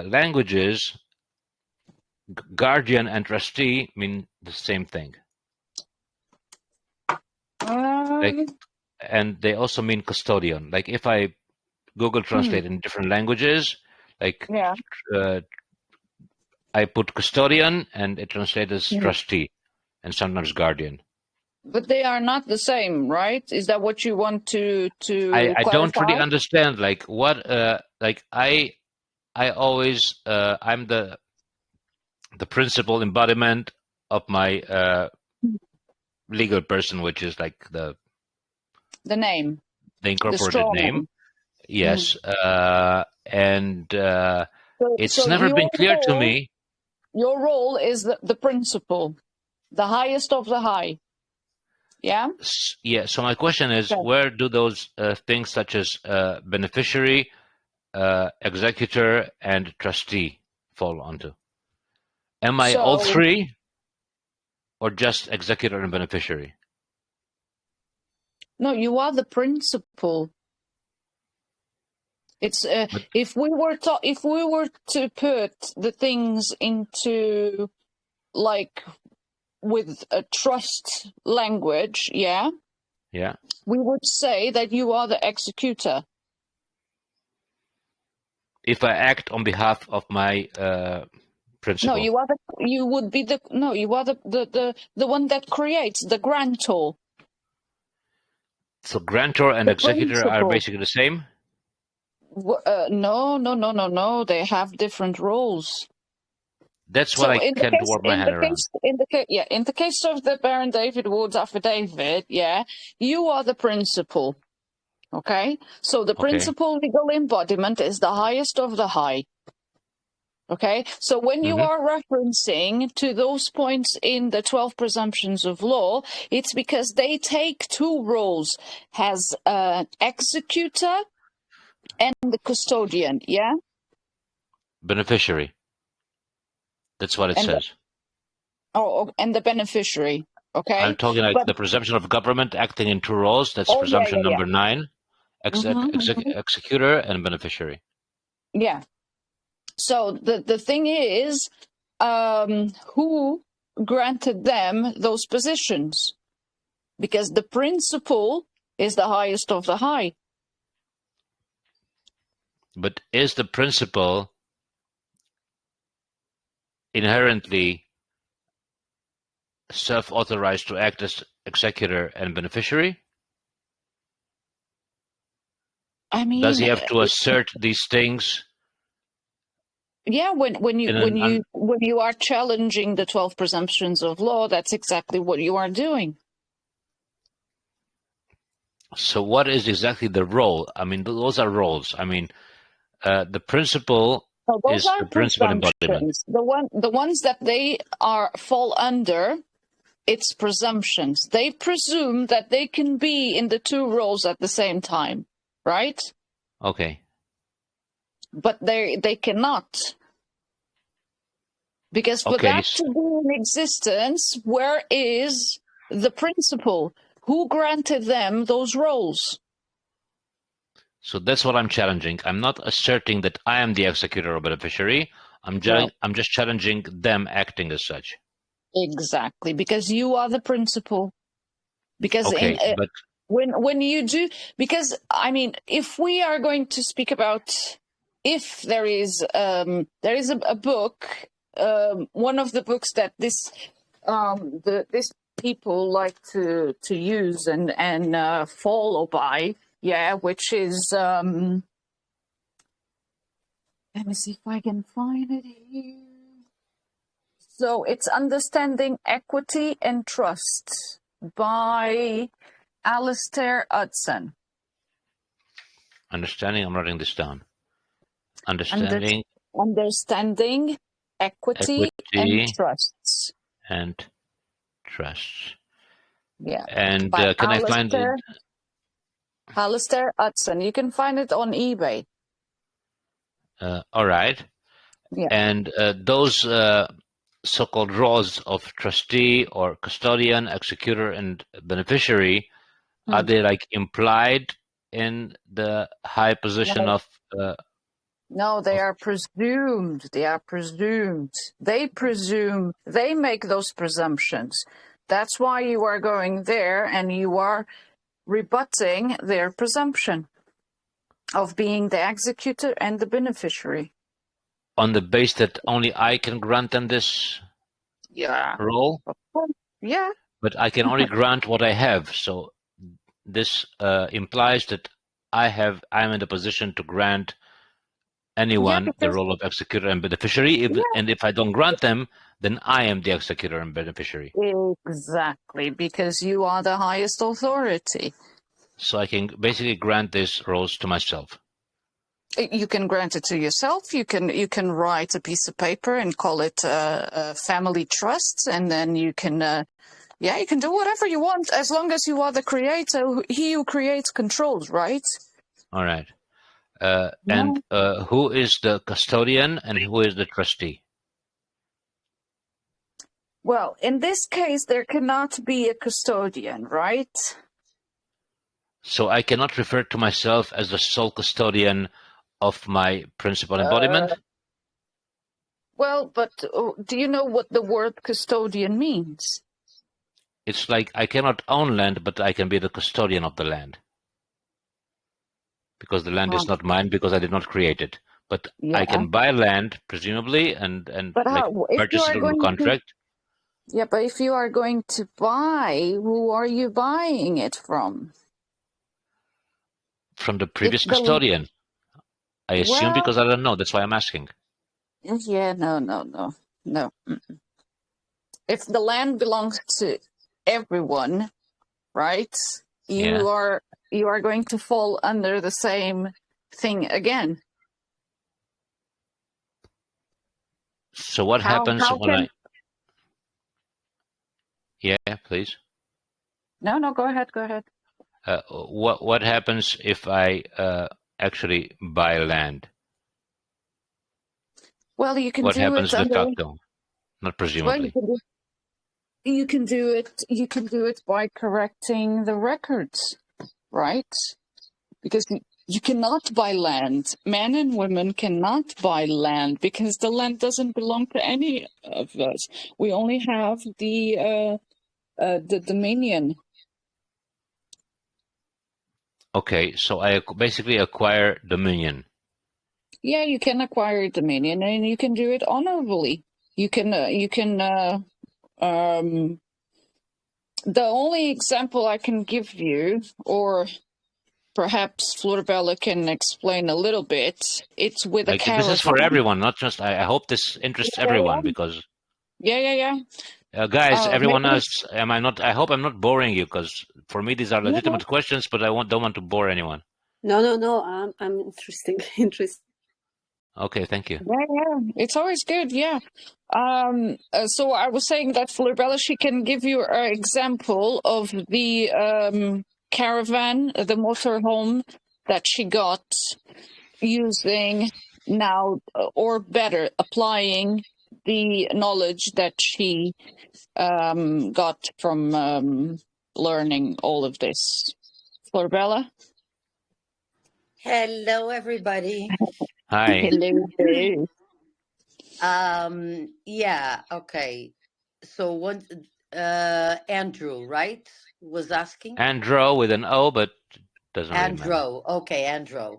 languages, guardian and trustee mean the same thing. Like, and they also mean custodian. Like if I Google Translate in different languages, like I put custodian and it translates as trustee and sometimes guardian. But they are not the same, right? Is that what you want to I don't clarify? really understand like what like I always I'm the principal embodiment of my legal person, which is like the name, the incorporated name. Yes. And it's never been clear to me. Your role is the principal, the highest of the high. Yeah? Yeah. So my question is, where do those things such as beneficiary, executor, and trustee fall onto? Am I all three, or just executor and beneficiary? No, you are the principal. It's if we were to put the things into like with a trust language, yeah, we would say that you are the executor. If I act on behalf of my principal. No, you are the one that creates, the grantor. So grantor and executor are basically the same? No. They have different roles. That's what I can't warp my head around. In the case of the Baron David Wood's affidavit, you are the principal. Okay? So the principal legal embodiment is the highest of the high. Okay? So when you are referencing to those points in the 12 presumptions of law, it's because they take two roles as an executor and the custodian, yeah? Beneficiary. That's what it says. And the beneficiary, okay? I'm talking like the presumption of government acting in two roles. That's presumption number 9, executor and beneficiary. Yeah. So the thing is, who granted them those positions? Because the principal is the highest of the high. But is the principal inherently self-authorized to act as executor and beneficiary? I mean, does he have to assert these things? Yeah, when you are challenging the 12 presumptions of law, that's exactly what you are doing. So what is exactly the role? I mean, those are roles. I mean, the principle is the principal embodiment. The ones that they fall under, it's presumptions. They presume that they can be in the two roles at the same time, right? Okay. But they cannot. Because for that to be in existence, where is the principle? Who granted them those roles? So that's what I'm challenging. I'm not asserting that I am the executor or beneficiary. I'm just challenging them acting as such. Exactly, because you are the principle. Because when you do, because I mean, if we are going to speak about, if there is a book, one of the books that this people like to use and follow by, which is let me see if I can find it here. So it's Understanding Equity and Trust by Alistair Hudson. Understanding, I'm writing this down. Understanding equity and trusts. And trusts. Yeah. And can I find it? Alistair Hudson. You can find it on eBay. All right. Yeah. And those so-called roles of trustee or custodian, executor, and beneficiary, are they like implied in the high position of No, they are presumed. They are presumed. They presume. They make those presumptions. That's why you are going there and you are rebutting their presumption of being the executor and the beneficiary. On the base that only I can grant them this role? Yeah. But I can only grant what I have. So this implies that I'm in the position to grant anyone the role of executor and beneficiary. And if I don't grant them, then I am the executor and beneficiary. Exactly, because you are the highest authority. So I can basically grant these roles to myself. You can grant it to yourself. You can write a piece of paper and call it a family trust, and then you can you can do whatever you want as long as you are the creator. He who creates controls, right? All right. And who is the custodian and who is the trustee? Well, in this case, there cannot be a custodian, right? So I cannot refer to myself as the sole custodian of my principal embodiment? Well, but do you know what the word custodian means? It's like I cannot own land, but I can be the custodian of the land. Because the land is not mine because I did not create it. But I can buy land, presumably, and purchase it on a contract. Yeah, but if you are going to buy, who are you buying it from? From the previous custodian. I assume because I don't know. That's why I'm asking. Yeah, no. If the land belongs to everyone, right? You are going to fall under the same thing again. So what happens when I... Yeah, please. No, go ahead. What happens if I actually buy land? Well, you can what do happens it de facto, not presumably. Well, you can do it. You can do it by correcting the records, right? Because you cannot buy land. Men and women cannot buy land because the land doesn't belong to any of us. We only have the dominion. Okay, so I basically acquire dominion. Yeah, you can acquire dominion, and you can do it honorably. The only example I can give you, or perhaps Florbella can explain a little bit, it's with a caravan. This is for everyone, not just... I hope this interests everyone, because... Yeah. Guys, everyone else, I hope I'm not boring you, because for me these are legitimate questions, but I don't want to bore anyone. No. I'm interested. Okay, thank you. Yeah. It's always good, yeah. So I was saying that Florbella, she can give you an example of the caravan, the motorhome that she got using now, or better, applying the knowledge that she got from learning all of this. Florbella? Hello, everybody. Hi. Hello. Yeah, okay. So what Andrew, right, was asking? Andrew with an O, but doesn't really matter. Okay, Andrew.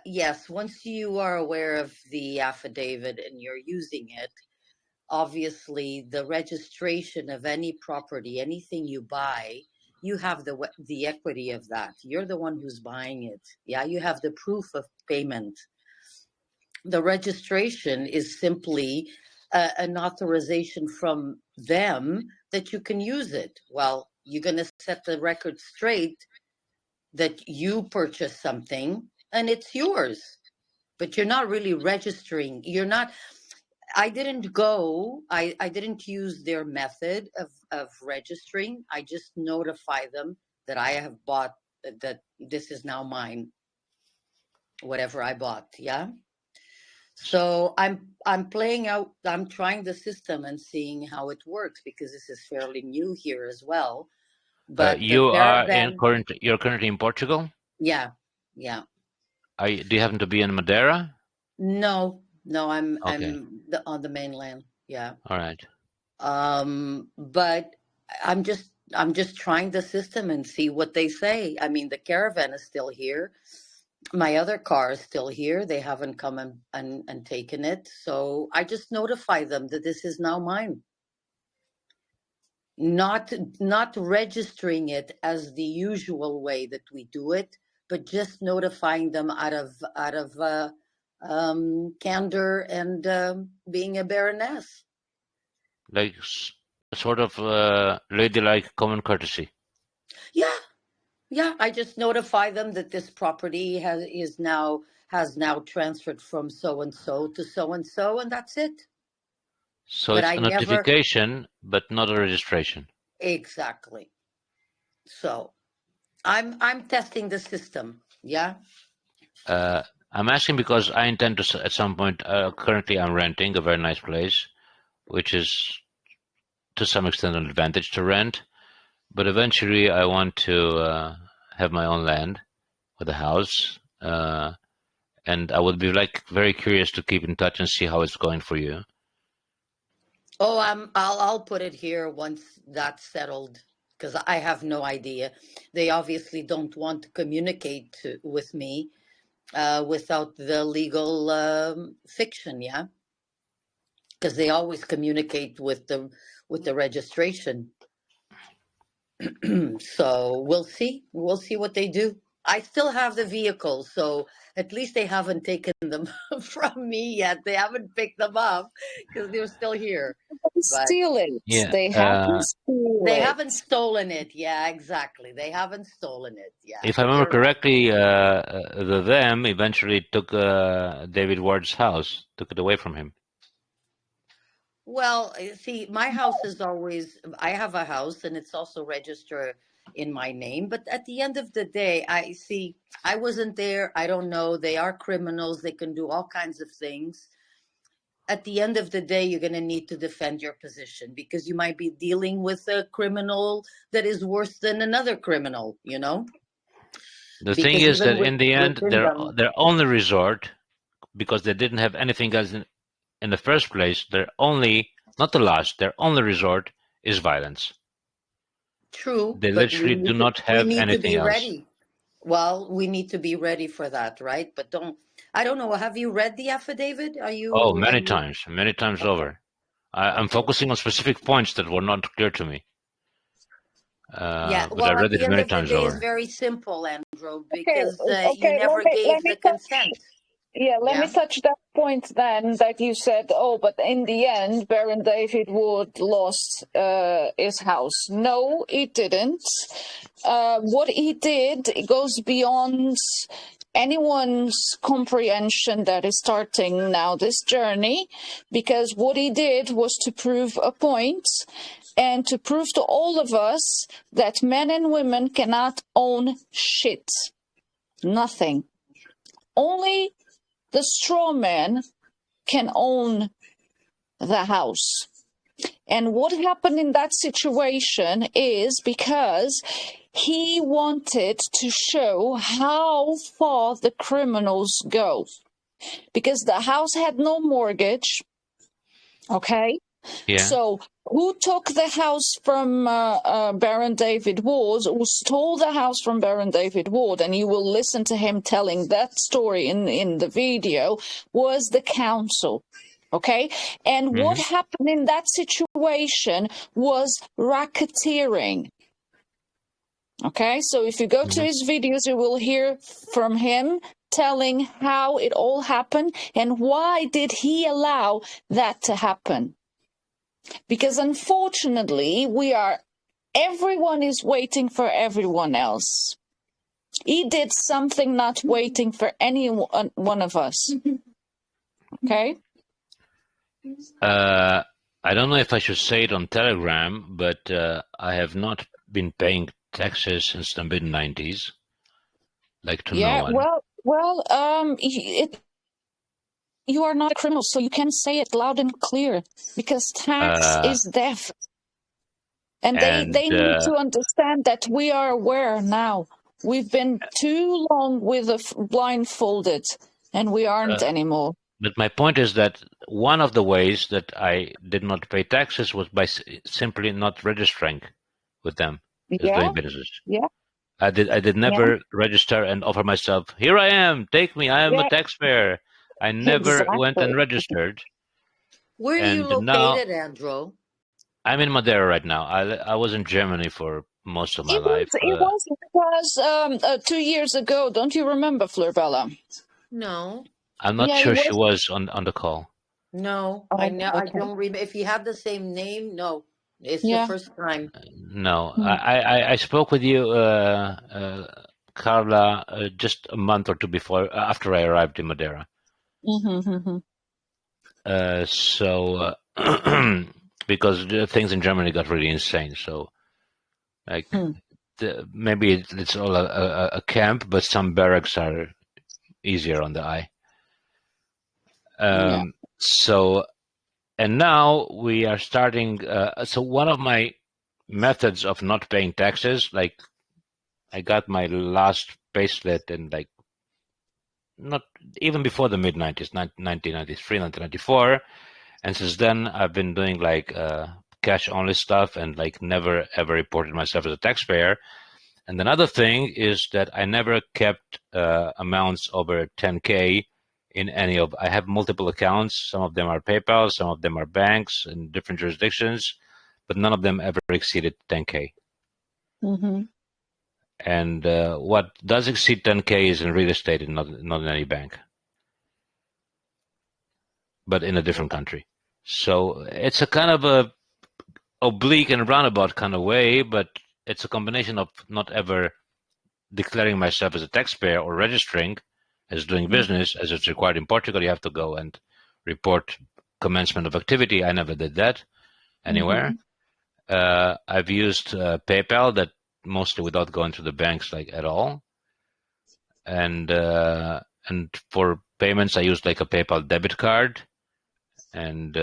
Yes, once you are aware of the affidavit and you're using it, obviously the registration of any property, anything you buy, you have the equity of that. You're the one who's buying it. Yeah, you have the proof of payment. The registration is simply an authorization from them that you can use it. Well, you're going to set the record straight that you purchased something and it's yours, but you're not really registering. I didn't use their method of registering. I just notify them that I have bought, that this is now mine, whatever I bought. Yeah. So I'm playing out, I'm trying the system and seeing how it works, because this is fairly new here as well. But you're currently in Portugal? Yeah. Do you happen to be in Madeira? No, I'm Okay. on the mainland. Yeah. All right. But I'm just trying the system and see what they say. I mean, the caravan is still here. My other car is still here. They haven't come and taken it. So I just notify them that this is now mine. Not registering it as the usual way that we do it, but just notifying them out of candor and being a baroness. Like sort of ladylike common courtesy. Yeah. I just notify them that this property has now transferred from so and so to so and so, and that's it. So But it's I a never notification, but not a registration. exactly. So I'm testing the system. Yeah. I'm asking because I intend to, at some point, currently I'm renting a very nice place, which is to some extent an advantage to rent. But eventually I want to have my own land with a house. And I would be very curious to keep in touch and see how it's going for you. Oh, I'll put it here once that's settled because I have no idea. They obviously don't want to communicate with me without the legal fiction, yeah, because they always communicate with the registration. So we'll see. We'll see what they do. I still have the vehicles, so at least they haven't taken them from me yet. They haven't picked them up because they're still here. But Steal it. Yeah. They haven't steal they it. haven't stolen it. Yeah, exactly. They haven't stolen it. Yeah. If I remember correctly, them eventually took David Ward's house, took it away from him. Well, see, my house is always, I have a house and it's also registered in my name. But at the end of the day, I wasn't there. I don't know. They are criminals. They can do all kinds of things. At the end of the day, you're going to need to defend your position because you might be dealing with a criminal that is worse than another criminal, you know? The thing Because is even that in the end, within them, their only resort, because they didn't have anything else in the first place, not the last, their only resort is violence. true, They but literally do not we have need to anything be else. ready. Well, we need to be ready for that, right? But I don't know. Have you read the affidavit? Oh, Are many you? times over. I'm Okay. focusing on specific points that were not clear to me. Yeah. But I Well, at read the it end many of the times day, it's over. very simple, Andrew, Okay, because you okay. never Let gave me the touch. consent. Yeah, let me Yeah. touch that point then that you said. Oh, but in the end, Baron David Wood lost his house. No, he didn't. What he did it goes beyond anyone's comprehension that is starting now this journey, because what he did was to prove a point and to prove to all of us that men and women cannot own shit. Nothing. Only the straw man can own the house. And what happened in that situation is because he wanted to show how far the criminals go. Because the house had no mortgage, okay? Yeah. So who took the house from Baron David Ward, who stole the house from Baron David Ward, and you will listen to him telling that story in the video, was the council. Okay? And what happened in that situation was racketeering. Okay? So if you go to his videos, you will hear from him telling how it all happened and why did he allow that to happen. Because unfortunately, everyone is waiting for everyone else. He did something not waiting for any one of us. Okay? I don't know if I should say it on Telegram, but I have not been paying taxes since the mid-90s, no one. You are not a criminal, so you can say it loud and clear, because tax is death. And they need to understand that we are aware now. We've been too long with blindfolded, and we aren't anymore. But my point is that one of the ways that I did not pay taxes was by simply not registering with them as doing businesses. Yeah. I did never register and offer myself, here I am, take me, I am a taxpayer. I never went and registered. Where are you located, Andrew? I'm in Madeira right now. I was in Germany for most of my life. It was 2 years ago. Don't you remember, Florbella? No. I'm not sure she was on the call. No, I don't remember. If you have the same name, no. It's the first time. No, I spoke with you, Carla, just a month or two before, after I arrived in Madeira. So because the things in Germany got really insane, so like maybe it's all a camp, but some barracks are easier on the eye. So, and now we are starting. So one of my methods of not paying taxes, like I got my last payslip in like not even before the mid-90s, 1993, 1994, and since then I've been doing like cash-only stuff and like never ever reported myself as a taxpayer. And another thing is that I never kept amounts over 10K in any of. I have multiple accounts. Some of them are PayPal, some of them are banks in different jurisdictions, but none of them ever exceeded 10K. And what does exceed 10K is in real estate and not in any bank, but in a different country. So it's a kind of a oblique and roundabout kind of way, but it's a combination of not ever declaring myself as a taxpayer or registering as doing business, as it's required in Portugal. You have to go and report commencement of activity. I never did that anywhere. I've used PayPal, that mostly without going to the banks like at all. And for payments, I used like a PayPal debit card. And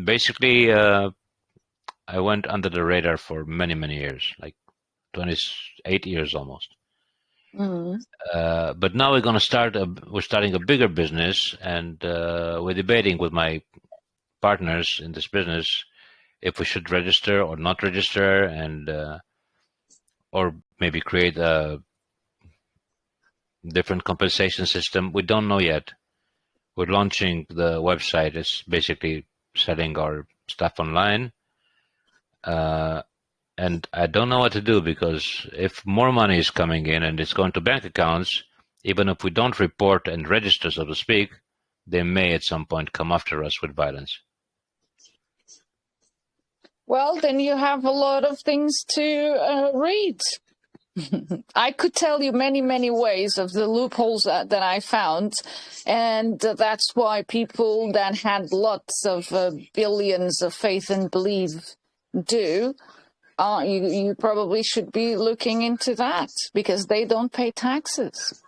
basically, I went under the radar for many, many years, like 28 years almost. But now we're starting a bigger business, and we're debating with my partners in this business if we should register or not register, and or maybe create a different compensation system. We don't know yet. We're launching the website. It's basically selling our stuff online. And I don't know what to do, because if more money is coming in and it's going to bank accounts, even if we don't report and register, so to speak, they may at some point come after us with violence. Well, then you have a lot of things to read. I could tell you many, many ways of the loopholes that I found, and that's why people that had lots of billions of faith and belief do. You probably should be looking into that, because they don't pay taxes.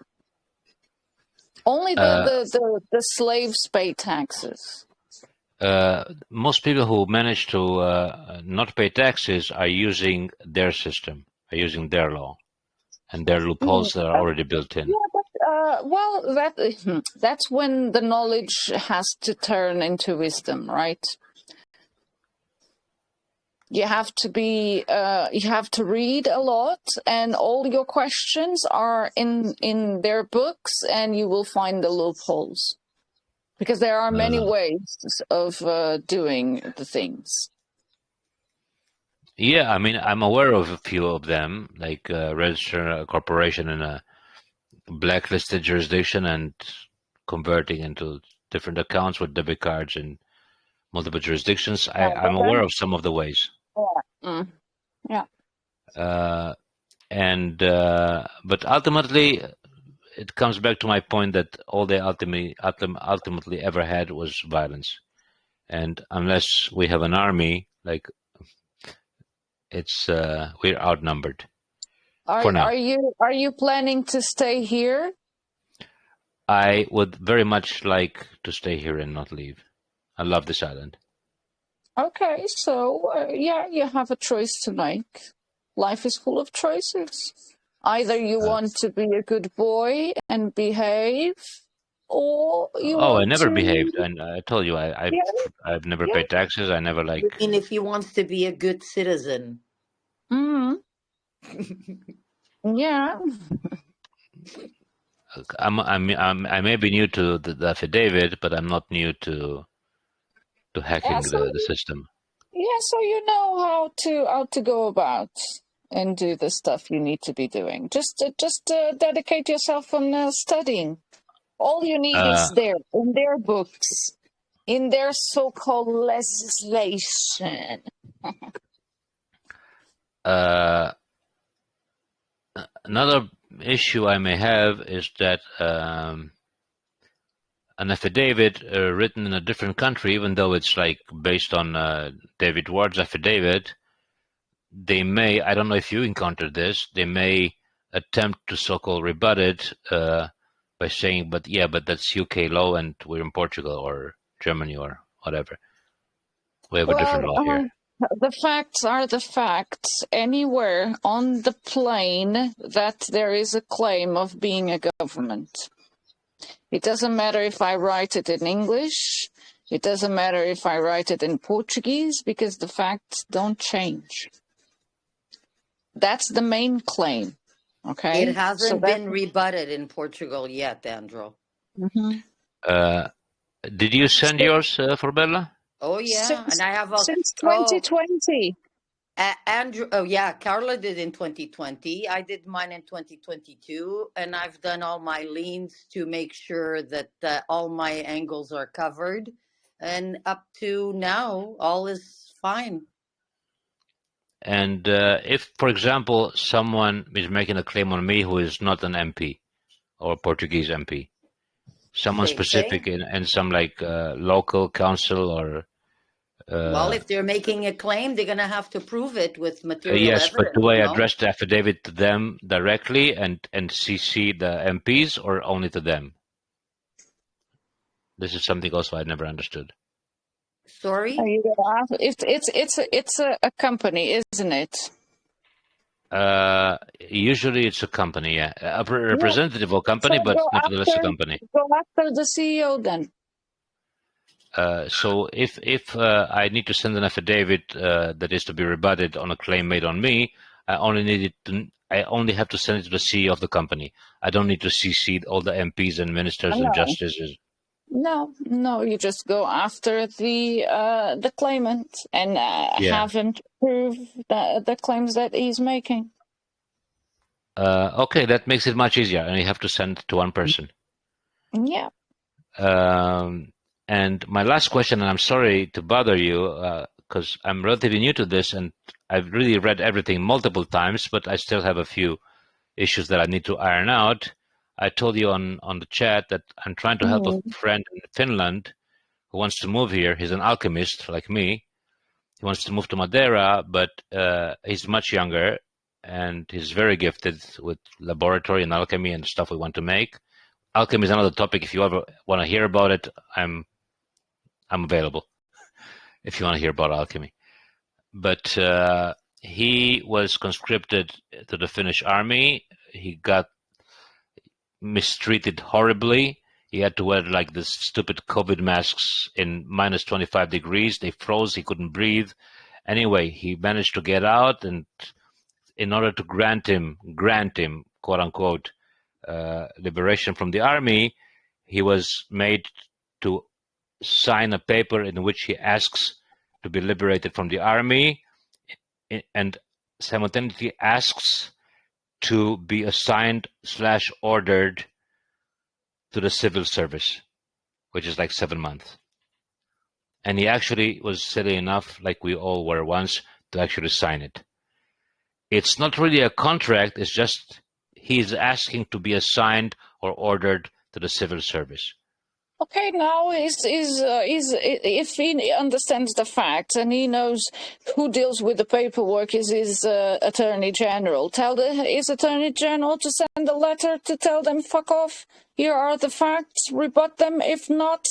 Only the slaves pay taxes. Most people who manage to not pay taxes are using their system, are using their law, and their loopholes that are already built in. Yeah, but well, that's when the knowledge has to turn into wisdom, right? You have to you have to read a lot, and all your questions are in their books, and you will find the loopholes, because there are many ways of doing the things. Yeah, I mean, I'm aware of a few of them, like register a corporation in a blacklisted jurisdiction and converting into different accounts with debit cards in multiple jurisdictions. I'm aware of some of the ways. Yeah. But ultimately, it comes back to my point that all they ultimately ever had was violence. And unless we have an army, like, we're outnumbered for now. Are you planning to stay here? I would very much like to stay here and not leave. I love this island. Okay, so yeah, you have a choice to make. Life is full of choices. Either you want to be a good boy and behave, or you Oh, I want never to... behaved, and I told you Yeah, I've never yeah. paid taxes. I never You mean if he wants to be a good citizen? Mm, yeah. I may be new to the affidavit, but I'm not new to Yeah, hacking so, the system. yeah, so you know how to go about and do the stuff you need to be doing. Just dedicate yourself on studying. All you need is there in their books, in their so-called legislation. Another issue I may have is that an affidavit written in a different country, even though it's like based on David Ward's affidavit, they may, I don't know if you encountered this, they may attempt to so-called rebut it by saying, but that's UK law and we're in Portugal or Germany or whatever. We have a different law here. The facts are the facts. Anywhere on the plane that there is a claim of being a government. It doesn't matter if I write it in English. It doesn't matter if I write it in Portuguese, because the facts don't change. That's the main claim. Okay? It hasn't been rebutted in Portugal yet, Andrew. Mm-hmm. Did you send yours for Bella? Oh, yeah. And I have since 2020. Andrew, oh yeah, Carla did in 2020. I did mine in 2022, and I've done all my leans to make sure that all my angles are covered. And up to now, all is fine. And if, for example, someone is making a claim on me who is not an MP or Portuguese MP, someone specific in some like local council or well, if they're making a claim, they're going to have to prove it with material yes, evidence. but do I address the affidavit to them directly and CC the MPs or only to them? This is something also I never understood. Sorry? It's a company, isn't it? Usually it's a company, yeah. A representative of a company, but nevertheless a company. Go after the CEO then. So if I need to send an affidavit that is to be rebutted on a claim made on me, I only have to send it to the CEO of the company. I don't need to CC all the MPs and ministers and justices. No, you just go after the claimant and have him prove the claims that he's making. Okay, that makes it much easier, and you have to send to one person. Yeah. And my last question, and I'm sorry to bother you, because I'm relatively new to this, and I've really read everything multiple times, but I still have a few issues that I need to iron out. I told you on the chat that I'm trying to help a friend in Finland who wants to move here. He's an alchemist like me. He wants to move to Madeira, but he's much younger, and he's very gifted with laboratory and alchemy and stuff we want to make. Alchemy is another topic. If you ever want to hear about it, I'm available if you want to hear about alchemy. But he was conscripted to the Finnish army. He got mistreated horribly. He had to wear like this stupid COVID masks in minus 25 degrees. They froze. He couldn't breathe. Anyway, he managed to get out, and in order to grant him, quote unquote, liberation from the army, he was made to sign a paper in which he asks to be liberated from the army and simultaneously asks to be assigned / ordered to the civil service, which is like 7 months. And he actually was silly enough, like we all were once, to actually sign it. It's not really a contract, it's just he's asking to be assigned or ordered to the civil service. Okay, now if he understands the facts and he knows who deals with the paperwork is his attorney general, tell his attorney general to send a letter to tell them, fuck off, here are the facts, rebut them. If not,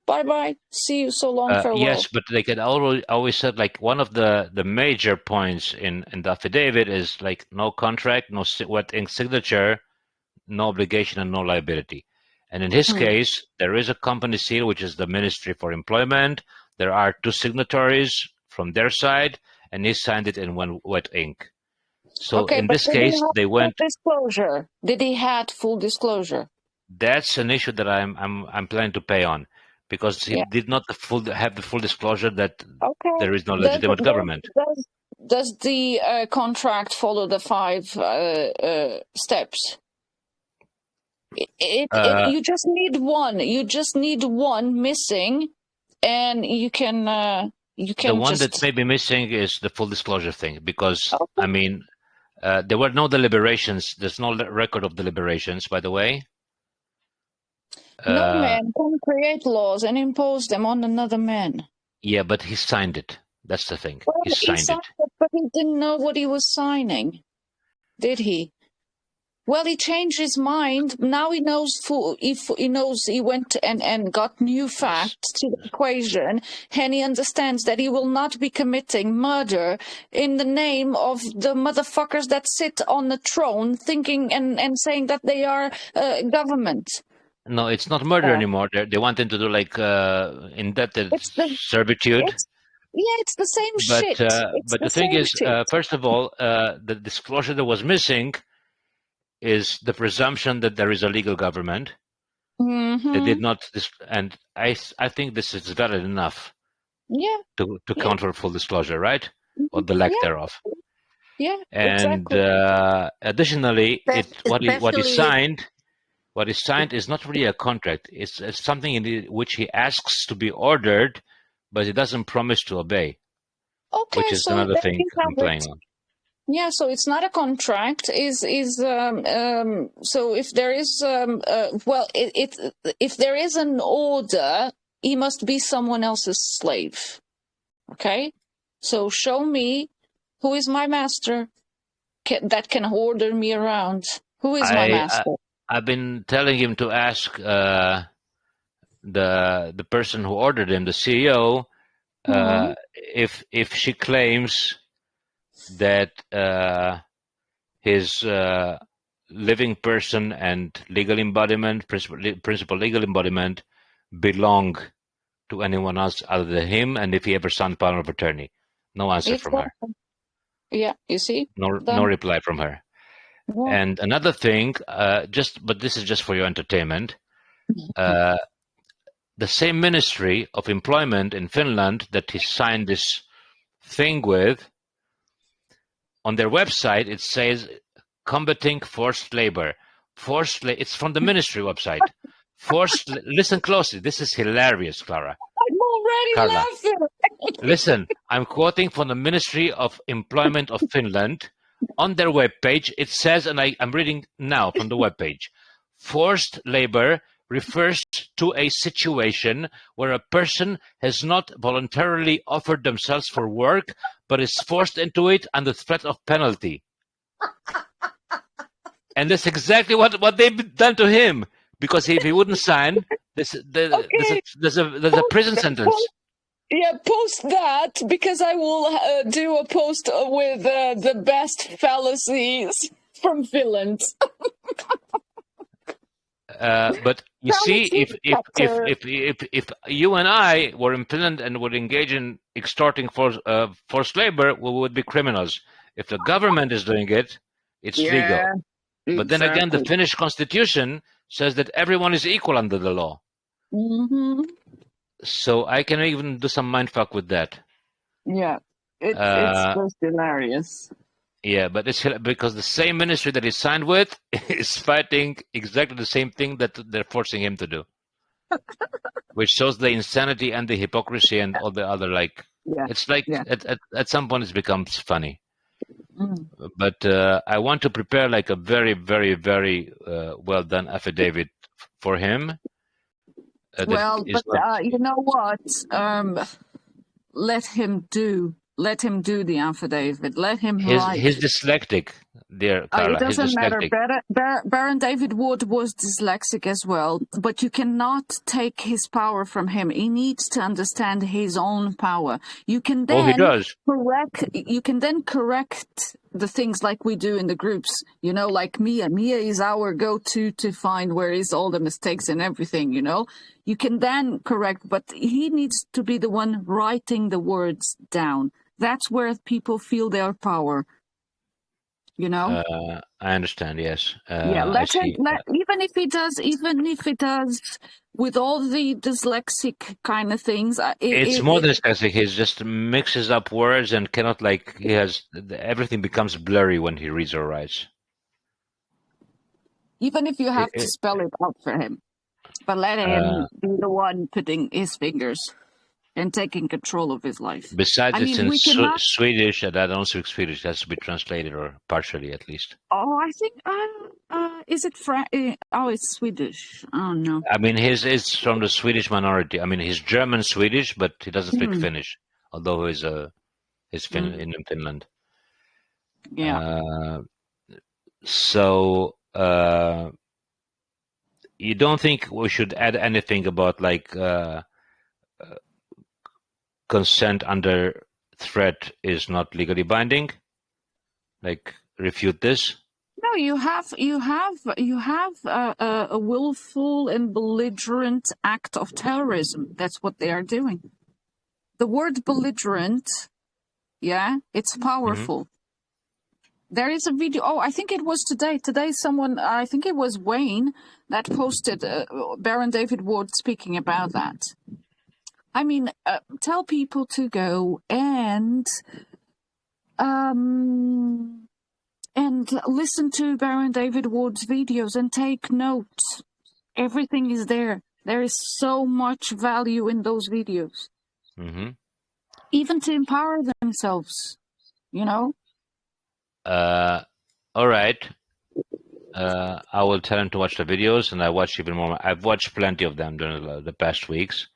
Bye-bye. See you. So long. Farewell. Yes, but they can always said like one of the major points in the affidavit is like no contract, no wet ink signature, no obligation, and no liability. And in his case, there is a company seal, which is the Ministry for Employment. There are 2 signatories from their side, and he signed it in one wet ink. So in this case, they went. Disclosure. Did he had full disclosure? That's an issue that I'm planning to pay on, because he did not have the full disclosure that there is no legitimate government. Does the contract follow the 5 steps? You just need one. You just need one missing, and you can. The one that may be missing is the full disclosure thing, because I mean, there were no deliberations. There's no record of deliberations, by the way. No man can create laws and impose them on another man. Yeah, but he signed it. That's the thing. Well, he signed it. But he didn't know what he was signing, did he? Well, he changed his mind. Now he knows. He went and got new facts to the equation, and he understands that he will not be committing murder in the name of the motherfuckers that sit on the throne, thinking and saying that they are government. No, it's not murder anymore. They want him to do like indebted servitude. It's the same shit. But the thing is, first of all, the disclosure that was missing is the presumption that there is a legal government. They did not, and I think this is valid enough. To counter full disclosure, right? Or the lack thereof. Yeah. And exactly. Additionally, what he signed is not really a contract. It's something in which he asks to be ordered, but he doesn't promise to obey. Okay, which is another thing I'm playing on. Yeah, so it's not a contract. So if there is if there is an order, he must be someone else's slave. Okay, so show me who is my master that can order me around. Who is my master? I've been telling him to ask the person who ordered him, the CEO, if she claims that his living person and legal embodiment, principal legal embodiment, belong to anyone else other than him, and if he ever signed power of attorney. No answer from her. Yeah, you see? No reply from her. Yeah. And another thing, but this is just for your entertainment, the same Ministry of Employment in Finland that he signed this thing with, on their website it says combating forced labor. It's from the ministry website. Listen closely. This is hilarious, Clara. I'm already laughing. Listen, I'm quoting from the Ministry of Employment of Finland. On their webpage, it says, and I'm reading now from the webpage, forced labor refers to a situation where a person has not voluntarily offered themselves for work, but is forced into it under threat of penalty. And that's exactly what they've done to him. Because if he wouldn't sign, there's a prison sentence. Yeah, post that, because I will do a post with the best fallacies from Finland. But you see, if you and I were in Finland and would engage in extorting forced labor, we would be criminals. If the government is doing it, it's legal. But then again, the Finnish constitution says that everyone is equal under the law. Mm-hmm. So I can even do some mindfuck with that. Yeah, it's just hilarious. Yeah, but it's because the same ministry that he signed with is fighting exactly the same thing that they're forcing him to do. Which shows the insanity and the hypocrisy and all the other, it's like at some point it becomes funny. Mm. But I want to prepare like a very, very, very well done affidavit for him. You know what? Let him do the affidavit. Let him write. He's dyslexic. dear It Carla, he's doesn't matter. dyslexic. Baron David Wood was dyslexic as well, but you cannot take his power from him. He needs to understand his own power. You can Oh, he then does. correct the things like we do in the groups. You know, like Mia. Mia is our go-to to find where is all the mistakes and everything. You know, you can then correct, but he needs to be the one writing the words down. That's where people feel their power. You know. I understand. Yes, Yeah, I see. even if it does with all the dyslexic kind of things, It's more than dyslexic. He just mixes up words and cannot he has everything becomes blurry when he reads or writes. even if you have to spell it out for him, but let him be the one putting his fingers and taking control of his life. Besides, it's in we cannot. Swedish, and I don't speak Swedish. It has to be translated, or partially at least. Oh, I think. Is it oh, it's Swedish. Oh no. I mean, is from the Swedish minority. I mean, he's German Swedish, but he doesn't speak Finnish, although he's in Finland. Yeah. So you don't think we should add anything about consent under threat is not legally binding? Like refute this? No, you have a willful and belligerent act of terrorism. That's what they are doing. The word belligerent, yeah, it's powerful. There is a video. Oh, I think it was today. Today, I think it was Wayne, that posted Baron David Wood speaking about that. I mean, tell people to go and listen to Baron David Wood's videos and take notes. Everything is there. There is so much value in those videos. Even to empower themselves, you know? All right. I will tell him to watch the videos, and I watch even more. I've watched plenty of them during the past weeks,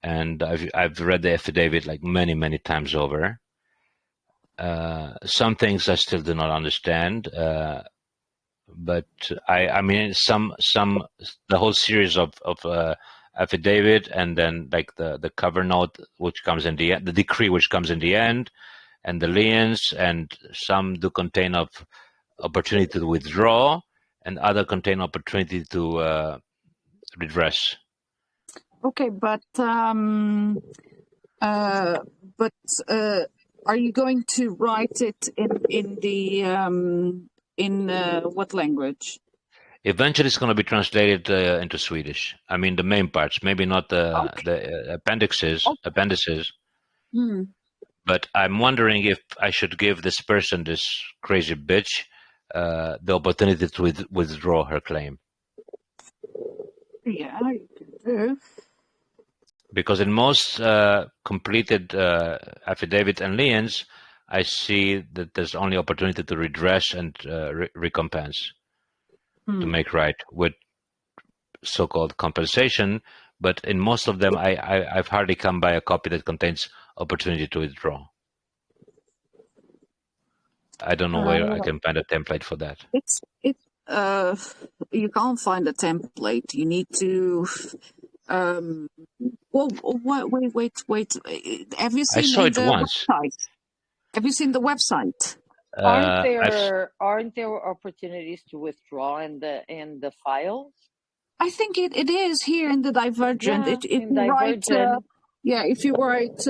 and I've read the affidavit like many times over. Some things I still do not understand, but I mean the whole series of affidavit, and then like the cover note which comes in the end, the decree which comes in the end, and the liens, and some do contain of opportunity to withdraw, and other contain opportunity to redress. Okay, but are you going to write it in what language? Eventually, it's going to be translated into Swedish. I mean, the main parts, maybe not the appendices. But I'm wondering if I should give this person, this crazy bitch, the opportunity to withdraw her claim. Yeah, you can do. Because in most completed affidavit and liens, I see that there's only opportunity to redress and recompense, to make right with so-called compensation. But in most of them, I've hardly come by a copy that contains opportunity to withdraw. I don't know where I can find a template for that. You can't find a template. You need to. Well, wait. Have you seen I saw it once. website? Have you seen the website? Aren't there opportunities to withdraw in the files? I think it is here in the Divergent. Yeah, If you write, if you write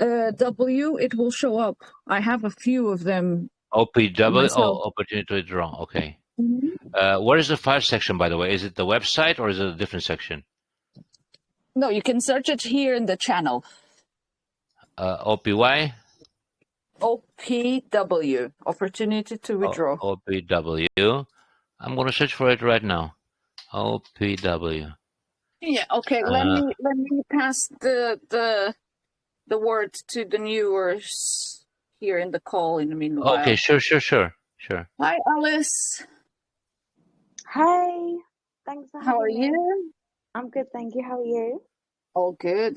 OPW, it will show up. I have a few of them. OPW, opportunity to withdraw. Okay. Where is the file section, by the way? Is it the website or is it a different section? No, you can search it here in the channel. OPY? OPW, opportunity to withdraw. OPW. I'm going to search for it right now. OPW. Yeah. Okay. Let me pass the word to the viewers here in the call in the meanwhile. Okay. Sure. Hi, Alice. Hi. Thanks for having me. How are you? I'm good, thank you. How are you? All good.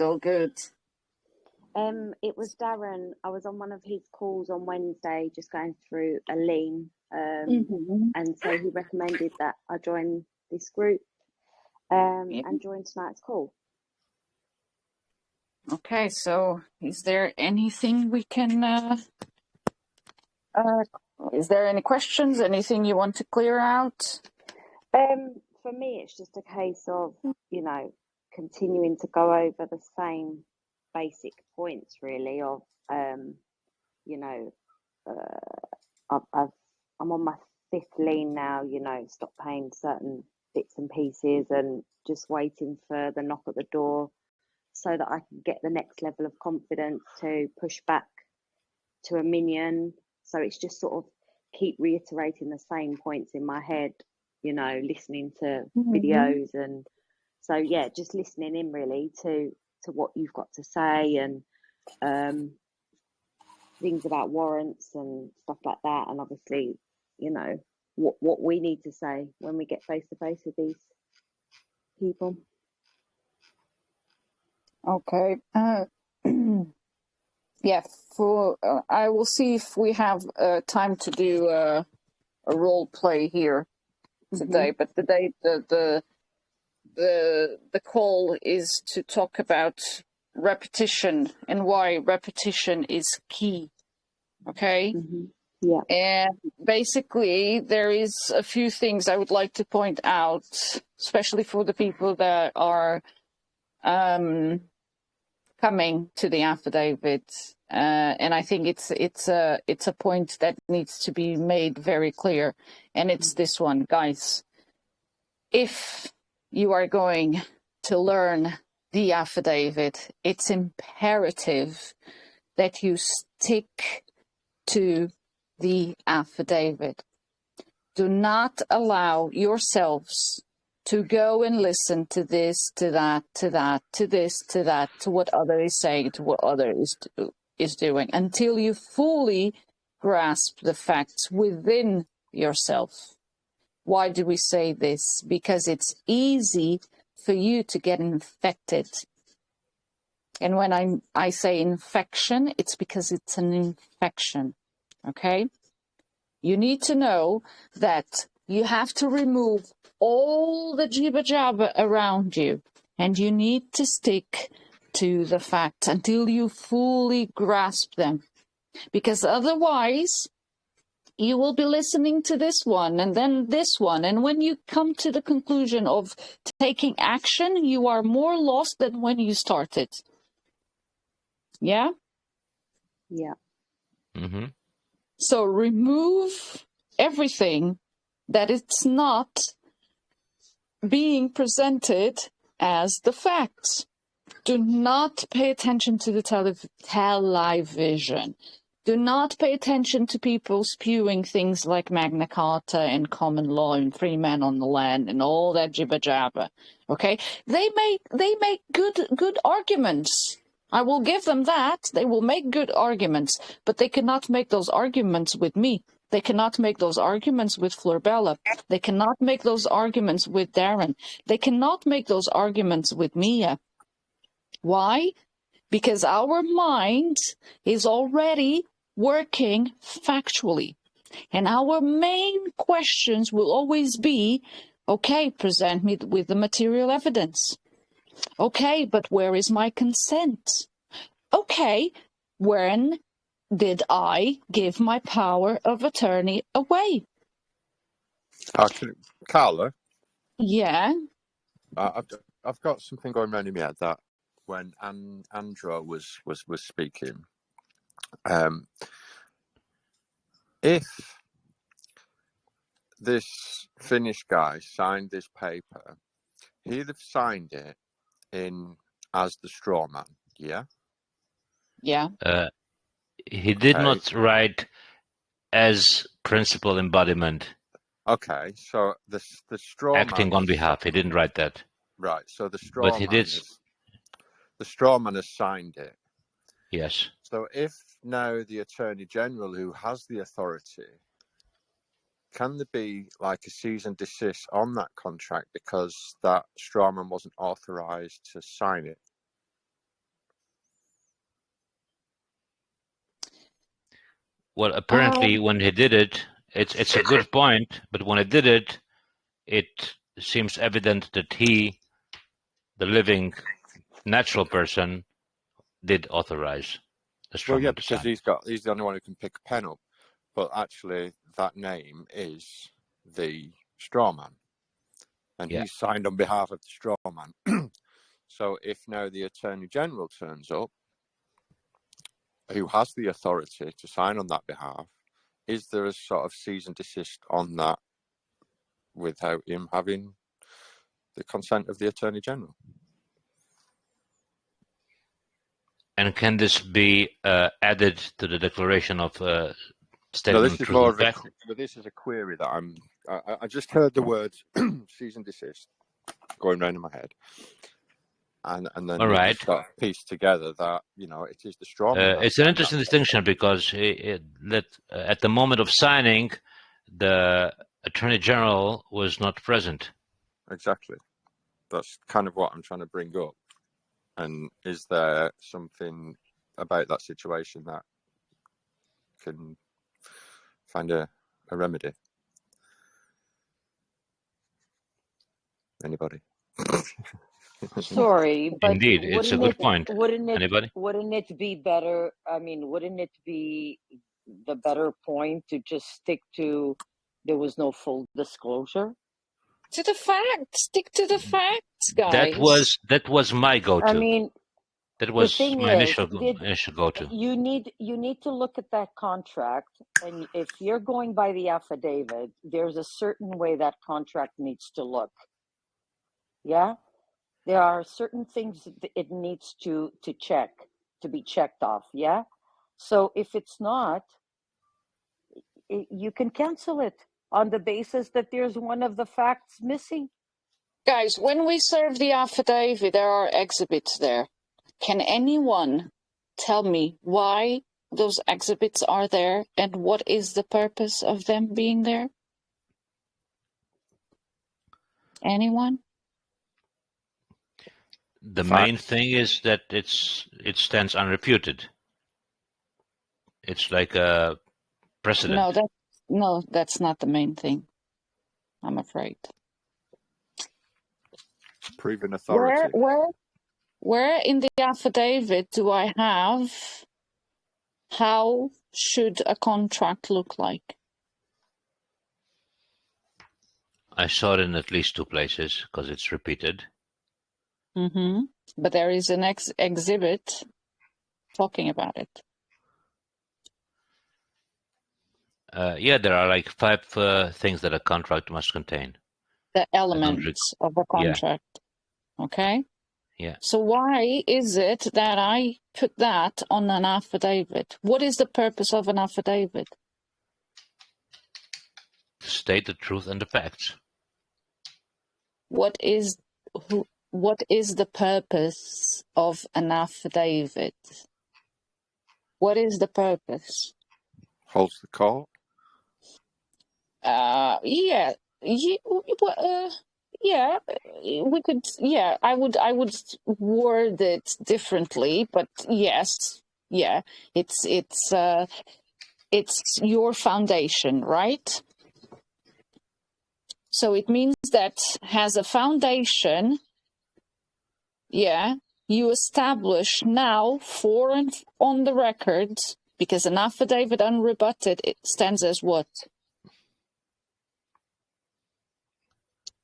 It was Darren. I was on one of his calls on Wednesday, just going through a lean, and so he recommended that I join this group and join tonight's call. Okay, so is there anything we can? Is there any questions? Anything you want to clear out? For me, it's just a case of, continuing to go over the same basic points, really, of, I'm on my 5th lean now, stop paying certain bits and pieces and just waiting for the knock at the door so that I can get the next level of confidence to push back to a minion. So it's just sort of keep reiterating the same points in my head, listening to videos. And so, yeah, just listening in really to what you've got to say, and things about warrants and stuff like that. And obviously, what we need to say when we get face to face with these people. Okay. Yeah, I will see if we have time to do a role play here today. But today the call is to talk about repetition and why repetition is key. Okay. Yeah. And basically, there is a few things I would like to point out, especially for the people that are coming to the affidavit, and I think it's a point that needs to be made very clear, and it's this one, guys. If you are going to learn the affidavit, it's imperative that you stick to the affidavit. Do not allow yourselves to go and listen to this, to that, to that, to this, to that, to what other is saying, to what other is doing, until you fully grasp the facts within yourself. Why do we say this? Because it's easy for you to get infected. And when I say infection, it's because it's an infection, okay? You need to know that you have to remove all the jibber-jabber around you, and you need to stick to the facts until you fully grasp them. Because otherwise, you will be listening to this one and then this one, and when you come to the conclusion of taking action, you are more lost than when you started. Yeah? Yeah. Mm-hmm. So remove everything that it's not being presented as the facts. Do not pay attention to the television. Do not pay attention to people spewing things like Magna Carta and common law and free men on the land and all that jibber jabber. Okay, they make good arguments. I will give them that. They will make good arguments, but they cannot make those arguments with me. They cannot make those arguments with Florbella. They cannot make those arguments with Darren. They cannot make those arguments with Mia. Why? Because our mind is already working factually. And our main questions will always be, okay, present me with the material evidence. Okay, but where is my consent? Okay, when did I give my power of attorney away? Carla? Yeah? I've got something going around in my head that when Andrew was speaking, if this Finnish guy signed this paper, he'd have signed it in as the straw man, yeah? Yeah. He did not write as principal embodiment. Okay, so the straw acting man on behalf. He didn't write that. Right. So the straw But he man did. the straw man has signed it. Yes. So if now the Attorney General, who has the authority, can there be like a cease and desist on that contract because that straw man wasn't authorised to sign it? Well, apparently, when he did it, it's a good point. But when he did it, it seems evident that he, the living, natural person, did authorize the Well, yeah, strawman to because sign. he's the only one who can pick a pen up. But actually, that name is the straw man, and Yeah. he signed on behalf of the straw man. So if now the Attorney General turns up, who has the authority to sign on that behalf, is there a sort of cease and desist on that without him having the consent of the Attorney General? And can this be added to the declaration of No, statement this of is truth more and of a. fact? But this is a query that I just heard the words cease and desist going round in my head, and then All you right. start to piece together that it is the straw man. It's an interesting distinction because at the moment of signing, the Attorney General was not present. Exactly. That's kind of what I'm trying to bring up. And is there something about that situation that can find a remedy? Anybody? Sorry, but Indeed, it's a good point. Anybody? Wouldn't it be better? I mean, wouldn't it be the better point to just stick to there was no full disclosure? To the facts. Stick to the facts, guys. That was my go-to. I mean, that was the thing my is, initial go-to. You need to look at that contract, and if you're going by the affidavit, there's a certain way that contract needs to look. Yeah, there are certain things that it needs to be checked off. Yeah, so if it's not, you can cancel it on the basis that there's one of the facts missing. Guys, when we serve the affidavit, there are exhibits there. Can anyone tell me why those exhibits are there and what is the purpose of them being there? Anyone? The main thing is that it stands unrefuted. It's like a precedent. No, that's not the main thing, I'm afraid. Proven authority. Where in the affidavit do I have how should a contract look like? I saw it in at least 2 places because it's repeated. Mm-hmm. But there is an exhibit talking about it. Yeah, there are like 5 things that a contract must contain. The elements of a contract. Yeah. Okay? Yeah. So why is it that I put that on an affidavit? What is the purpose of an affidavit? To state the truth and the facts. What is the purpose of an affidavit? What is the purpose? Holds the court. Yeah, we could. Yeah, I would word it differently, but yes, yeah, it's your foundation, right? So it means that has a foundation. Yeah, you establish now for and on the record, because an affidavit unrebutted, it stands as what?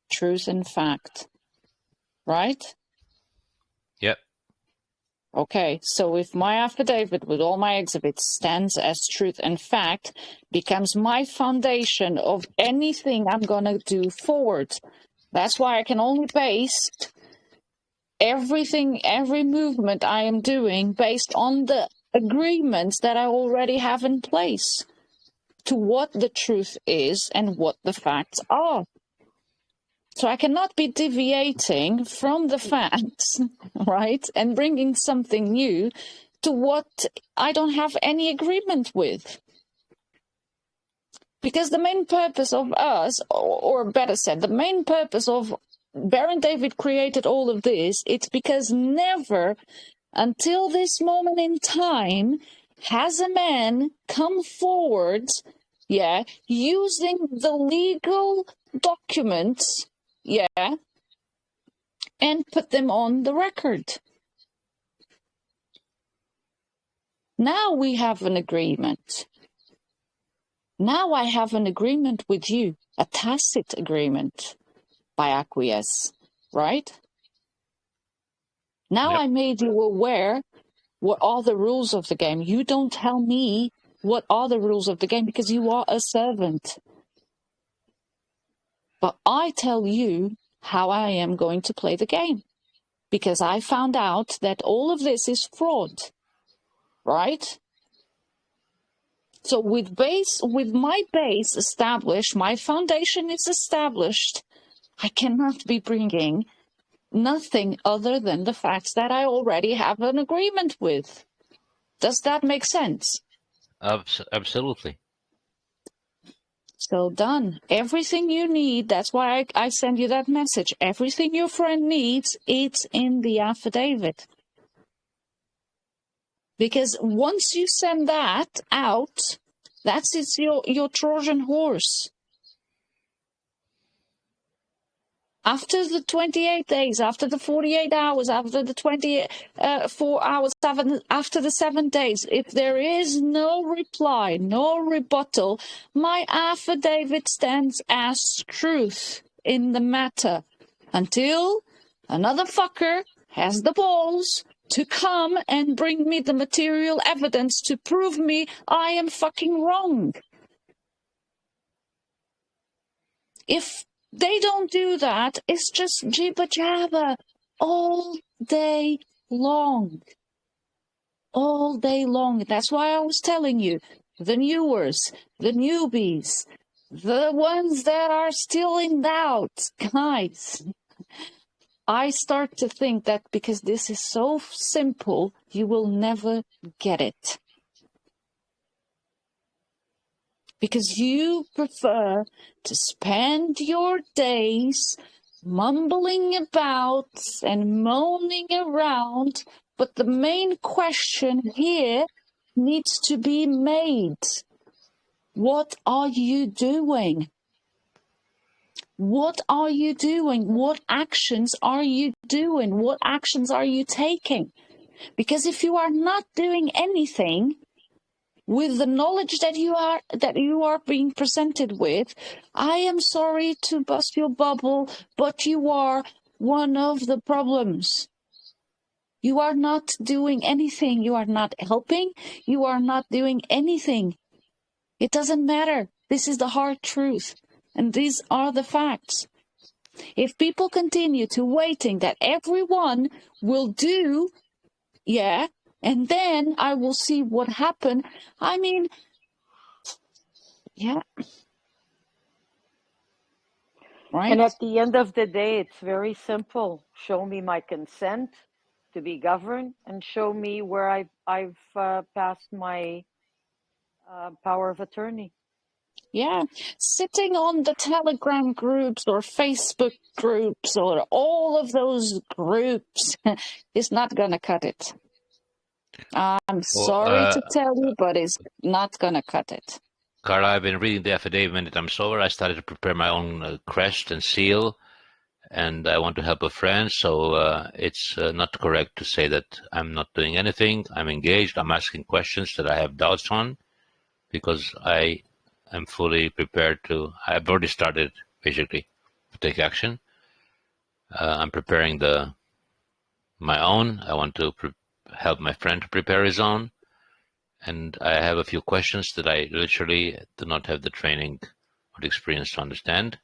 Truth and fact, right? Yep. Okay, so if my affidavit with all my exhibits stands as truth and fact, becomes my foundation of anything I'm going to do forward. That's why I can only base everything, every movement I am doing based on the agreements that I already have in place to what the truth is and what the facts are. So I cannot be deviating from the facts, right, and bringing something new to what I don't have any agreement with. Because the main purpose of us, or better said, the main purpose of Baron David created all of this, it's because never until this moment in time has a man come forward, yeah, using the legal documents, yeah, and put them on the record. Now we have an agreement. Now I have an agreement with you, a tacit agreement by acquiesce, right? Now Yep. I made you aware what are the rules of the game. You don't tell me what are the rules of the game because you are a servant. But I tell you how I am going to play the game because I found out that all of this is fraud, right? So with my base established, my foundation is established, I cannot be bringing nothing other than the facts that I already have an agreement with. Does that make sense? Absolutely. So done. Everything you need, that's why I send you that message. Everything your friend needs, it's in the affidavit. Because once you send that out, it's your Trojan horse. After the 28 days, after the 48 hours, after the 24 hours, after the 7 days, if there is no reply, no rebuttal, my affidavit stands as truth in the matter until another fucker has the balls to come and bring me the material evidence to prove me I am fucking wrong. If they don't do that, it's just jibber jabber all day long. All day long. That's why I was telling you, the newers, the newbies, the ones that are still in doubt, guys, I start to think that because this is so simple, you will never get it. Because you prefer to spend your days mumbling about and moaning around, but the main question here needs to be made. What are you doing? What are you doing? What actions are you doing? What actions are you taking? Because if you are not doing anything, with the knowledge that you are being presented with, I am sorry to bust your bubble, but you are one of the problems. You are not doing anything. You are not helping. You are not doing anything. It doesn't matter. This is the hard truth. And these are the facts. If people continue to waiting that everyone will do, yeah, and then I will see what happened. I mean, yeah. Right. And at the end of the day, it's very simple. Show me my consent to be governed and show me where I've passed my power of attorney. Yeah, sitting on the Telegram groups or Facebook groups or all of those groups is not going to cut it. I'm sorry to tell you, but it's not going to cut it. Carla, I've been reading the affidavit and I'm sober. I started to prepare my own crest and seal, and I want to help a friend, so it's not correct to say that I'm not doing anything. I'm engaged. I'm asking questions that I have doubts on because I am fully prepared to. I've already started, basically, to take action. I'm preparing my own. I want to help my friend to prepare his own. And I have a few questions that I literally do not have the training or the experience to understand.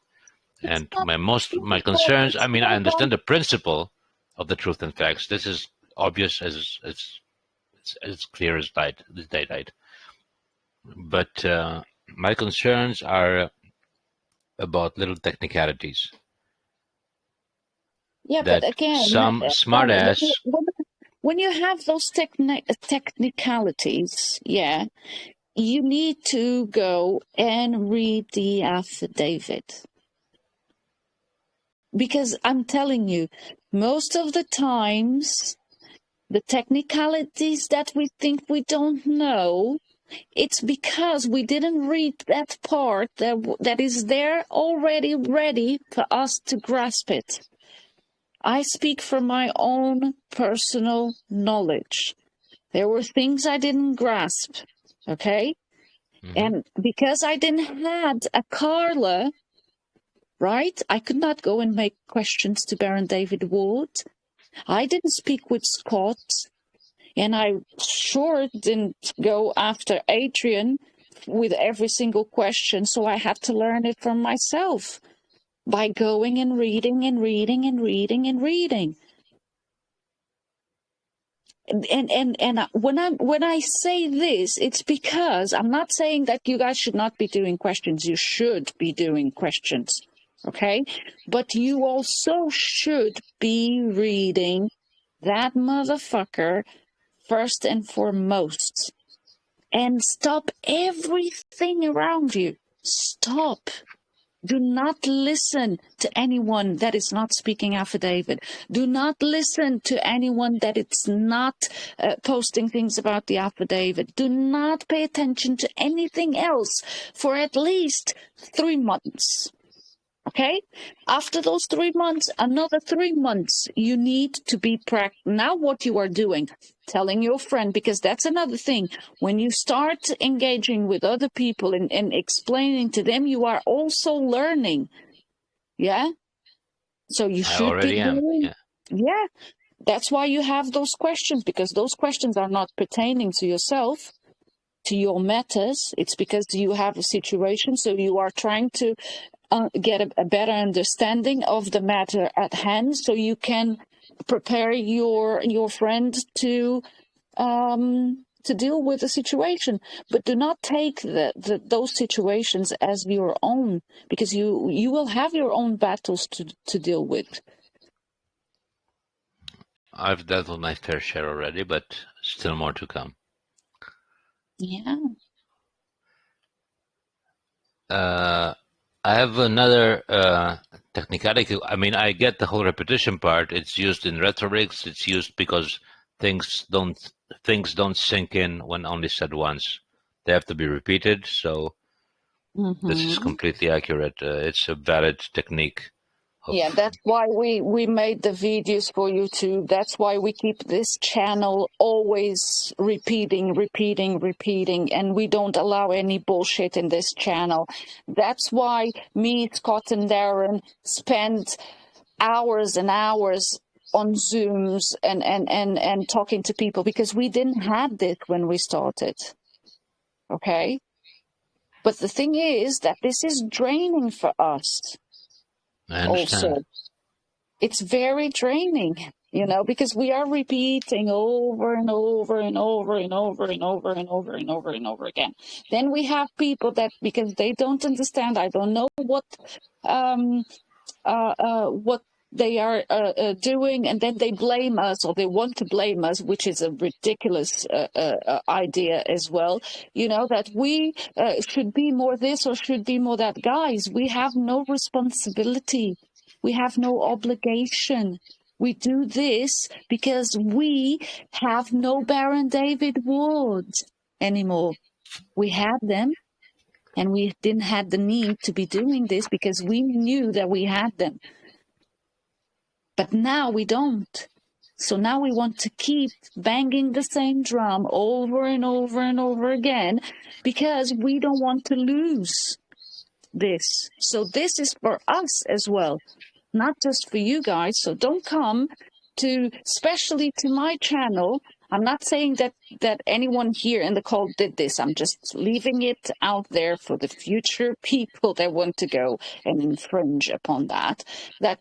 And my concerns, I mean, I understand the principle of the truth and facts. This is obvious as clear as daylight. But my concerns are about little technicalities. Yeah, but again, some smartass. When you have those technicalities, yeah, you need to go and read the affidavit. Because I'm telling you, most of the times, the technicalities that we think we don't know, it's because we didn't read that part that is there already ready for us to grasp it. I speak from my own personal knowledge. There were things I didn't grasp, okay? Mhm. And because I didn't had a Carla, right, I could not go and make questions to Baron David Wood. I didn't speak with Scott, and I sure didn't go after Adrian with every single question, so I had to learn it from myself by going and reading and reading and reading and reading. And when I say this, it's because I'm not saying that you guys should not be doing questions. You should be doing questions, okay? But you also should be reading that motherfucker first and foremost. And stop everything around you. Stop. Do not listen to anyone that is not speaking affidavit. Do not listen to anyone that is not posting things about the affidavit. Do not pay attention to anything else for at least 3 months. Okay? After those 3 months, another 3 months, you need to be now what you are doing, telling your friend, because that's another thing. When you start engaging with other people and explaining to them, you are also learning. Yeah? So you I should already be am. doing. Yeah. Yeah. That's why you have those questions, because those questions are not pertaining to yourself, to your matters. It's because you have a situation, so you are trying to get a better understanding of the matter at hand, so you can prepare your friend to deal with the situation. But do not take those situations as your own, because you will have your own battles to deal with. I've dealt with my fair share already, but still more to come. Yeah. I have another technicality. I mean, I get the whole repetition part. It's used in rhetorics. It's used because things don't sink in when only said once. They have to be repeated. So this is completely accurate. It's a valid technique. Yeah, that's why we made the videos for YouTube. That's why we keep this channel always repeating, and we don't allow any bullshit in this channel. That's why me, Scott, and Darren spend hours and hours on Zooms and talking to people, because we didn't have this when we started. Okay? But the thing is that this is draining for us. I understand. Also, it's very draining, because we are repeating over and over and over and over and over and over and over and over again. Then we have people that, because they don't understand, I don't know what they are doing, and then they blame us, or they want to blame us, which is a ridiculous idea as well. That we should be more this or should be more that. Guys, we have no responsibility. We have no obligation. We do this because we have no Baron David Woods anymore. We had them, and we didn't have the need to be doing this because we knew that we had them. But now we don't. So now we want to keep banging the same drum over and over and over again, because we don't want to lose this. So this is for us as well, not just for you guys. So don't come especially to my channel. I'm not saying that anyone here in the call did this. I'm just leaving it out there for the future people that want to go and infringe upon that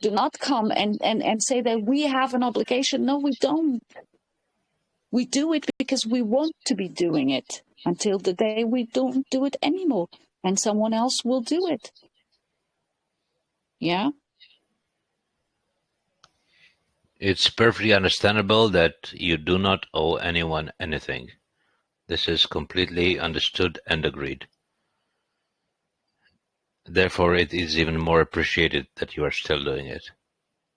do not come and say that we have an obligation. No, we don't. We do it because we want to be doing it until the day we don't do it anymore, and someone else will do it. Yeah? It's perfectly understandable that you do not owe anyone anything. This is completely understood and agreed. Therefore, it is even more appreciated that you are still doing it,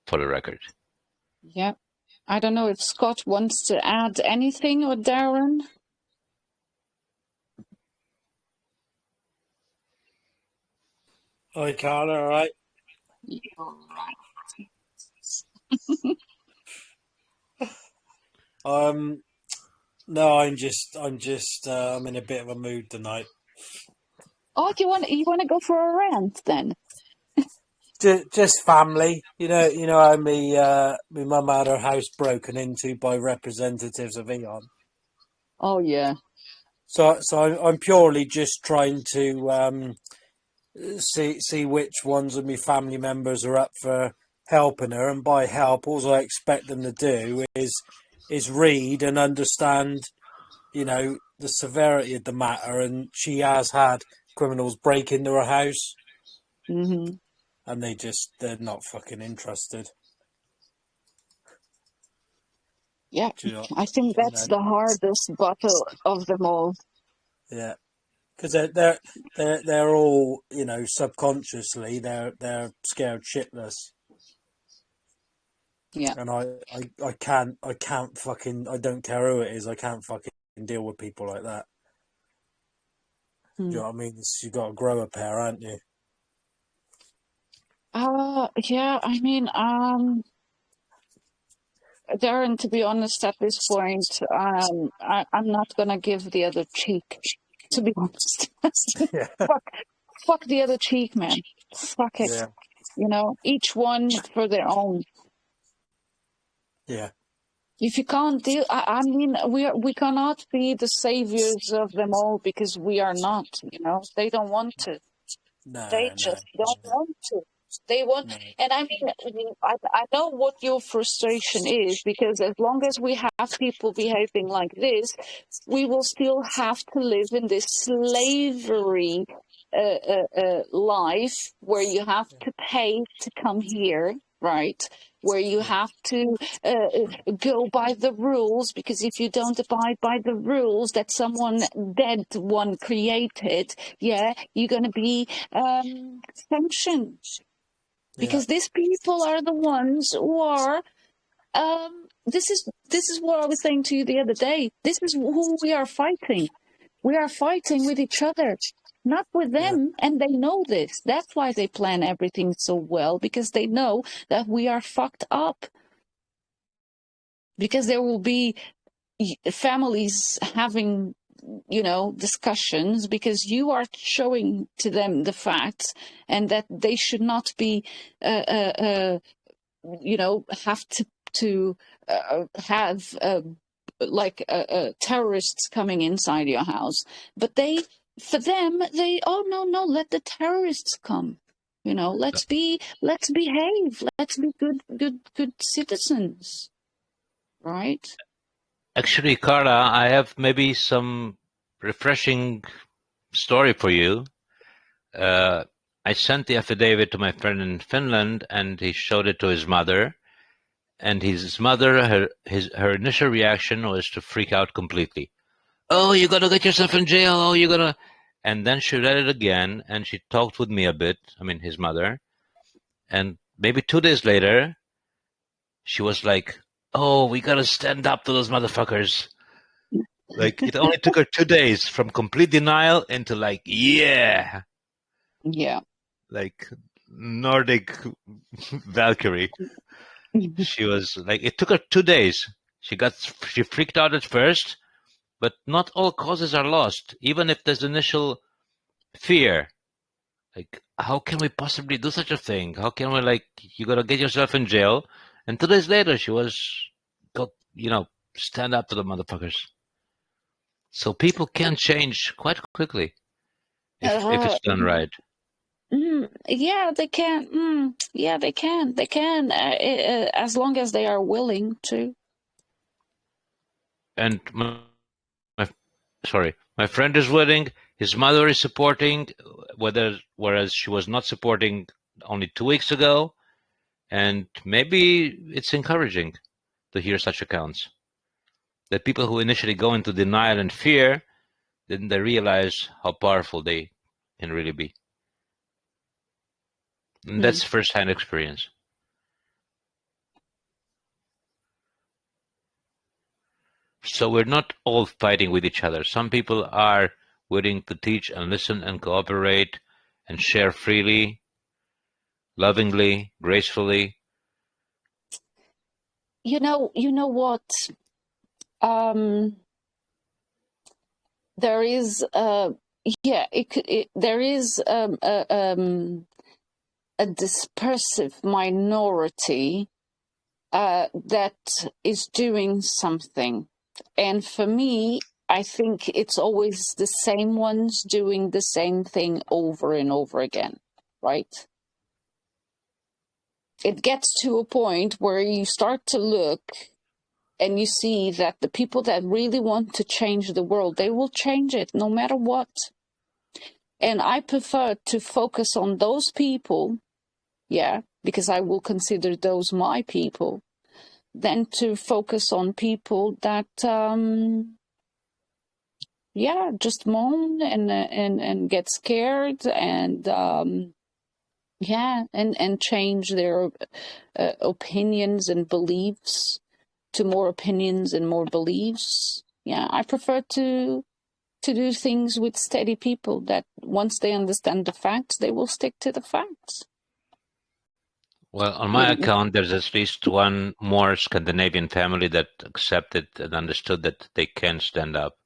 for the record. Yeah. I don't know if Scott wants to add anything, or Darren. Hi, Carla. All right. You're right. No, I'm in a bit of a mood tonight. Oh, you want to go for a rant then? Just family. You know how me mum had her house broken into by representatives of Eon. Oh yeah. So I'm purely just trying to see which ones of my family members are up for helping her, and by help, all I expect them to do is read and understand, the severity of the matter. And she has had criminals break into her house, Mm-hmm. and they're not fucking interested. Yeah, Do you know? I think that's the hardest battle of them all. Yeah, because they're all, subconsciously they're scared shitless. Yeah. And I can't fucking, I don't care who it is, I can't fucking deal with people like that. Do you know what I mean? You got to grow a pair, aren't you? Yeah, I mean, Darren, to be honest, at this point, I'm not gonna give the other cheek, to be honest. Yeah. Fuck the other cheek, man. Fuck it. Yeah. Each one for their own. Yeah. If you can't deal, I mean, we cannot be the saviors of them all, because we are not. They don't want to. They just don't want to. They want, and I mean, I know what your frustration is, because as long as we have people behaving like this, we will still have to live in this slavery life where you have to pay to come here, right? Where you have to go by the rules, because if you don't abide by the rules that someone dead one created, you're going to be sanctioned. Because these people are the ones who are. This is what I was saying to you the other day. This is who we are fighting. We are fighting with each other, not with them, and they know this. That's why they plan everything so well, because they know that we are fucked up. Because there will be families having, discussions, because you are showing to them the facts, and that they should not be, have to have terrorists coming inside your house. But for them, no, let the terrorists come. Let's behave. Let's be good citizens. Right? Actually, Carla, I have maybe some refreshing story for you. I sent the affidavit to my friend in Finland, and he showed it to his mother. And his mother, her initial reaction was to freak out completely. Oh, you're gonna get yourself in jail. Oh, you're gonna. And then she read it again, and she talked with me a bit. I mean, his mother. And maybe 2 days later, she was like, "Oh, we gotta stand up to those motherfuckers." Like, it only took her 2 days from complete denial into like, yeah, like Nordic Valkyrie. She was like, it took her 2 days. She freaked out at first, but not all causes are lost. Even if there's initial fear, like, how can we possibly do such a thing? How can we, like, you gotta get yourself in jail? And 2 days later, she was, stand up to the motherfuckers. So people can change quite quickly if it's done right. Yeah, they can. Yeah, they can. They can, as long as they are willing to. And my friend is willing. His mother is supporting, whereas she was not supporting only 2 weeks ago. And maybe it's encouraging to hear such accounts. That people who initially go into denial and fear, then they realize how powerful they can really be. And that's first-hand experience. So we're not all fighting with each other. Some people are willing to teach and listen and cooperate and share freely, lovingly, gracefully. You know what? There is there is a dispersive minority that is doing something, and for me, I think it's always the same ones doing the same thing over and over again, right? It gets to a point where you start to look and you see that the people that really want to change the world, they will change it no matter what. And I prefer to focus on those people, because I will consider those my people, than to focus on people that, just moan and get scared and, and change their opinions and beliefs to more opinions and more beliefs. Yeah, I prefer to do things with steady people that once they understand the facts, they will stick to the facts. Well, on my account, there's at least one more Scandinavian family that accepted and understood that they can stand up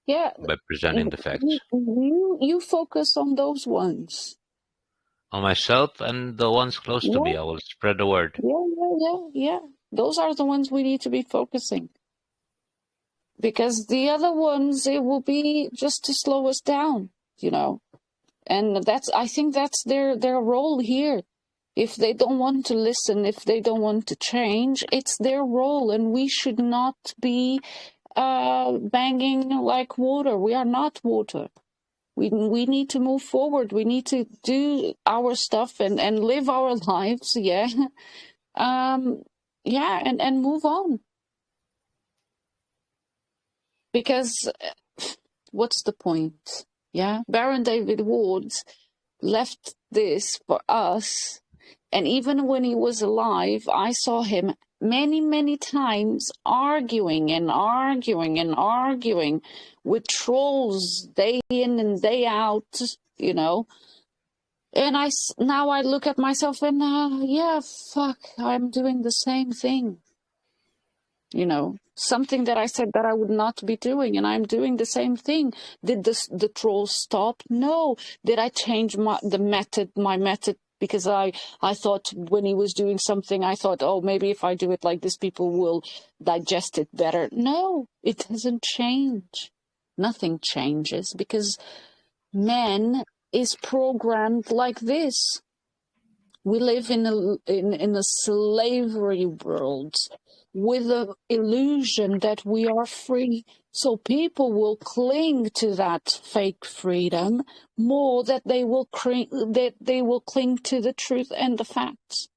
by presenting the facts. You focus on those ones. On myself and the ones close to me, I will spread the word. Yeah. Those are the ones we need to be focusing. Because the other ones, it will be just to slow us down, And I think that's their role here. If they don't want to listen, if they don't want to change, it's their role, and we should not be banging like water. We are not water. We need to move forward. We need to do our stuff and live our lives, and move on. Because what's the point? Yeah, Baron David Ward left this for us. And even when he was alive, I saw him many, many times arguing with trolls day in and day out, And now I look at myself and, I'm doing the same thing. Something that I said that I would not be doing, and I'm doing the same thing. Did the trolls stop? No. Did I change my method? Because I thought when he was doing something, I thought, oh, maybe if I do it like this, people will digest it better. No, it doesn't change. Nothing changes because man is programmed like this. We live in a slavery world with the illusion that we are free. So people will cling to that fake freedom more than they will cling to the truth and the facts.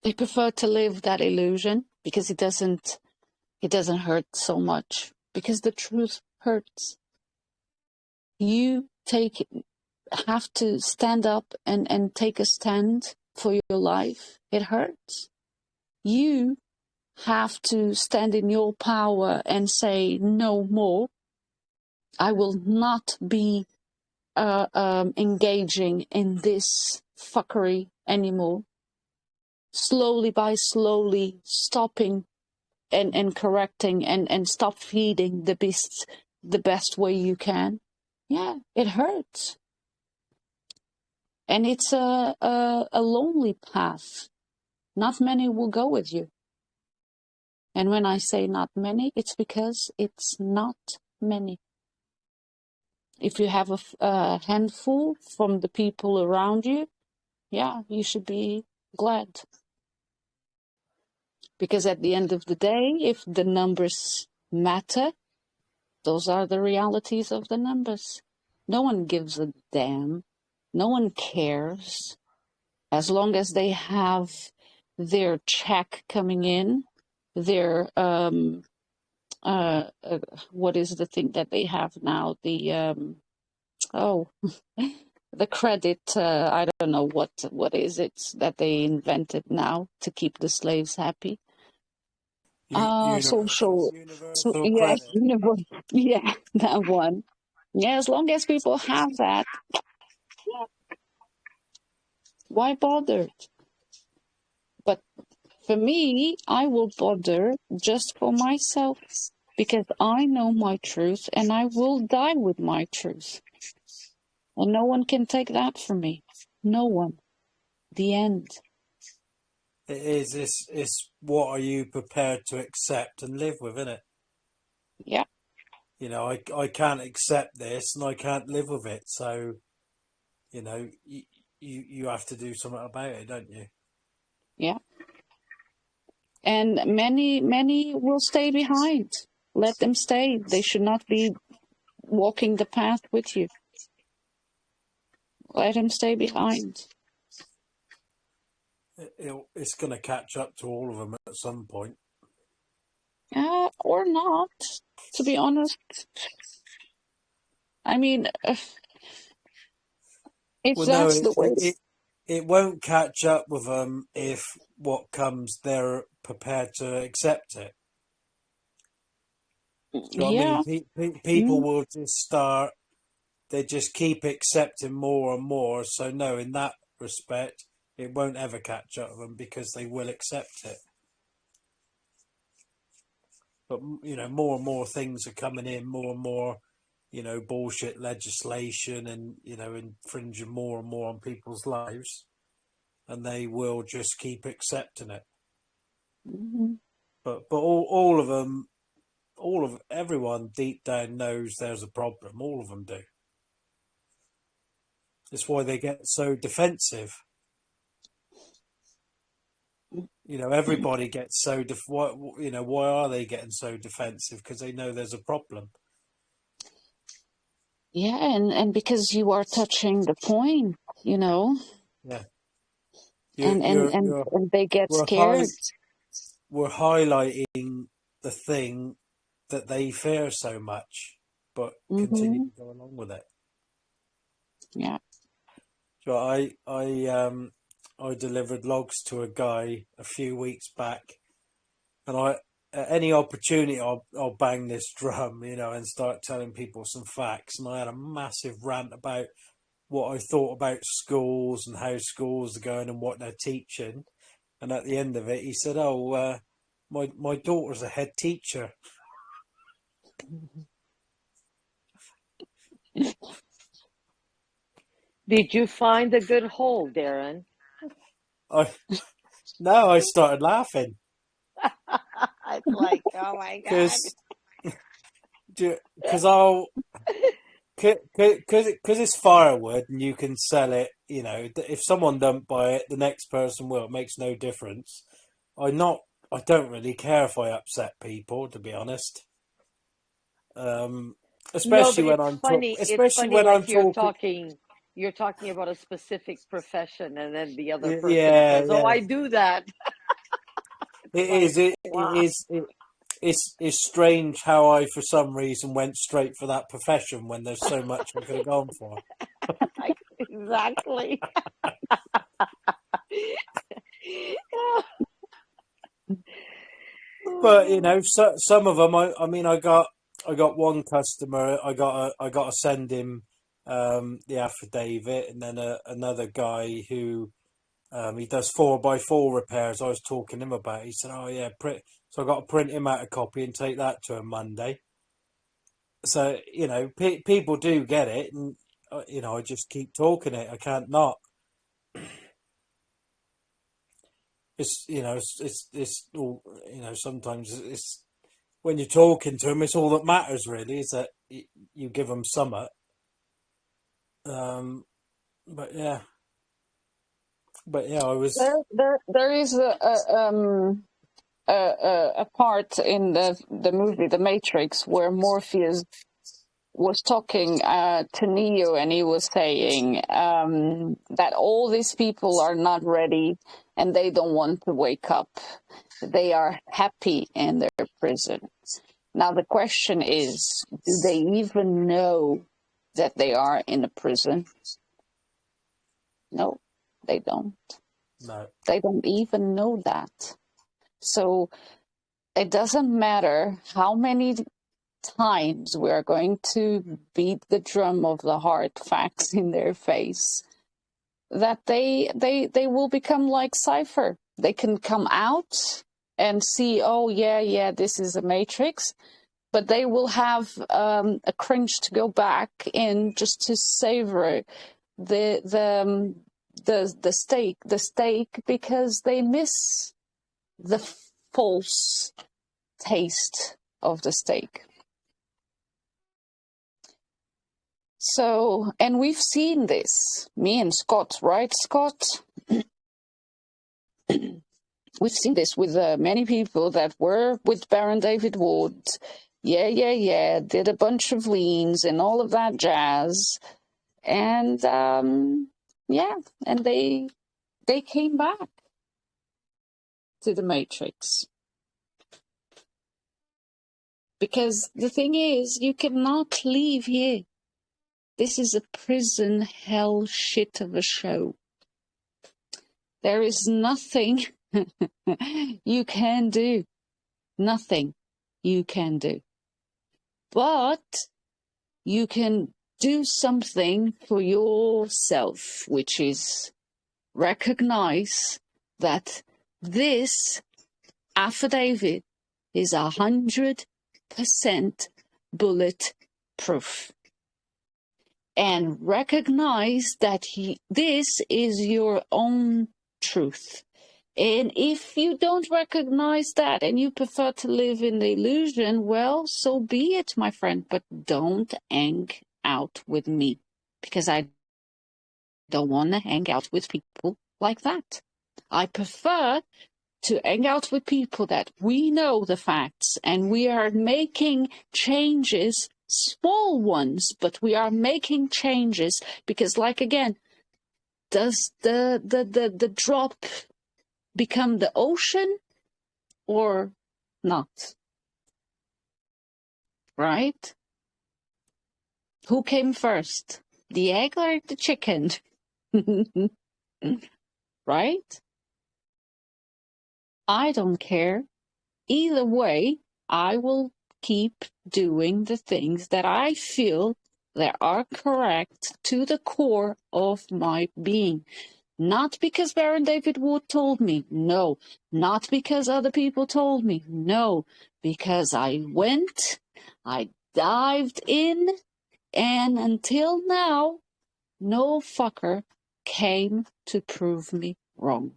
They prefer to live that illusion because it doesn't hurt so much, because the truth hurts. You have to stand up and take a stand for your life. It hurts. You have to stand in your power and say no more. I will not be engaging in this fuckery anymore. Slowly by slowly stopping and correcting and stop feeding the beasts the best way you can. Yeah, it hurts. And it's a lonely path. Not many will go with you. And when I say not many, it's because it's not many. If you have a handful from the people around you, you should be glad. Because at the end of the day, if the numbers matter, those are the realities of the numbers. No one gives a damn. No one cares. As long as they have their check coming in, their, what is the thing that they have now? The, the credit. I don't know what is it that they invented now to keep the slaves happy. Social, Universal yeah, credit. yeah, that one. Yeah, as long as people have that, why bother? But for me, I will bother just for myself because I know my truth and I will die with my truth. And no one can take that from me. No one. The end. It is. It's what are you prepared to accept and live with, isn't it? Yeah. You know, I can't accept this and I can't live with it. So, you know, you have to do something about it, don't you? Yeah. And many will stay behind. Let them stay. They should not be walking the path with you. Let them stay behind. It's going to catch up to all of them at some point. Or not, to be honest. I mean, if Well, no, that's the way. it won't catch up with them if what comes they're prepared to accept it. Do you know what I Yeah. mean? People will just start. They just keep accepting more and more. So no, in that respect, it won't ever catch up with them because they will accept it. But you know, more and more things are coming in, more and more, you know, bullshit legislation, and you know, infringing more and more on people's lives, and they will just keep accepting it. Mm-hmm. But all of them, everyone deep down knows there's a problem. All of them do. It's why they get so defensive. You know, everybody gets so why are they getting so defensive? Because they know there's a problem. Yeah, and because you are touching the point, you know. Yeah. And they get scared. We're highlighting the thing that they fear so much, but continue to go along with it. Yeah. So I delivered logs to a guy a few weeks back, and at any opportunity I'll bang this drum, you know, and start telling people some facts. And I had a massive rant about what I thought about schools and how schools are going and what they're teaching. And at the end of it, he said, "Oh, my daughter's a head teacher." Did you find a good hole, Darren? I started laughing. It's like, oh my God. Because it's firewood and you can sell it, you know, if someone don't buy it, the next person will. It makes no difference. I don't really care if I upset people, to be honest. Especially when I'm talking. Especially when I'm talking. You're talking about a specific profession, and then the other person Yeah, says, "Oh, I do that." It's strange how I, for some reason, went straight for that profession when there's so much I could have gone for. Exactly. But you know, some of them. I mean, I got one customer. I got to send him the affidavit, and then another guy who he does 4x4 repairs. I was talking to him about. He said, "Oh yeah, so I got to print him out a copy and take that to him Monday." So you know, people do get it, and you know, I just keep talking it. I can't not. It's you know, it's all you know. Sometimes it's when you're talking to them, it's all that matters really. Is that you give them something. But yeah, I was there is a part in the movie The Matrix where Morpheus was talking to Neo, and he was saying that all these people are not ready and they don't want to wake up. They are happy in their prison. Now the question is, do they even know that they are in a prison? No, they don't. No. They don't even know that. So it doesn't matter how many times we're going to beat the drum of the hard facts in their face, that they will become like Cypher. They can come out and see, oh yeah, this is a matrix, but they will have a cringe to go back in just to savor the steak because they miss the false taste of the steak. So, and we've seen this, me and Scott, right, Scott? We've seen this with many people that were with Baron David Wood. Yeah, did a bunch of leans and all of that jazz. And, yeah, and they came back to the Matrix. Because the thing is, you cannot leave here. This is a prison hell shit of a show. There is nothing you can do. Nothing you can do. But you can do something for yourself, which is recognize that this affidavit is 100% bulletproof. And recognize that this is your own truth. And if you don't recognize that and you prefer to live in the illusion, well, so be it, my friend. But don't hang out with me, because I don't want to hang out with people like that. I prefer to hang out with people that we know the facts and we are making changes, small ones, but we are making changes because, like, again, does the drop become the ocean or not? Right? Who came first? The egg or the chicken? Right? I don't care. Either way, I will keep doing the things that I feel that are correct to the core of my being. Not because Baron David Wood told me, no. Not because other people told me, no. Because I went, I dived in, and until now, no fucker came to prove me wrong.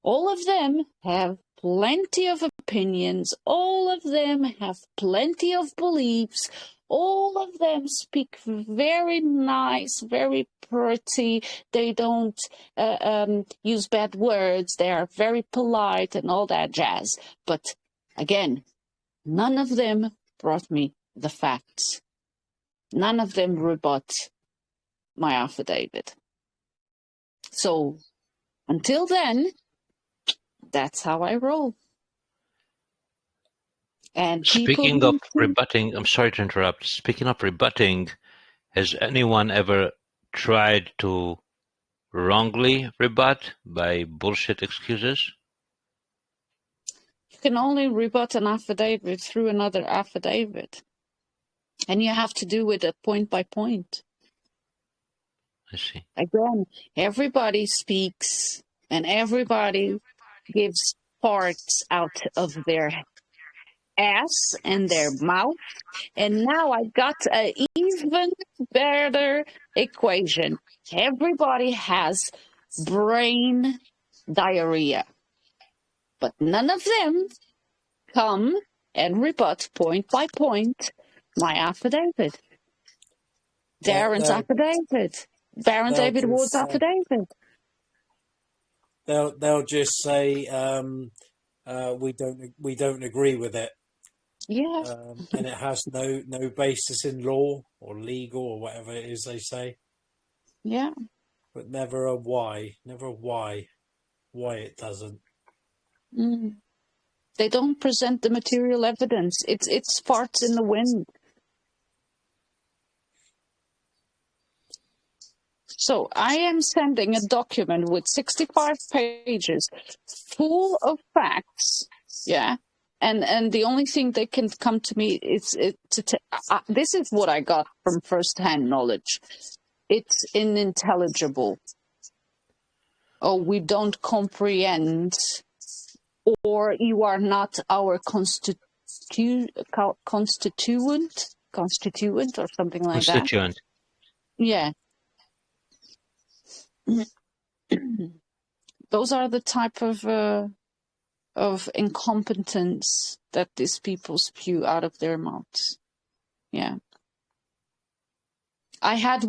All of them have plenty of opinions. All of them have plenty of beliefs. All of them speak very nice, very pretty. They don't use bad words. They are very polite and all that jazz. But again, none of them brought me the facts. None of them rebut my affidavit. So until then, that's how I roll. And Speaking of rebutting, I'm sorry to interrupt. Speaking of rebutting, has anyone ever tried to wrongly rebut by bullshit excuses? You can only rebut an affidavit through another affidavit. And you have to do it at point by point. I see. Again, everybody speaks and everybody gives parts out of their ass and their mouth. And now I've got an even better equation. Everybody has brain diarrhea, but none of them come and rebut point by point my affidavit. Darren's affidavit. Baron David Wood's affidavit. They'll just say we don't agree with it. Yeah. And it has no basis in law or legal or whatever it is they say. Yeah. But never a why. Never a why it doesn't. Mm. They don't present the material evidence. It's farts in the wind. So I am sending a document with 65 pages full of facts, yeah, and the only thing they can come to me is this is what I got from first-hand knowledge. It's unintelligible. Oh, we don't comprehend, or you are not our constituent or something like that. Constituent. Yeah. Those are the type of incompetence that these people spew out of their mouths. Yeah. I had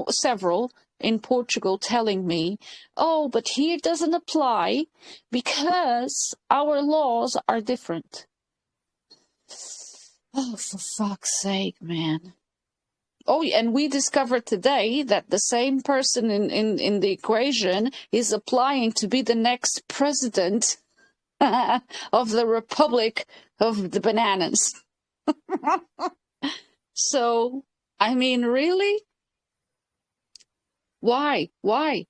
several in Portugal telling me, oh, but here doesn't apply because our laws are different. Oh, for fuck's sake, man. Oh, and we discovered today that the same person in the equation is applying to be the next president of the Republic of the Bananas. So, I mean, really? Why? Why?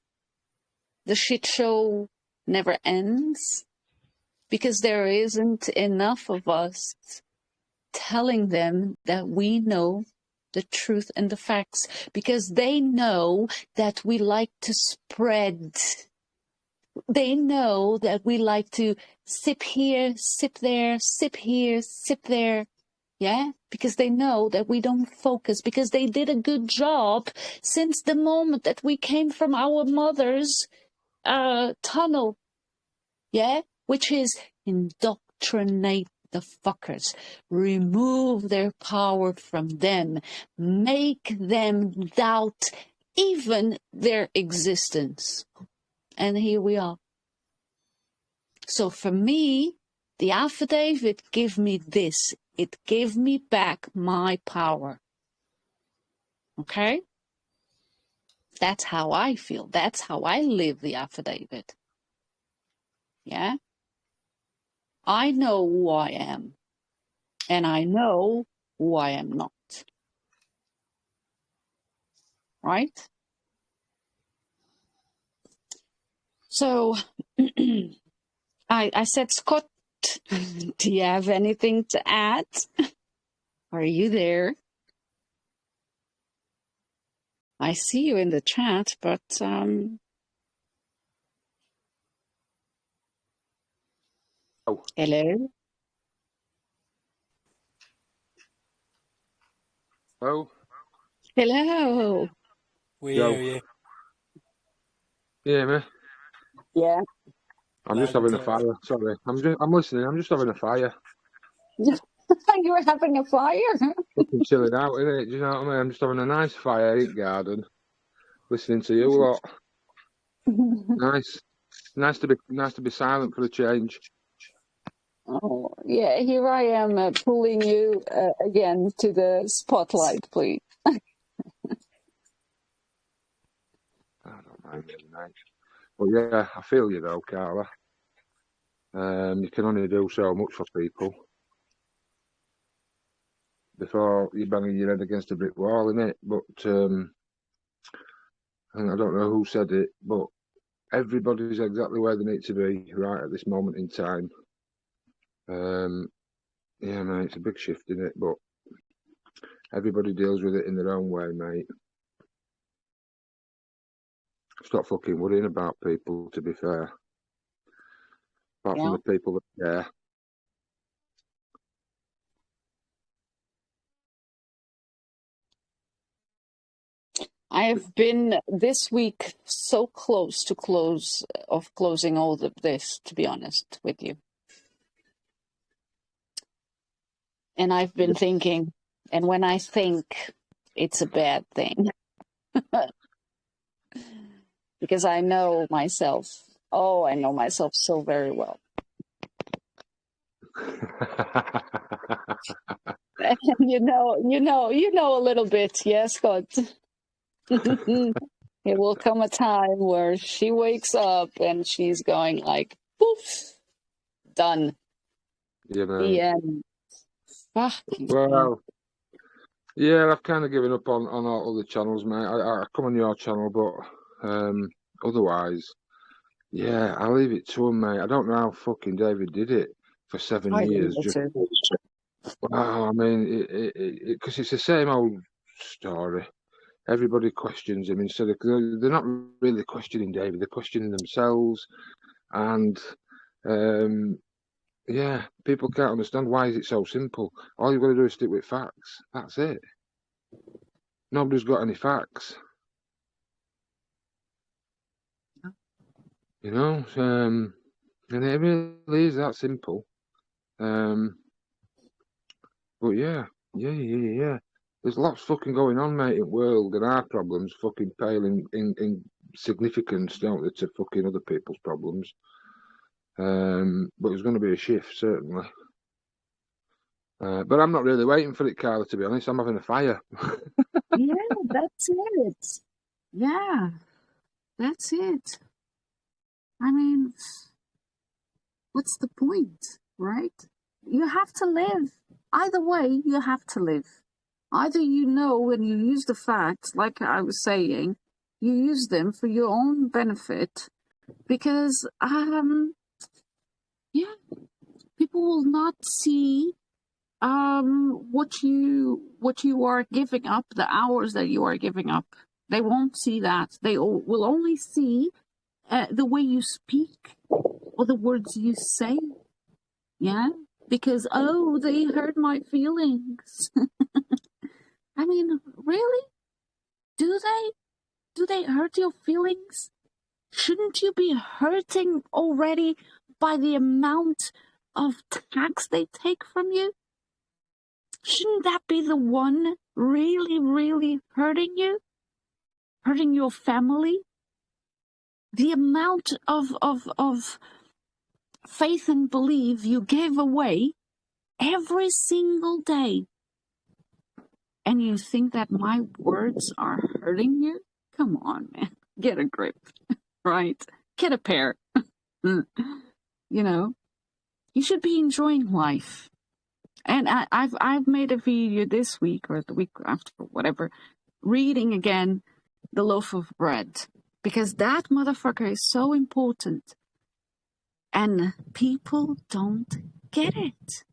The shit show never ends? Because there isn't enough of us telling them that we know the truth and the facts, because they know that we like to spread. They know that we like to sip here, sip there, sip here, sip there. Yeah, because they know that we don't focus, because they did a good job since the moment that we came from our mother's tunnel. Yeah, which is indoctrinate the fuckers, remove their power from them, make them doubt even their existence. And here we are. So for me, the affidavit gave me this. It gave me back my power. Okay? That's how I feel. That's how I live the affidavit. Yeah? I know who I am. And I know who I am not. Right? So, I said, Scott, do you have anything to add? Are you there? I see you in the chat, but Oh. Hello? Oh. Hello. We Yo. hear you. Yeah, man. Yeah. I'm just having a fire. Sorry. I'm listening. I'm just having a fire. You were having a fire? Fucking chilling out, innit? Do you know what I mean? I'm just having a nice fire, eat garden, listening to you lot. Nice. Nice to be silent for a change. Oh, yeah, here I am pulling you again to the spotlight, please. I don't mind being nice. But yeah, I feel you though, Carla. You can only do so much for people before you're banging your head against a brick wall, innit? But and I don't know who said it, but everybody's exactly where they need to be right at this moment in time. Yeah, mate, it's a big shift in it, but everybody deals with it in their own way, mate. Stop fucking worrying about people, to be fair. Apart from the people that care. I have been this week so close to closing all of this, to be honest with you. And I've been thinking, and when I think, it's a bad thing. Because I know myself. Oh, I know myself so very well. you know a little bit, yes, Scott. It will come a time where she wakes up and she's going like, poof, done. Yeah, man. The end. Fucking well, Yeah, I've kind of given up on all other channels, mate. I come on your channel, but otherwise, yeah, I leave it to him, mate. I don't know how fucking David did it for 7 I leave years. it Just, to. wow, I mean, because it's the same old story. Everybody questions him instead of, they're not really questioning David, they're questioning themselves. And yeah, people can't understand why is it so simple. All you've got to do is stick with facts. That's it. Nobody's got any facts. You know, and it really is that simple. But yeah. There's lots fucking going on, mate, in the world, and our problems fucking pale in significance, don't they, to fucking other people's problems. But there's going to be a shift, certainly. But I'm not really waiting for it, Carla, to be honest. I'm having a fire. Yeah, that's it. Yeah, that's it. I mean, what's the point, right? You have to live. Either way, you have to live. Either you know and you use the facts, like I was saying, you use them for your own benefit, because yeah, people will not see what you are giving up, the hours that you are giving up. They won't see that. They will only see the way you speak or the words you say. Yeah, because they hurt my feelings. I mean, really? Do they? Do they hurt your feelings? Shouldn't you be hurting already by the amount of tax they take from you? Shouldn't that be the one really, really hurting you? Hurting your family? The amount of faith and belief you give away every single day. And you think that my words are hurting you? Come on, man. Get a grip, right? Get a pair. You know, you should be enjoying life. And I've made a video this week or the week after, whatever, reading again The Loaf of Bread, because that motherfucker is so important. And people don't get it.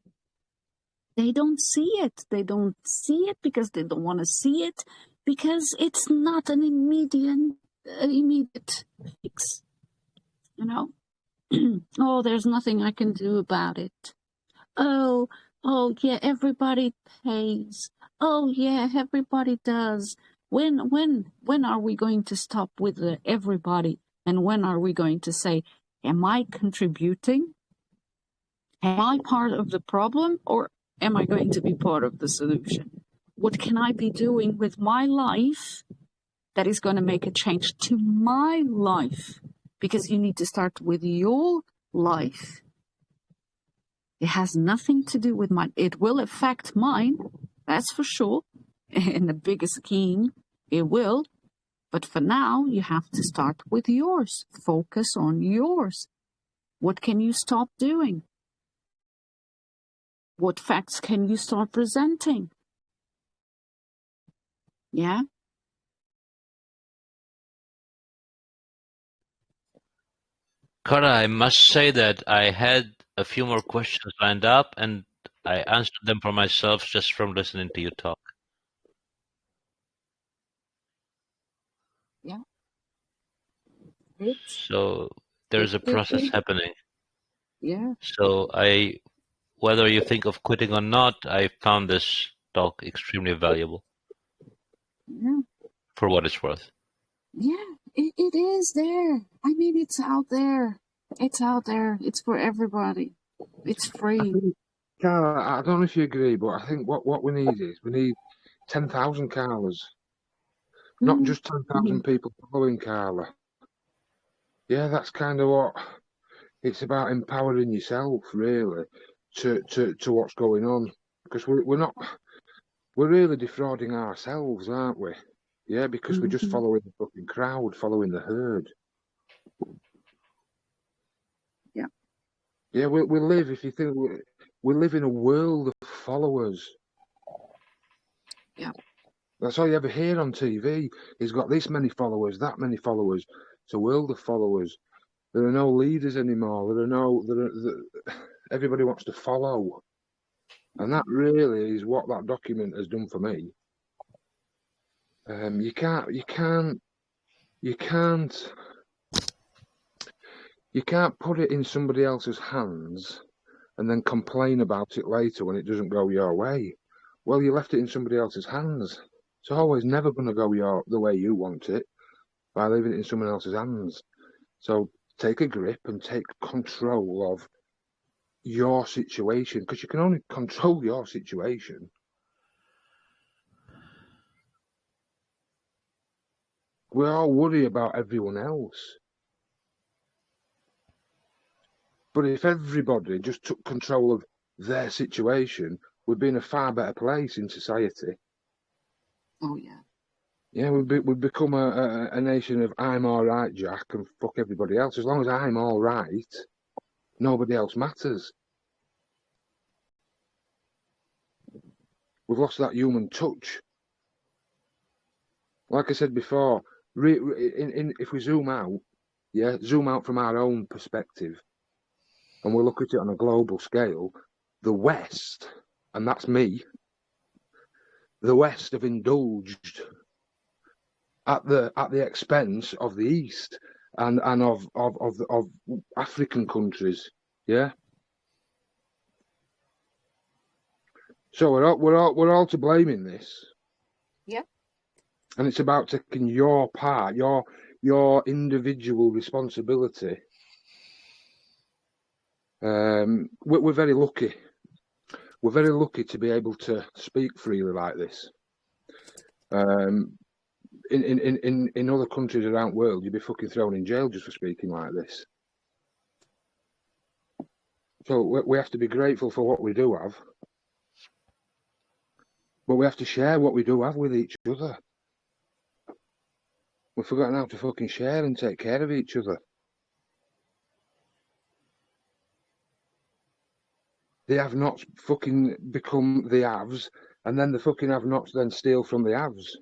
They don't see it. They don't see it because they don't want to see it, because it's not an immediate fix. You know? Oh, there's nothing I can do about it. Oh, yeah, everybody pays. Oh, yeah, everybody does. When are we going to stop with the everybody? And when are we going to say, am I contributing? Am I part of the problem, or am I going to be part of the solution? What can I be doing with my life that is going to make a change to my life? Because you need to start with your life. It has nothing to do with mine. It will affect mine, that's for sure. In the bigger scheme, it will. But for now, you have to start with yours. Focus on yours. What can you stop doing? What facts can you start presenting? Yeah? Cara, I must say that I had a few more questions lined up, and I answered them for myself just from listening to you talk. Yeah. So there's a process happening. Yeah. So whether you think of quitting or not, I found this talk extremely valuable. Yeah. For what it's worth. Yeah, it is there. I mean, it's out there. It's out there. It's for everybody. It's free. Carla, I don't know if you agree, but I think what we need is 10,000 Carlas. Not just 10,000 people following Carla. Yeah, that's kind of what it's about, empowering yourself, really, to what's going on. Because we're really defrauding ourselves, aren't we? Yeah, because we're just following the fucking crowd, following the herd. Yeah. Yeah, we live, if you think, we live in a world of followers. Yeah. That's all you ever hear on TV. He's got this many followers, that many followers. It's a world of followers. There are no leaders anymore. Everybody wants to follow. And that really is what that document has done for me. You can't put it in somebody else's hands and then complain about it later when it doesn't go your way. Well, you left it in somebody else's hands. It's always never going to go the way you want it by leaving it in someone else's hands. So take a grip and take control of your situation, because you can only control your situation. We all worry about everyone else. But if everybody just took control of their situation, we'd be in a far better place in society. Oh, yeah. Yeah, we'd become a nation of I'm all right, Jack, and fuck everybody else. As long as I'm all right, nobody else matters. We've lost that human touch. Like I said before, if we zoom out from our own perspective, and we look at it on a global scale, the West, and that's me, the West have indulged at the expense of the East and of African countries, yeah. So we're all to blame in this. Yeah. And it's about taking your part, your individual responsibility. We're very lucky. We're very lucky to be able to speak freely like this. In other countries around the world, you'd be fucking thrown in jail just for speaking like this. So we have to be grateful for what we do have, but we have to share what we do have with each other. We've forgotten how to fucking share and take care of each other. The have-nots fucking become the haves, and then the fucking have-nots then steal from the haves,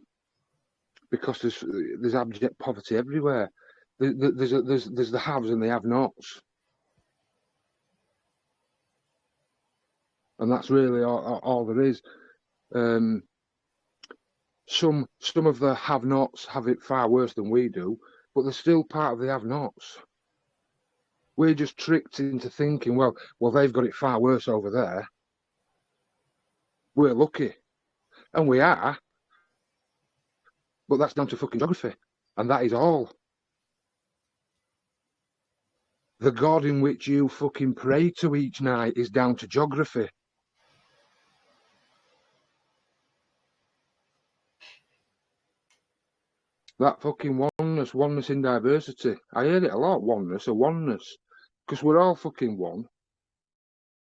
because there's abject poverty everywhere. There's the haves and the have-nots, and that's really all there is. Some of the have-nots have it far worse than we do, but they're still part of the have-nots. We're just tricked into thinking, well, they've got it far worse over there. We're lucky. And we are. But that's down to fucking geography. And that is all. The God in which you fucking pray to each night is down to geography. That fucking oneness in diversity. I hear it a lot, oneness. Because we're all fucking one.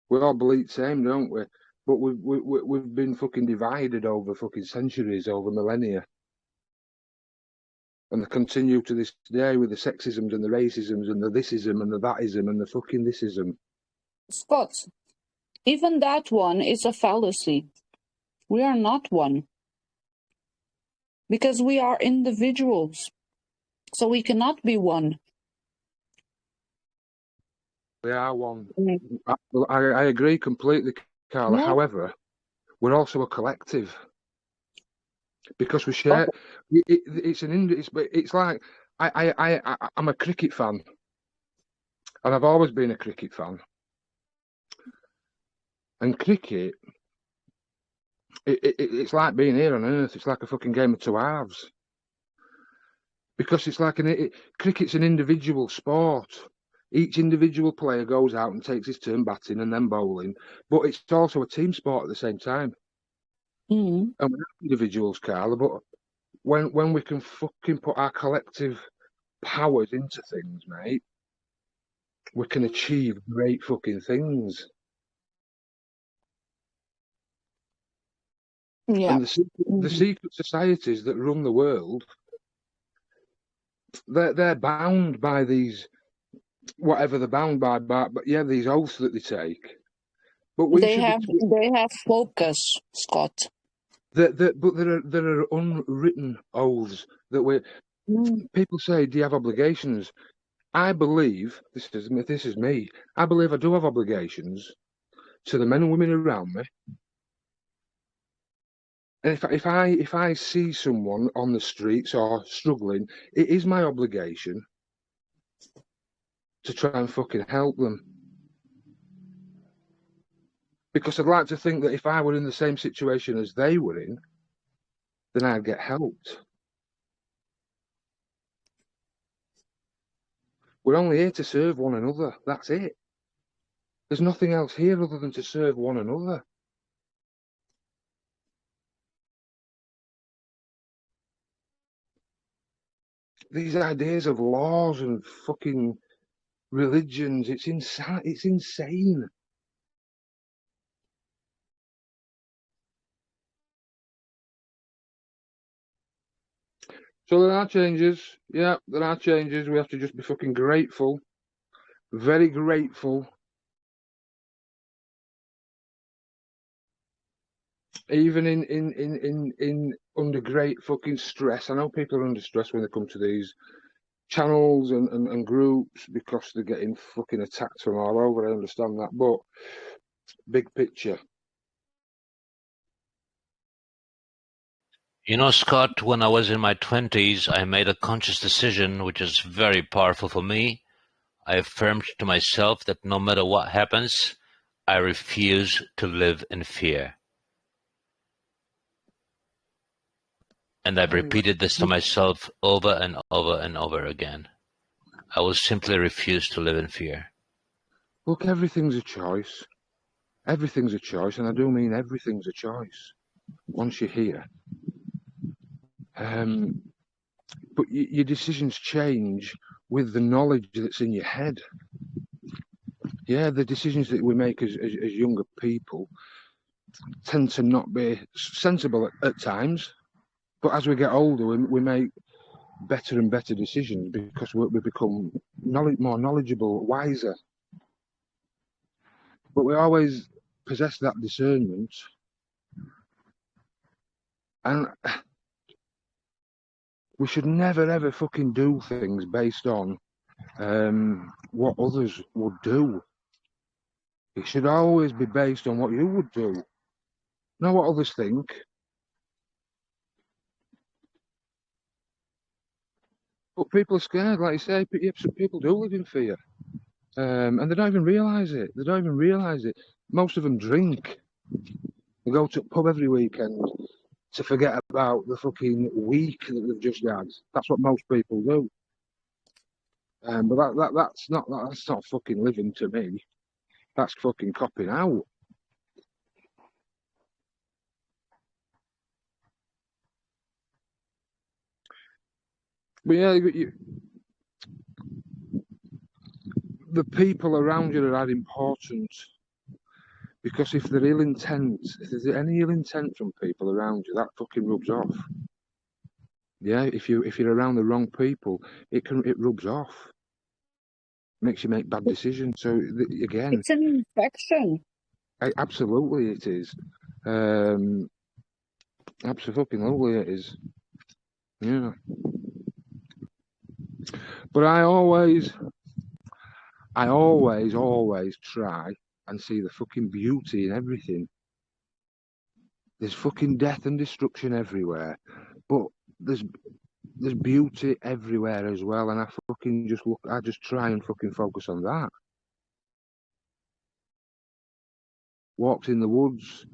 We all believe the same, don't we? But we've been fucking divided over fucking centuries, over millennia. And they continue to this day with the sexisms and the racisms and the thisism and the thatism and the fucking thisism. Scott, even that one is a fallacy. We are not one. Because we are individuals. So we cannot be one. We are one. I agree completely, Carla. Yeah. However, we're also a collective. Because we share, it's like I'm a cricket fan, and I've always been a cricket fan. And cricket, it's like being here on Earth. It's like a fucking game of two halves. Because it's like cricket's an individual sport. Each individual player goes out and takes his turn batting and then bowling, but it's also a team sport at the same time. Mm-hmm. And we're individuals, Carla, but when we can fucking put our collective powers into things, mate, we can achieve great fucking things. Yeah. And the secret societies that run the world, they're bound by these, whatever they're bound by, but yeah, these oaths that they take. But they have focus, Scott. But there are unwritten oaths that people say, do you have obligations? I believe, this is me, I believe I do have obligations to the men and women around me. And if I see someone on the streets or struggling, it is my obligation to try and fucking help them. Because I'd like to think that if I were in the same situation as they were in, then I'd get helped. We're only here to serve one another. That's it. There's nothing else here other than to serve one another. These ideas of laws and fucking religions, it's insane. So there are changes. Yeah, there are changes. We have to just be fucking grateful. Very grateful. Even in under great fucking stress. I know people are under stress when they come to these channels and groups because they're getting fucking attacked from all over. I understand that. But big picture. You know, Scott, when I was in my 20s, I made a conscious decision, which is very powerful for me. I affirmed to myself that no matter what happens, I refuse to live in fear. And I've repeated this to myself over and over and over again. I will simply refuse to live in fear. Look, everything's a choice. Everything's a choice, and I do mean everything's a choice. Once you're here. But your decisions change with the knowledge that's in your head. Yeah, the decisions that we make as younger people tend to not be sensible at times. But as we get older, we make better and better decisions because we become more knowledgeable, wiser. But we always possess that discernment. And we should never, ever fucking do things based on what others would do. It should always be based on what you would do, not what others think. But people are scared, like you say. Some people do live in fear, and they don't even realise it. They don't even realise it. Most of them drink. They go to a pub every weekend to forget about the fucking week that they've just had. That's what most people do. But that's not fucking living to me. That's fucking copping out. But yeah, the people around you are important. Because if they're ill intent, if there's any ill intent from people around you, that fucking rubs off. Yeah, if you're around the wrong people, it rubs off. Makes you make bad decisions. So again, it's an infection. Absolutely, it is. Absolutely, it is. Yeah. But I always try and see the fucking beauty in everything. There's fucking death and destruction everywhere, but there's beauty everywhere as well, and I just try and fucking focus on that. Walks in the woods.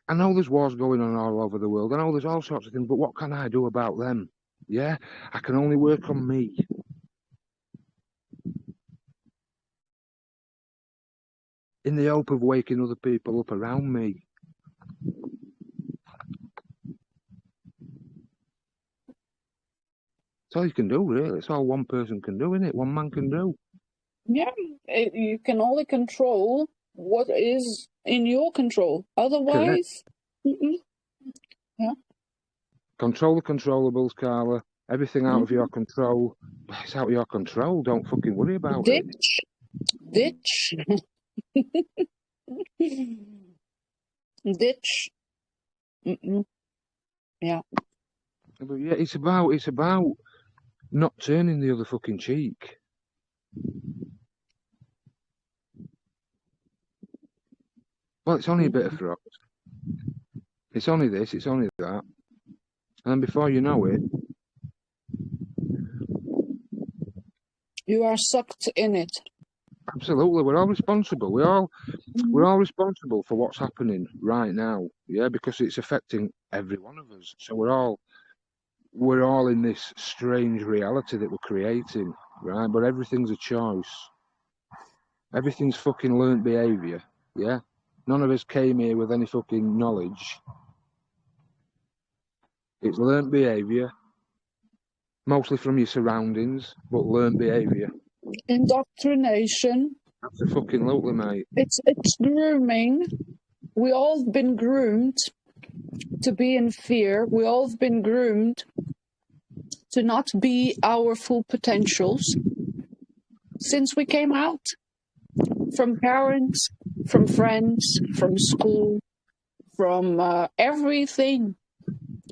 I know there's wars going on all over the world. I know there's all sorts of things, but what can I do about them? Yeah, I can only work on me. In the hope of waking other people up around me. That's all you can do, really. It's all one person can do, isn't it? One man can do. Yeah, you can only control what is in your control. Otherwise, yeah. Control the controllables, Carla. Everything out of your control. It's out of your control. Don't fucking worry about it. Ditch. Ditch. Yeah. But yeah, it's about not turning the other fucking cheek. Well, it's only a bit of fraud. It's only this, it's only that. And then before you know it, you are sucked in it. absolutely, we're all responsible. We're all responsible for what's happening right now. Yeah, because it's affecting every one of us. So we're all in this strange reality that we're creating, right? But everything's a choice. Everything's fucking learnt behaviour, yeah? None of us came here with any fucking knowledge. It's learnt behaviour, mostly from your surroundings, but learnt behaviour. Indoctrination. Absolutely, mate. It's grooming. We all been groomed to be in fear. We all have been groomed to not be our full potentials since we came out. From parents, from friends, from school, from everything.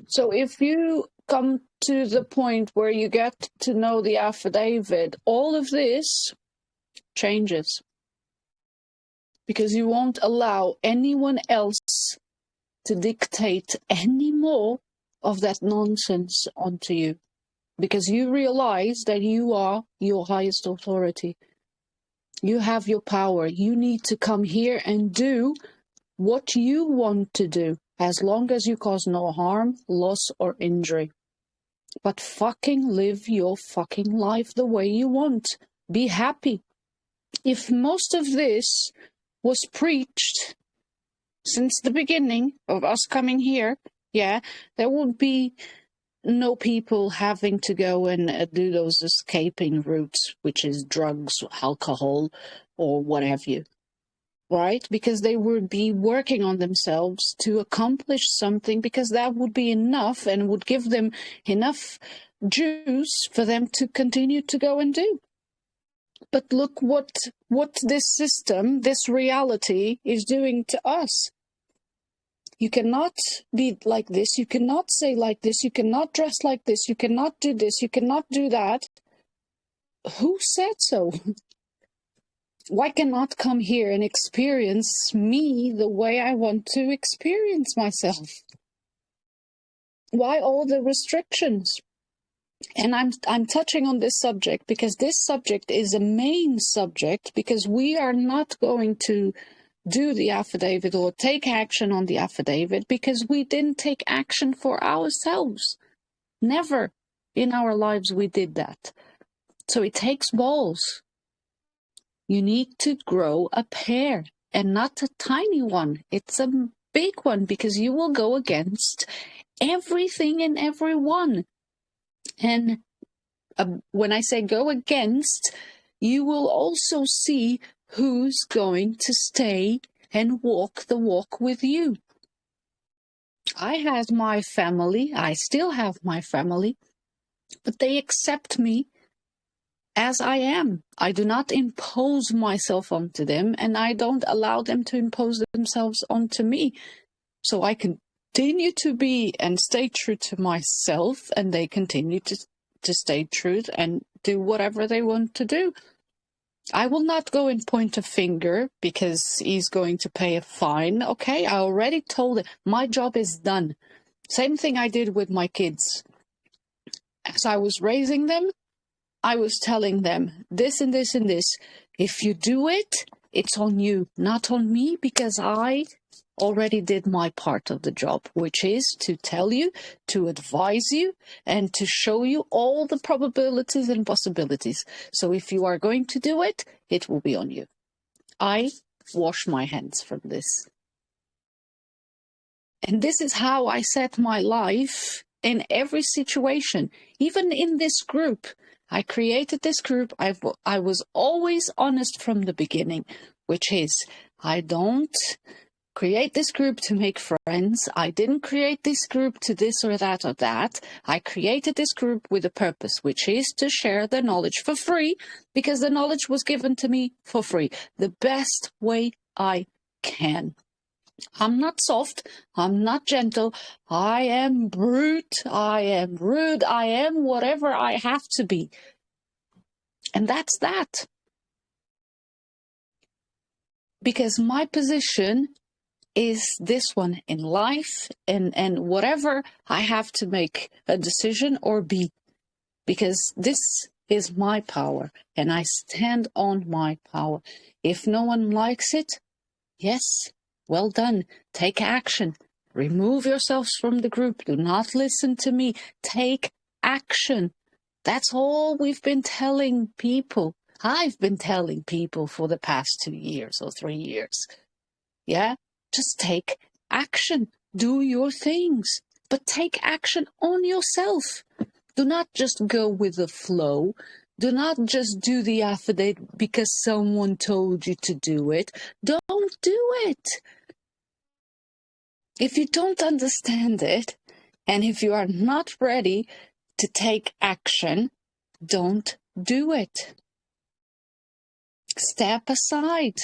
So if you come to the point where you get to know the affidavit, all of this changes. Because you won't allow anyone else to dictate any more of that nonsense onto you. Because you realize that you are your highest authority. You have your power. You need to come here and do what you want to do, as long as you cause no harm, loss, or injury. But fucking live your fucking life the way you want. Be happy. If most of this was preached since the beginning of us coming here, yeah, there would be no people having to go and do those escaping routes, which is drugs, alcohol, or what have you, right? Because they would be working on themselves to accomplish something, because that would be enough and would give them enough juice for them to continue to go and do. But look what this system, this reality is doing to us. You cannot be like this, you cannot say like this, you cannot dress like this, you cannot do this, you cannot do that. Who said so? Why cannot come here and experience me the way I want to experience myself? Why all the restrictions? And I'm touching on this subject because this subject is a main subject, because we are not going to do the affidavit or take action on the affidavit because we didn't take action for ourselves. Never in our lives we did that. So it takes balls. You need to grow a pair, and not a tiny one. It's a big one, because you will go against everything and everyone. And when I say go against, you will also see who's going to stay and walk the walk with you. I had my family, I still have my family, but they accept me as I am. I do not impose myself onto them, and I don't allow them to impose themselves onto me. So I continue to be and stay true to myself, and they continue to stay true and do whatever they want to do. I will not go and point a finger because he's going to pay a fine. Okay, I already told him my job is done. Same thing I did with my kids. As I was raising them, I was telling them this and this and this. If you do it, it's on you, not on me, because I already did my part of the job, which is to tell you, to advise you, and to show you all the probabilities and possibilities. So if you are going to do it, it will be on you. I wash my hands from this. And this is how I set my life in every situation, even in this group. I created this group. I was always honest from the beginning, which is I don't create this group to make friends. I didn't create this group to this or that or that. I created this group with a purpose, which is to share the knowledge for free, because the knowledge was given to me for free, the best way I can. I'm not soft. I'm not gentle. I am brute. I am rude. I am whatever I have to be. And that's that. Because my position is this one in life, and whatever I have to make a decision or be. Because this is my power, and I stand on my power. If no one likes it, yes, well done. Take action. Remove yourselves from the group. Do not listen to me. Take action. That's all we've been telling people. I've been telling people for the past 2 years or 3 years. Yeah? Just take action. Do your things. But take action on yourself. Do not just go with the flow. Do not just do the affidavit because someone told you to do it. Don't do it. If you don't understand it, and if you are not ready to take action, don't do it. Step aside.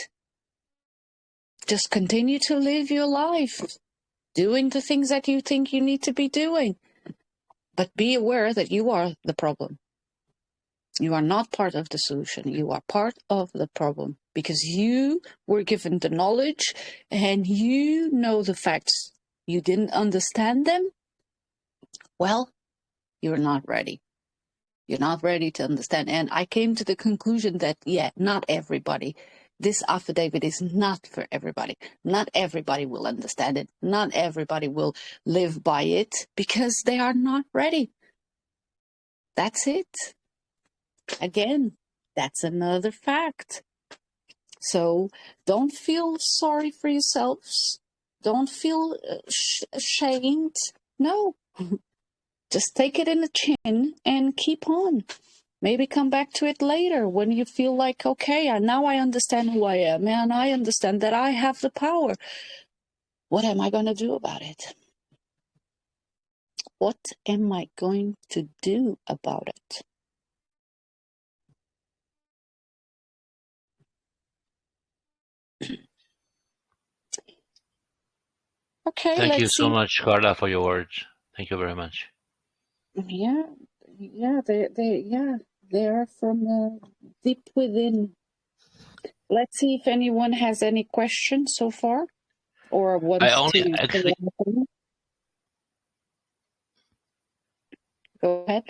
Just continue to live your life, doing the things that you think you need to be doing. But be aware that you are the problem. You are not part of the solution. You are part of the problem because you were given the knowledge and you know the facts. You didn't understand them. Well, you're not ready. You're not ready to understand. And I came to the conclusion that, not everybody. This affidavit is not for everybody. Not everybody will understand it. Not everybody will live by it because they are not ready. That's it. Again, that's another fact. So don't feel sorry for yourselves. Don't feel ashamed. No. Just take it in the chin and keep on. Maybe come back to it later when you feel like, okay, now I understand who I am and I understand that I have the power. What am I going to do about it? What am I going to do about it? Okay, Thank you let's so see. much, Carla, for your words. Thank you very much. Yeah, they are from deep within. Let's see if anyone has any questions so far or I wants only to say actually, anything. Go ahead.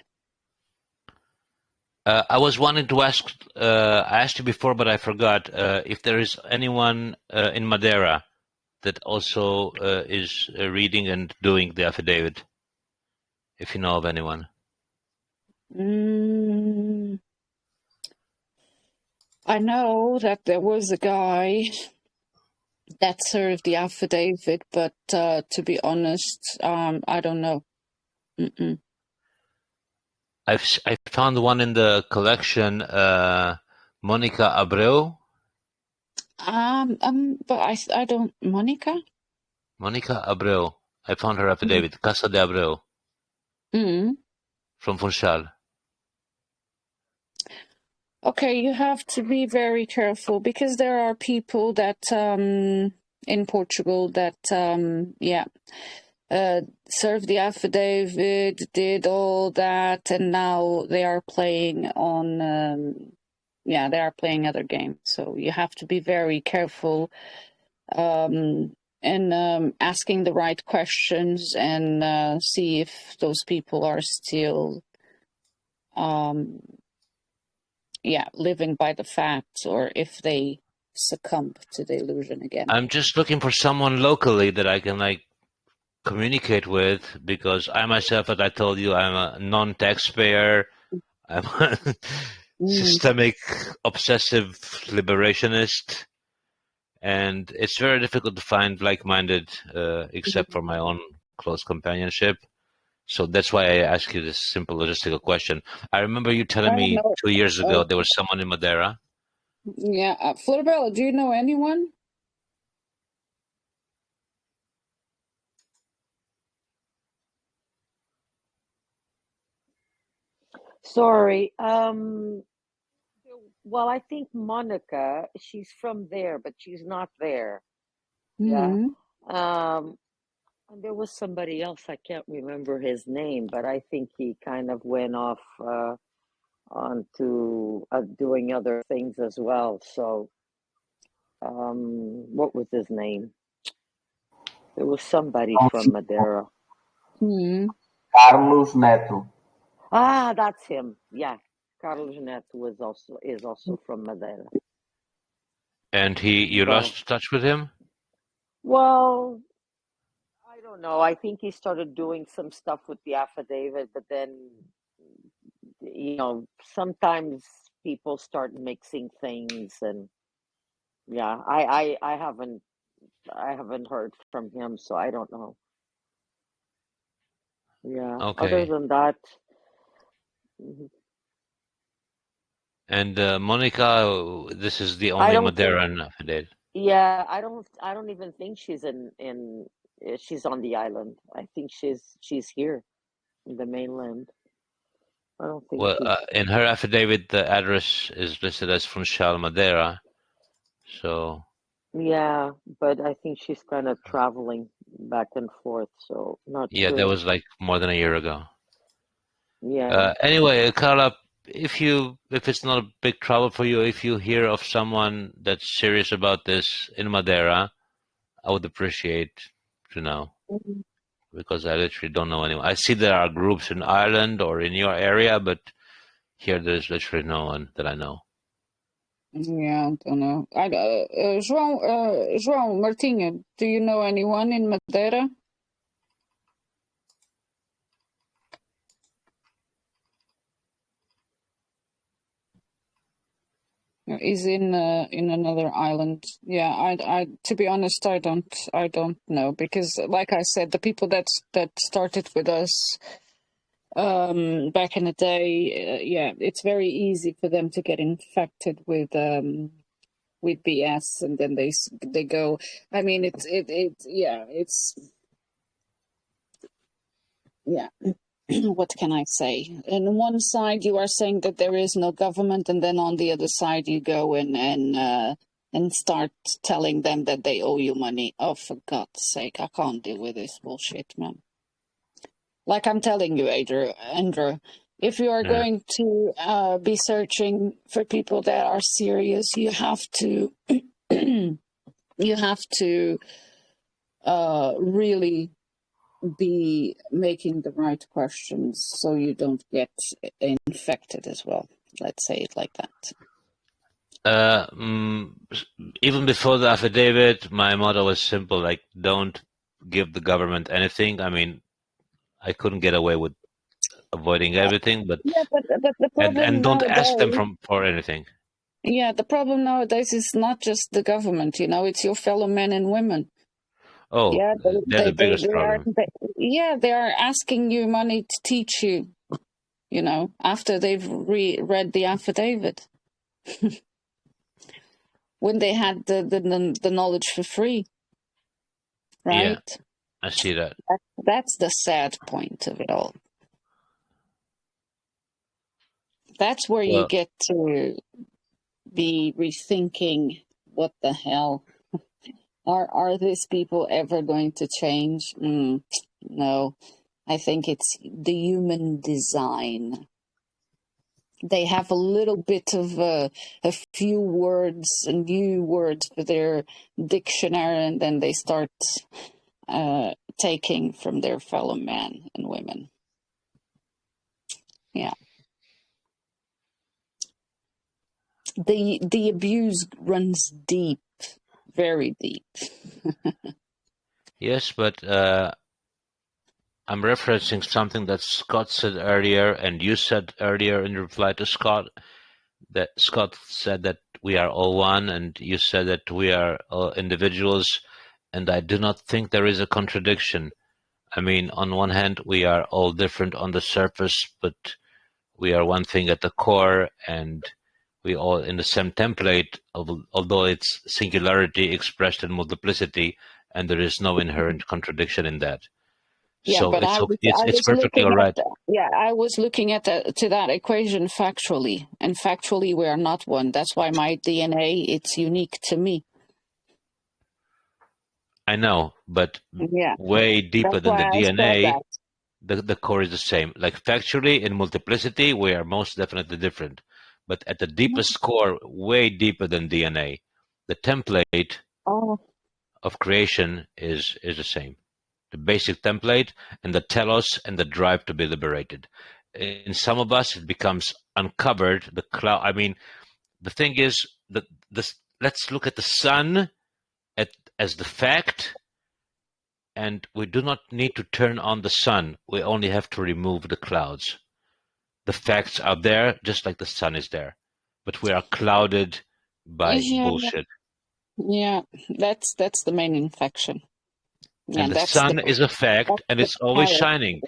I was wanting to ask, I asked you before, but I forgot, if there is anyone in Madeira that also is reading and doing the affidavit, if you know of anyone. I know that there was a guy that served the affidavit, but to be honest, I don't know. I found one in the collection, Monica Abreu. But I don't. Monica Abreu. I found her affidavit, Casa de Abreu, from Funchal. Okay, you have to be very careful because there are people that in Portugal that served the affidavit, did all that, and now they are playing on they are playing other games. So you have to be very careful and asking the right questions and see if those people are still living by the facts or if they succumb to the illusion again. I'm just looking for someone locally that I can communicate with, because I myself, as I told you, I'm a non-taxpayer. I'm a systemic obsessive liberationist, and it's very difficult to find like-minded except for my own close companionship. So that's why I ask you this simple logistical question. I remember you telling me 2 years ago there was someone in Madeira. Yeah, Floribella, do you know anyone? Sorry. Well, I think Monica, she's from there, but she's not there. Yeah. And there was somebody else, I can't remember his name, but I think he kind of went off onto doing other things as well. So, what was his name? There was somebody from Madeira. Carlos Neto. Ah, that's him. Yeah, Carlos Neto is also from Madeira. And you lost touch with him? Well, I don't know. I think he started doing some stuff with the affidavit, but then, sometimes people start mixing things, and yeah, I haven't heard from him, so I don't know. Yeah. Okay. Other than that. Mhm. And Monica, this is the only Madeiran affidavit. Yeah, I don't even think she's she's on the island. I think she's here in the mainland. I don't think Well, in her affidavit, the address is listed as Funchal, Madeira. So. Yeah, but I think she's kind of traveling back and forth, so not Yeah, sure. that was like more than a year ago. Yeah. Anyway, Carla, if it's not a big trouble for you, if you hear of someone that's serious about this in Madeira, I would appreciate to know, because I literally don't know anyone. I see there are groups in Ireland or in your area, but here there's literally no one that I know. Yeah, I don't know. João Martinha, do you know anyone in Madeira? Is in another island. Yeah, I to be honest, I don't know, because like I said, the people that started with us back in the day, yeah, it's very easy for them to get infected with BS, and then they go. I mean, yeah. What can I say? On one side, you are saying that there is no government, and then on the other side, you go and start telling them that they owe you money. Oh, for God's sake, I can't deal with this bullshit, man. Like I'm telling you, Andrew, if you are going to be searching for people that are serious, you have to really be making the right questions so you don't get infected as well. Let's say it like that. Even before the affidavit, my motto was simple, like, don't give the government anything. I mean, I couldn't get away with avoiding everything, but the problem and don't ask them nowadays, for anything. Yeah, the problem nowadays is not just the government, it's your fellow men and women. Oh, yeah, they're the biggest problem. They are asking you money to teach you, after they've read the affidavit. When they had the knowledge for free, right? Yeah, I see that. That's the sad point of it all. That's where you get to be rethinking, what the hell? Are these people ever going to change? No, I think it's the human design. They have a little bit of a few words, new words for their dictionary, and then they start taking from their fellow men and women. Yeah. The abuse runs deep, very deep. Yes, but I'm referencing something that Scott said earlier, and you said earlier in reply to Scott, that Scott said that we are all one, and you said that we are all individuals, and I do not think there is a contradiction. I mean, on one hand, we are all different on the surface, but we are one thing at the core, and we all in the same template, although it's singularity expressed in multiplicity, and there is no inherent contradiction in that. Yeah, so but it's perfectly all right. I was looking at to that equation factually, and factually we are not one. That's why my DNA, it's unique to me. I know, but Yeah, way deeper that's than the why I said DNA, that. the core is the same. Like factually, in multiplicity, we are most definitely different. But at the deepest core, way deeper than DNA, the template Oh, of creation is the same. The basic template and the telos and the drive to be liberated. In some of us, it becomes uncovered. The cloud. I mean, the thing is that this. Let's look at the sun as the fact, and we do not need to turn on the sun. We only have to remove the clouds. The facts are there, just like the sun is there, but we are clouded by yeah, bullshit. yeah. That's the main infection. Yeah, And the sun is a fact, that's and the it's always power. shining,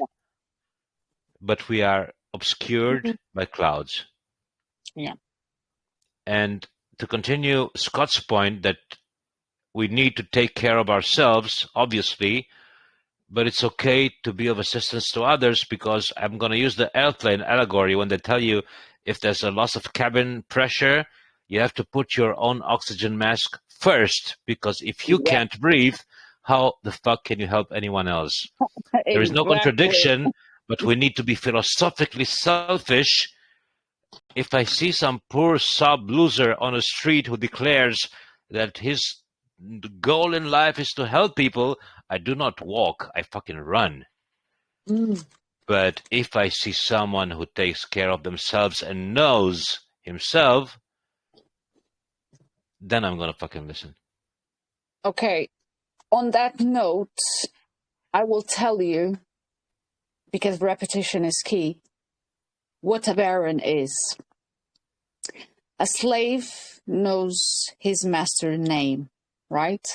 but we are obscured by clouds. Yeah. And to continue Scott's point that we need to take care of ourselves, obviously, but it's okay to be of assistance to others, because I'm going to use the airplane allegory when they tell you if there's a loss of cabin pressure, you have to put your own oxygen mask first, because if you Yeah, can't breathe, how the fuck can you help anyone else? There is no exactly. contradiction, but we need to be philosophically selfish. If I see some poor sub loser on a street who declares that his goal in life is to help people, I do not walk, I fucking run. Mm. But if I see someone who takes care of themselves and knows himself, then I'm gonna fucking listen. Okay. On that note, I will tell you, because repetition is key, what a baron is. A slave knows his master's name, right?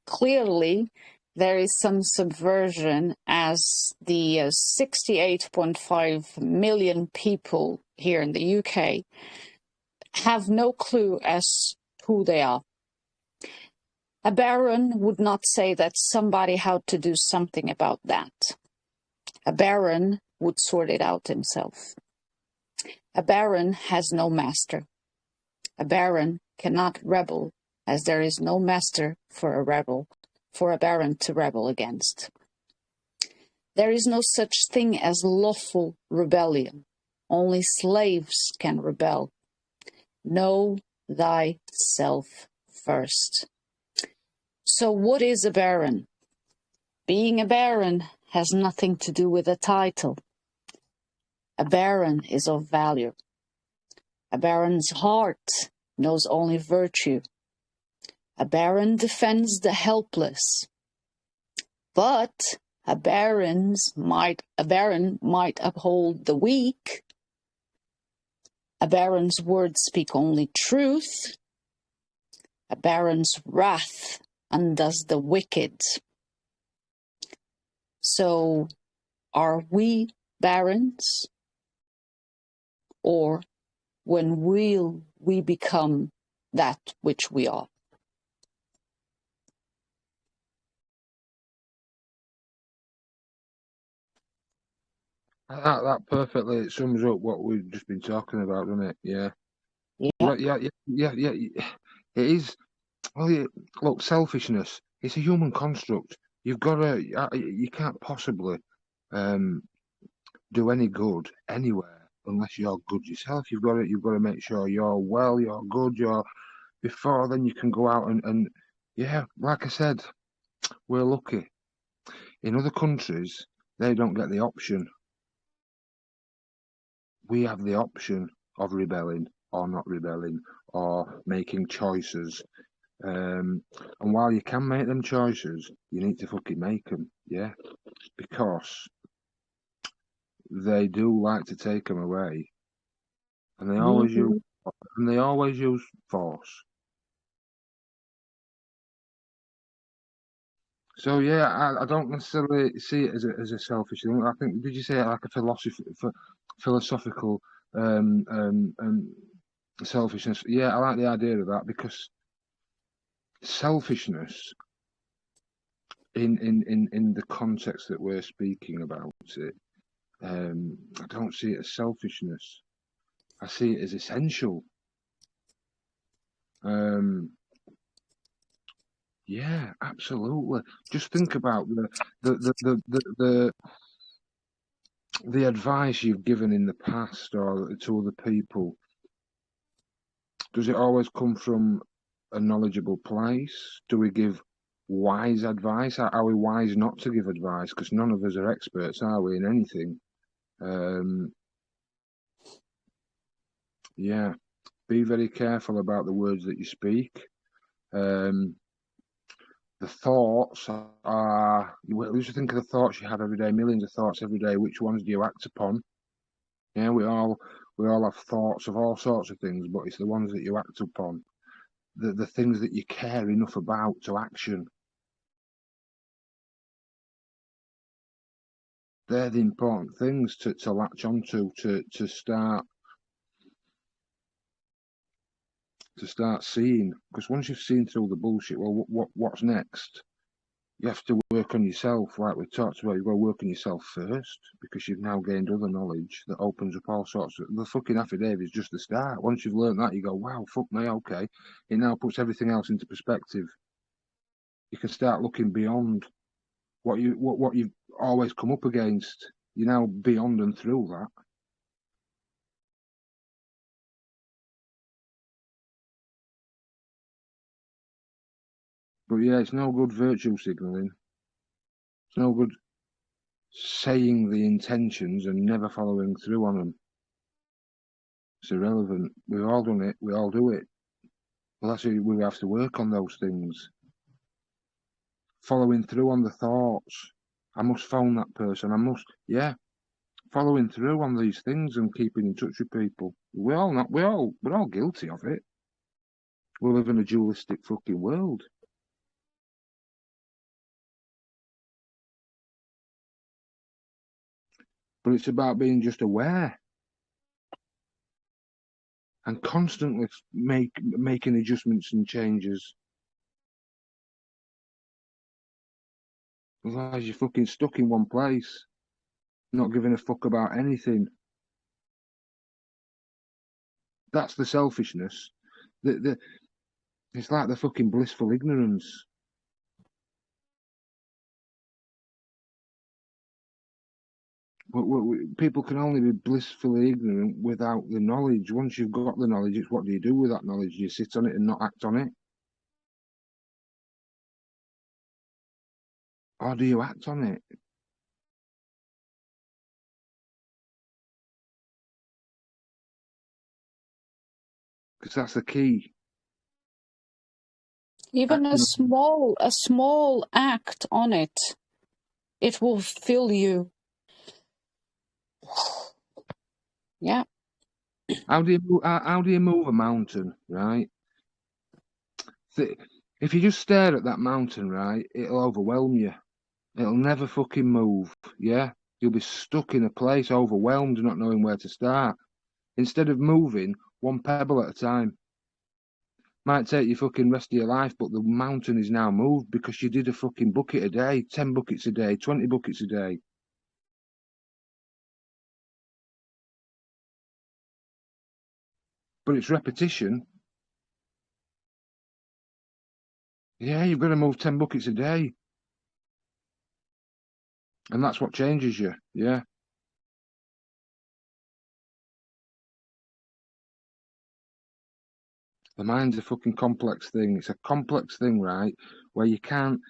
Clearly, there is some subversion, as the 68.5 million people here in the UK have no clue as who they are. A baron would not say that somebody had to do something about that. A baron would sort it out himself. A baron has no master. A baron cannot rebel, as there is no master for a baron to rebel against. There is no such thing as lawful rebellion. Only slaves can rebel. Know thyself first. So what is a baron? Being a baron has nothing to do with a title. A baron is of value. A baron's heart knows only virtue. A baron defends the helpless. But a baron might uphold the weak. A baron's words speak only truth. A baron's wrath undoes the wicked. So, are we barons? Or when will we become that which we are? That perfectly sums up what we've just been talking about, doesn't it? Yeah. Yeah. It is. Well, look, selfishness. It's a human construct. You've got to. You can't possibly do any good anywhere unless you're good yourself. You've got to. You've got to make sure you're well. You're good. You're before then you can go out and yeah. Like I said, we're lucky. In other countries, they don't get the option. We have the option of rebelling or not rebelling or making choices. And while you can make them choices, you need to fucking make them, yeah, because they do like to take them away, and they always use force. So yeah, I don't necessarily see it as a selfish thing. I think, did you say it like a philosophical selfishness? Yeah, I like the idea of that, because selfishness in the context that we're speaking about it, I don't see it as selfishness. I see it as essential. Yeah, absolutely. Just think about the advice you've given in the past or to other people. Does it always come from a knowledgeable place? Do we give wise advice? Are we wise not to give advice? Because none of us are experts, are we, in anything? Yeah, be very careful about the words that you speak. The thoughts are, you just think of the thoughts you have every day, millions of thoughts every day. Which ones do you act upon? Yeah, we all have thoughts of all sorts of things, but it's the ones that you act upon, the things that you care enough about to action. They're the important things to latch onto, to start seeing. Because once you've seen through the bullshit, well, what's next? You have to work on yourself, like we talked about. You've got to work on yourself first, because you've now gained other knowledge that opens up all sorts of. The fucking affidavit is just the start. Once you've learned that, you go, wow, fuck me, okay. It now puts everything else into perspective. You can start looking beyond what you've always come up against. You're now beyond and through that. But yeah, it's no good virtue signalling. It's no good saying the intentions and never following through on them. It's irrelevant. We've all done it. We all do it. Well, that's it. We have to work on those things. Following through on the thoughts. I must phone that person. I must, yeah. Following through on these things and keeping in touch with people. We're all guilty of it. We live in a dualistic fucking world. But it's about being just aware and constantly making adjustments and changes. Otherwise, you're fucking stuck in one place, not giving a fuck about anything. That's the selfishness. It's like the fucking blissful ignorance. People can only be blissfully ignorant without the knowledge. Once you've got the knowledge, it's what do you do with that knowledge? Do you sit on it and not act on it? Or do you act on it? Because that's the key. Even a small act on it, it will fill you. Yeah. How do you move a mountain, right? If you just stare at that mountain, right, it'll overwhelm you. It'll never fucking move, yeah? You'll be stuck in a place, overwhelmed, not knowing where to start. Instead of moving one pebble at a time. Might take you fucking rest of your life, but the mountain is now moved because you did a fucking bucket a day, 10 buckets a day, 20 buckets a day. But it's repetition. Yeah, you've got to move 10 buckets a day. And that's what changes you, yeah. The mind's a fucking complex thing. It's a complex thing, right? Where you can't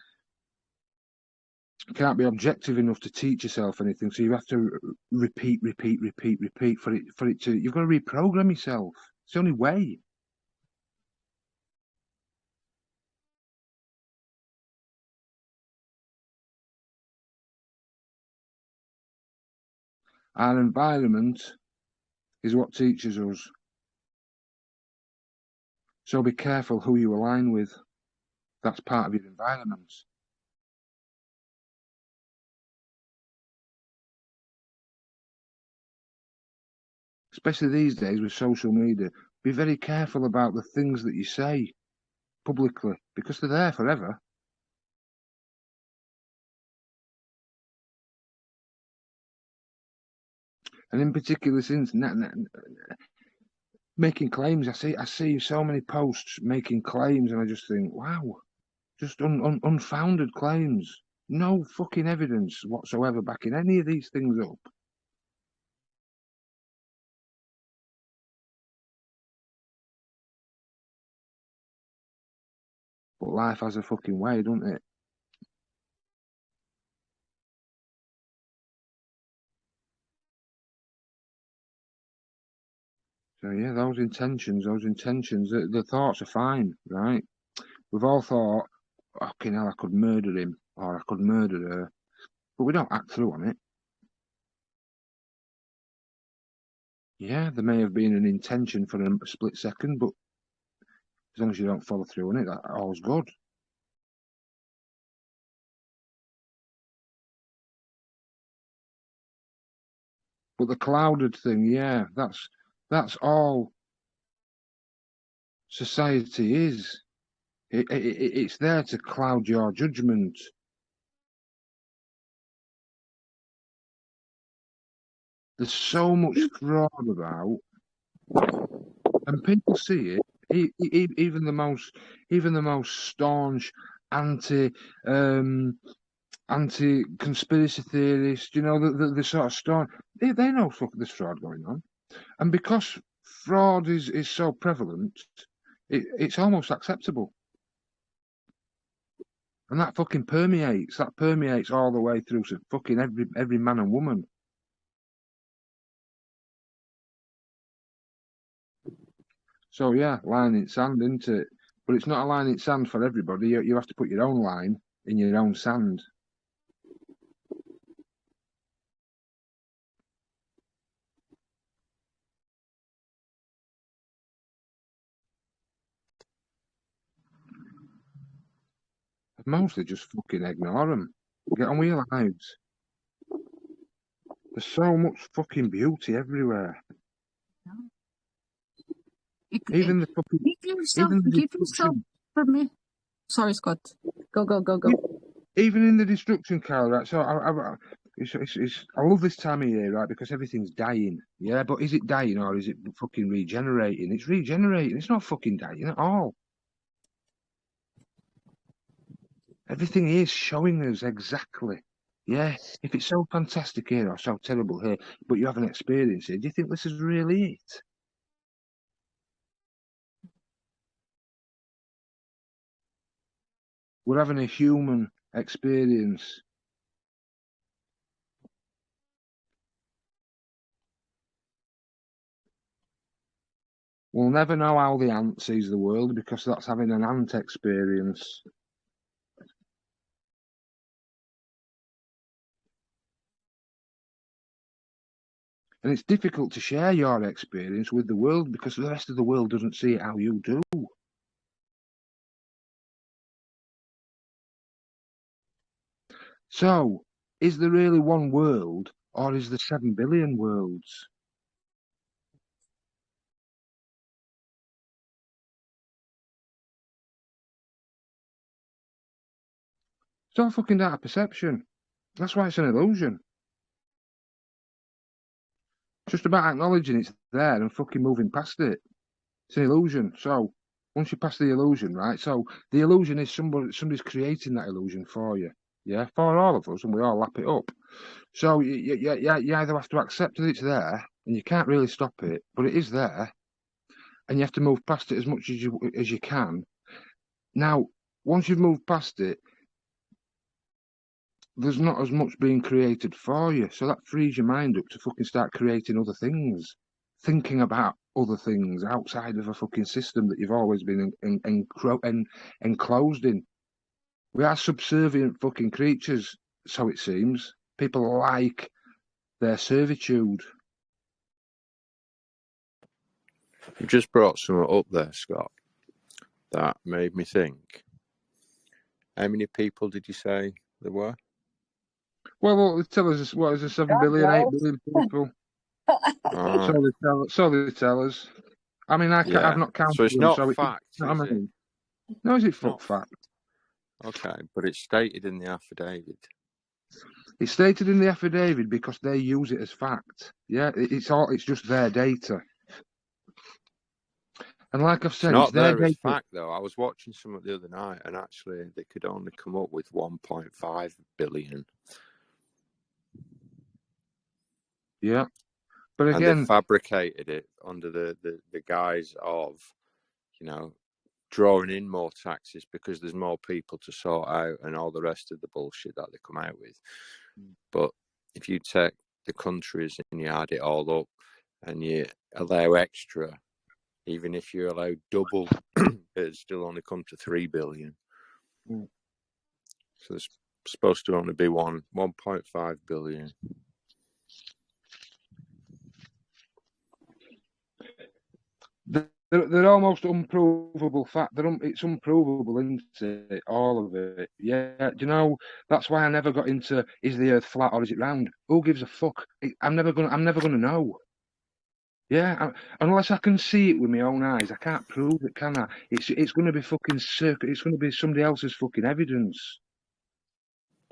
be objective enough to teach yourself anything. So you have to repeat for it to. You've got to reprogram yourself. It's the only way. Our environment is what teaches us. So be careful who you align with. That's part of your environment. Especially these days with social media. Be very careful about the things that you say publicly, because they're there forever. And in particular, since making claims, I see so many posts making claims, and I just think, wow, Just unfounded claims. No fucking evidence whatsoever backing any of these things up. But life has a fucking way, doesn't it? So yeah, those intentions, the thoughts are fine, right? We've all thought, fucking hell, I could murder him, or I could murder her. But we don't act through on it. Yeah, there may have been an intention for a split second, but as long as you don't follow through on it, that's all's good. But the clouded thing, yeah, that's all society is. It's there to cloud your judgment. There's so much fraud about, and people see it. Even the most staunch anti-conspiracy theorists, you know, the sort of staunch, they know there's fraud going on, and because fraud is so prevalent, it's almost acceptable. And that fucking permeates all the way through to fucking every man and woman. So yeah, line in sand, isn't it? But it's not a line in sand for everybody. You have to put your own line in your own sand. Mostly just fucking ignore them. Get on with your lives. There's so much fucking beauty everywhere. Even the fucking... Give yourself for me. Sorry, Scott. Go. Even in the destruction, Carl, right? So I love this time of year, right? Because everything's dying. Yeah, but is it dying or is it fucking regenerating? It's regenerating. It's not fucking dying at all. Everything is showing us exactly. Yeah, if it's so fantastic here or so terrible here, but you haven't experienced it, do you think this is really it? We're having a human experience. We'll never know how the ant sees the world because that's having an ant experience. And it's difficult to share your experience with the world because the rest of the world doesn't see it how you do. So, is there really one world or is there 7 billion worlds? It's all fucking out of perception. That's why it's an illusion. It's just about acknowledging it's there and fucking moving past it. It's an illusion. So once you pass the illusion, right? So the illusion is somebody's creating that illusion for you. Yeah, for all of us, and we all lap it up. So you either have to accept that it's there, and you can't really stop it, but it is there, and you have to move past it as much as you can. Now, once you've moved past it, there's not as much being created for you, so that frees your mind up to fucking start creating other things, thinking about other things outside of a fucking system that you've always been enclosed in. We are subservient fucking creatures, so it seems. People like their servitude. You just brought something up there, Scott, that made me think. How many people did you say there were? Well, tell us what is it, 7 billion, 8 billion people? So they tell us. I mean, I've not counted so it's them, not so fact, is it? No, is it fact? Okay, but it's stated in the affidavit. It's stated in the affidavit because they use it as fact. Yeah, it's just their data. And like I've It's said, it's not their there as data. fact, though. I was watching some the other night, and actually they could only come up with 1.5 billion. Yeah. But And again, they fabricated it under the guise of, you know, drawing in more taxes because there's more people to sort out and all the rest of the bullshit that they come out with. But if you take the countries and you add it all up and you allow extra, even if you allow double, it'd still only come to 3 billion. Mm. So there's supposed to only be 1.5 billion. They're almost unprovable fact. It's unprovable, isn't it? All of it. Yeah. Do you know? That's why I never got into is the Earth flat or is it round? Who gives a fuck? I'm never gonna know. Yeah. Unless I can see it with my own eyes, I can't prove it, can I? It's gonna be fucking circuit. It's gonna be somebody else's fucking evidence.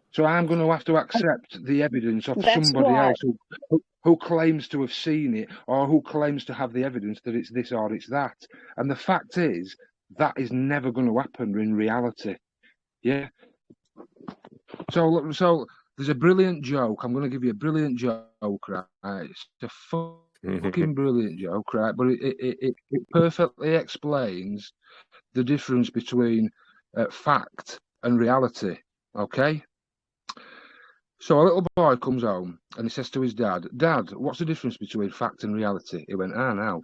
So I'm going to have to accept the evidence of That's somebody why. else who claims to have seen it or who claims to have the evidence that it's this or it's that. And the fact is, that is never going to happen in reality. Yeah. So there's a brilliant joke. I'm going to give you a brilliant joke, right? It's a fucking brilliant joke, right? But it perfectly explains the difference between fact and reality. Okay. So a little boy comes home and he says to his dad, "Dad, what's the difference between fact and reality?" He went, now,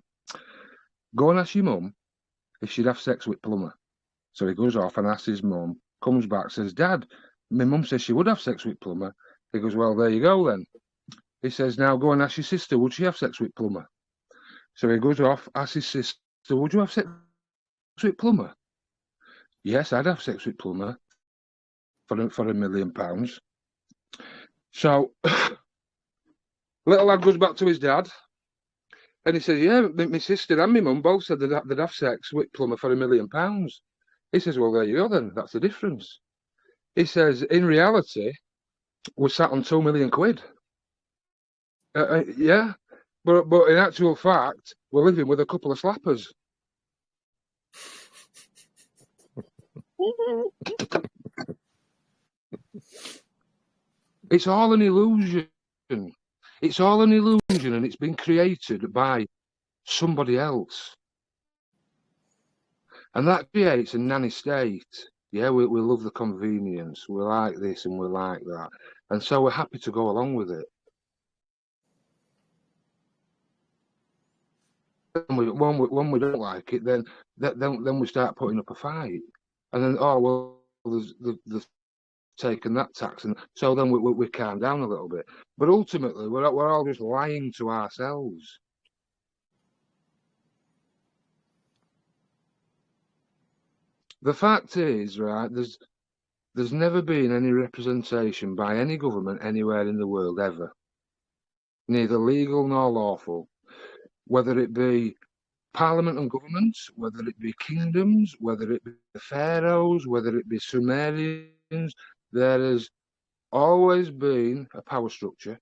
go and ask your mum if she'd have sex with Plumber." So he goes off and asks his mum, comes back, says, "Dad, my mum says she would have sex with Plumber." He goes, "Well, there you go then." He says, "Now go and ask your sister, would she have sex with Plumber?" So he goes off, asks his sister, "Would you have sex with Plumber?" "Yes, I'd have sex with Plumber for £1 million." So little lad goes back to his dad and he says, "Yeah, my sister and my mum both said they'd have sex with Plumber for £1 million." He says, "Well, there you go then. That's the difference." He says, "In reality, we're sat on £2 million. Yeah, but in actual fact, we're living with a couple of slappers." It's all an illusion. It's all an illusion, and it's been created by somebody else. And that creates a nanny state. Yeah, we love the convenience. We like this and we like that. And so we're happy to go along with it. When we don't like it, then we start putting up a fight. And then, oh, well, there's taken that tax. And so then we calm down a little bit. But ultimately, we're all just lying to ourselves. The fact is, right, there's never been any representation by any government anywhere in the world ever, neither legal nor lawful, whether it be parliament and governments, whether it be kingdoms, whether it be the pharaohs, whether it be Sumerians. There has always been a power structure,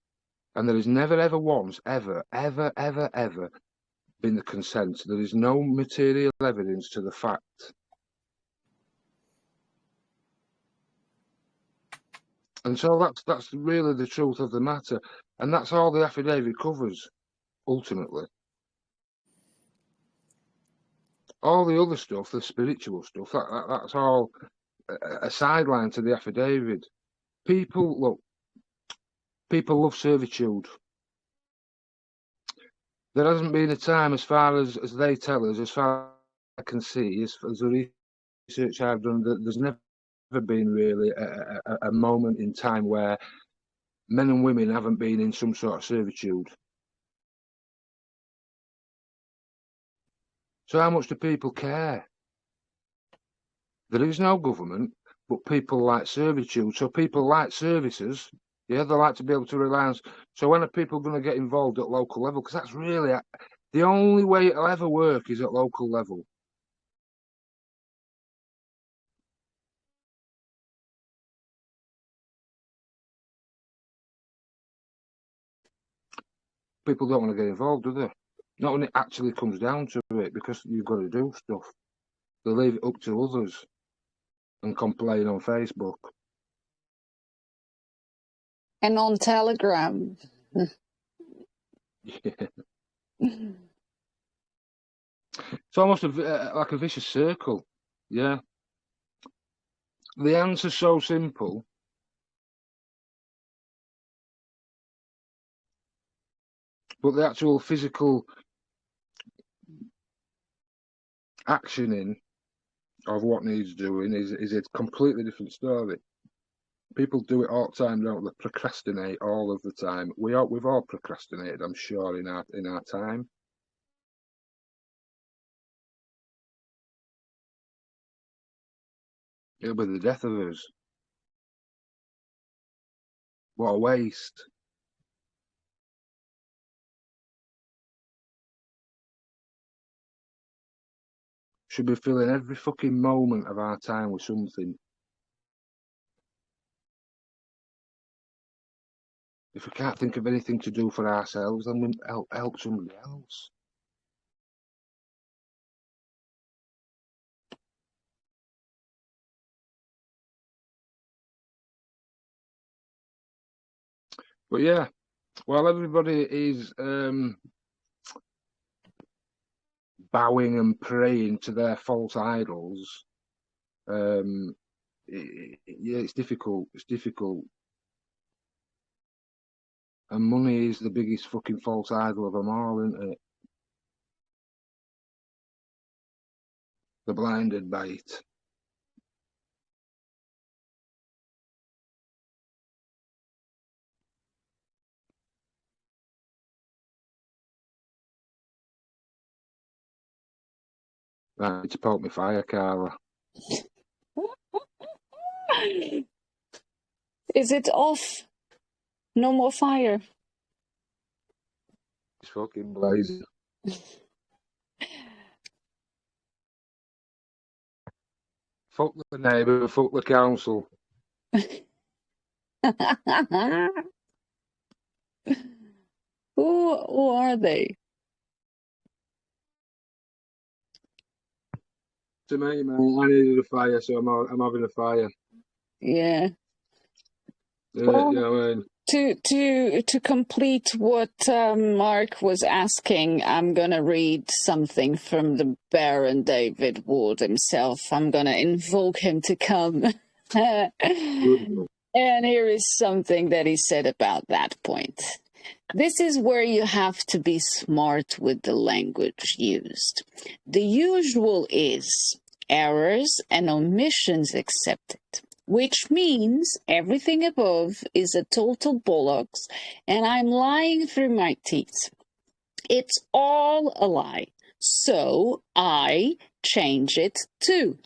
and there has never, ever once, ever been the consent. There is no material evidence to the fact. And so that's really the truth of the matter. And that's all the affidavit covers, ultimately. All the other stuff, the spiritual stuff, that's all a sideline to the affidavit. People love servitude. There hasn't been a time, as far as they tell us, as far as I can see, as the research I've done, that there's never been really a moment in time where men and women haven't been in some sort of servitude. So how much do people care? There is no government, but people like servitude. So people like services. Yeah, they like to be able to rely on. So when are people going to get involved at local level? Because that's really the only way it'll ever work is at local level. People don't want to get involved, do they? Not when it actually comes down to it, because you've got to do stuff. They leave it up to others and complain on Facebook. And on Telegram. Yeah. It's almost like a vicious circle. Yeah. The answer's so simple. But the actual physical actioning of what needs doing is a completely different story. People do it all the time, don't they? Procrastinate all of the time. We've all procrastinated, I'm sure, in our time. It'll be the death of us. What a waste. Should be filling every fucking moment of our time with something. If we can't think of anything to do for ourselves, then we help somebody else. But yeah, while everybody is bowing and praying to their false idols, yeah, it's difficult. It's difficult. And money is the biggest fucking false idol of them all, isn't it? They're blinded by it. I need to poke my fire, Carla. Is it off? No more fire. It's fucking blazing. Fuck the neighbour, fuck the council. Who are they? To me, man, I needed a fire, so I'm having a fire. Yeah. Well, you know what I mean? To complete what Mark was asking, I'm gonna read something from the Baron David Ward himself. I'm gonna invoke him to come. And here is something that he said about that point. This is where you have to be smart with the language used. The usual is errors and omissions accepted, which means everything above is a total bollocks and I'm lying through my teeth. It's all a lie. So I change it to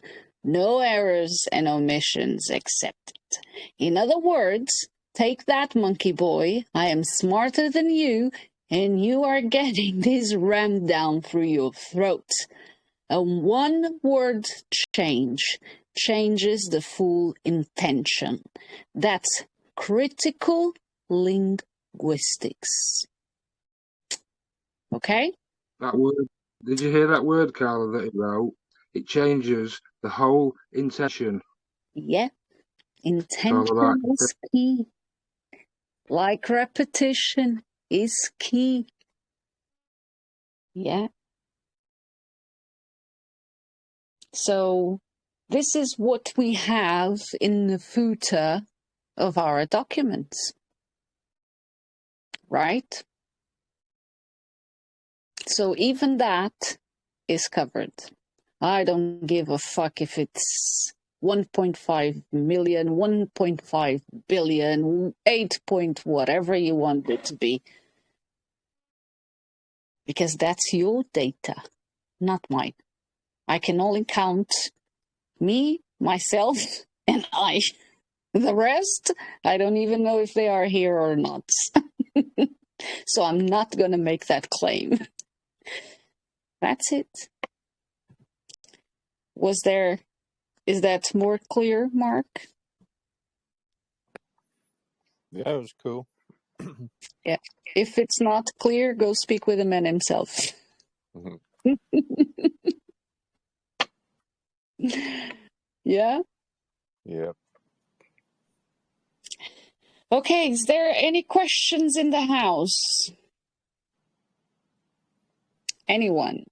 no errors and omissions accepted. In other words, take that, monkey boy. I am smarter than you, and you are getting this rammed down through your throat. A one-word change changes the full intention. That's critical linguistics. Okay? That word. Did you hear that word, Carla, that he wrote? It changes the whole intention. Yeah. Intention is key. Like repetition is key. Yeah. So this is what we have in the footer of our documents. Right? So even that is covered. I don't give a fuck if it's 1.5 million, 1.5 billion, 8 point whatever you want it to be. Because that's your data, not mine. I can only count me, myself, and I. The rest, I don't even know if they are here or not. So I'm not going to make that claim. That's it. Is that more clear, Mark? Yeah, it was cool. Yeah. If it's not clear, go speak with the man himself. Yeah. Yeah. Okay, is there any questions in the house? Anyone?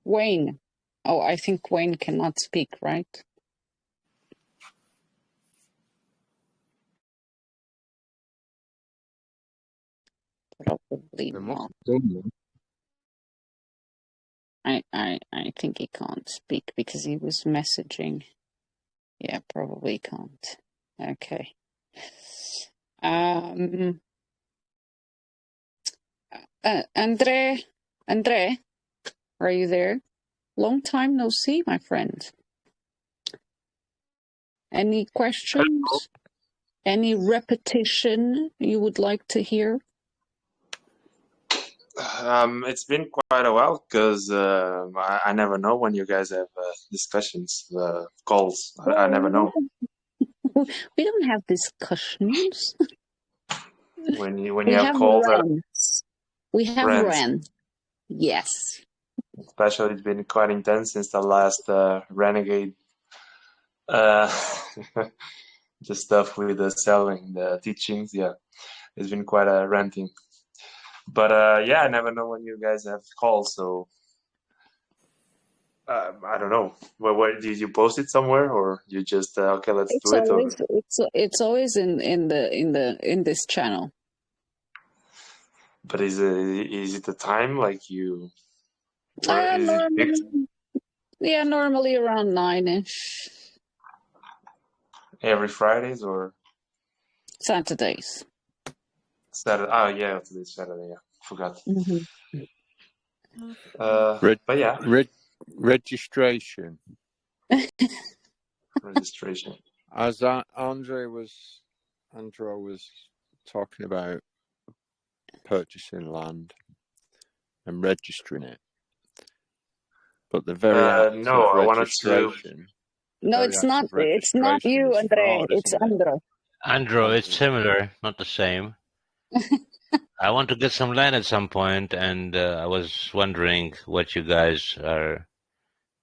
Wayne. Oh, I think Wayne cannot speak, right? Probably They must not. have done one. I think he can't speak because he was messaging. Yeah, probably can't. Okay. Andre, are you there? Long time no see, my friend. Any questions? Any repetition you would like to hear? It's been quite a while because I never know when you guys have discussions, calls. I never know We don't have discussions. when you We have have calls or rants. We have rants. rants. Yes. Especially, it's been quite intense since the last renegade. Uh, the stuff with the selling, the teachings. Yeah, it's been quite a ranting. But yeah, I never know when you guys have calls, so. I don't know. Where did you post it somewhere, or you just okay? Let's It's do it. Or always in this channel. but is it the time like you? Where is it fixed? Normally around 9ish. Every Fridays or Saturdays. Saturday? Oh yeah, today's Saturday. Yeah, forgot. Mm-hmm. But yeah, registration. Registration. As Andrew was talking about purchasing land and registering it, but the very act no, of I wanted to. registration. No, it's not. It's not you, is Andre. fraud, It's isn't it? Andro. Andrew, it's similar, not the same. I want to get some land at some point, and I was wondering what you guys are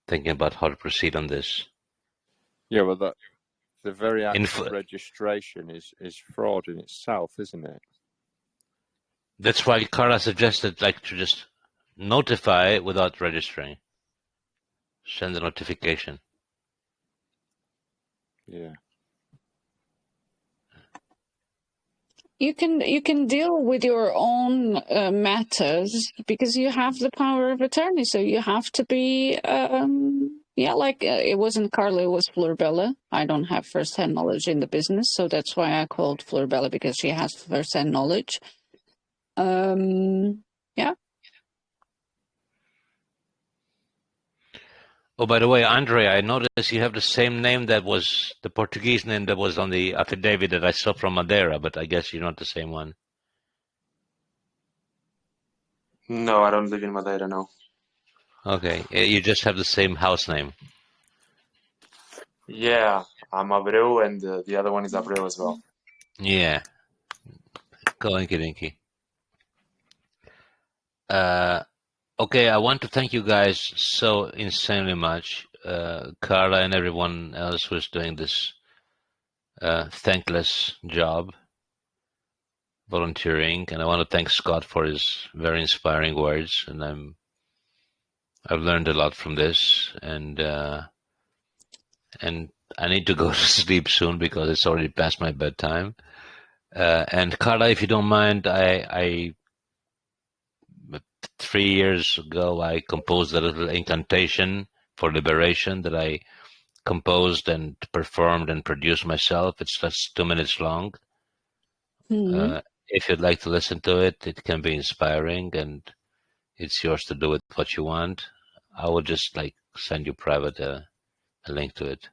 thinking about how to proceed on this. Yeah, well, the very act of registration is fraud in itself, isn't it? That's why Carla suggested to just notify without registering. Send a notification. Yeah. You can deal with your own matters because you have the power of attorney. So you have to be it wasn't Carla, it was Florbella. I don't have first-hand knowledge in the business, so that's why I called Florbella, because she has first-hand knowledge. Yeah. Oh, by the way, Andre, I noticed you have the same name that was the Portuguese name that was on the affidavit that I saw from Madeira, but I guess you're not the same one. No, I don't live in Madeira. No. Okay, you just have the same house name. Yeah, I'm Abreu, and the other one is Abreu as well. Yeah. Coinky dinky. Okay, I want to thank you guys so insanely much. Carla and everyone else who's doing this thankless job, volunteering, and I want to thank Scott for his very inspiring words. And I've learned a lot from this, and I need to go to sleep soon because it's already past my bedtime. And Carla, if you don't mind, I 3 years ago I composed a little incantation for liberation that I composed and performed and produced myself. It's just 2 minutes long. Mm-hmm. If you'd like to listen to it, it can be inspiring, and it's yours to do with what you want. I will just send you private a link to it.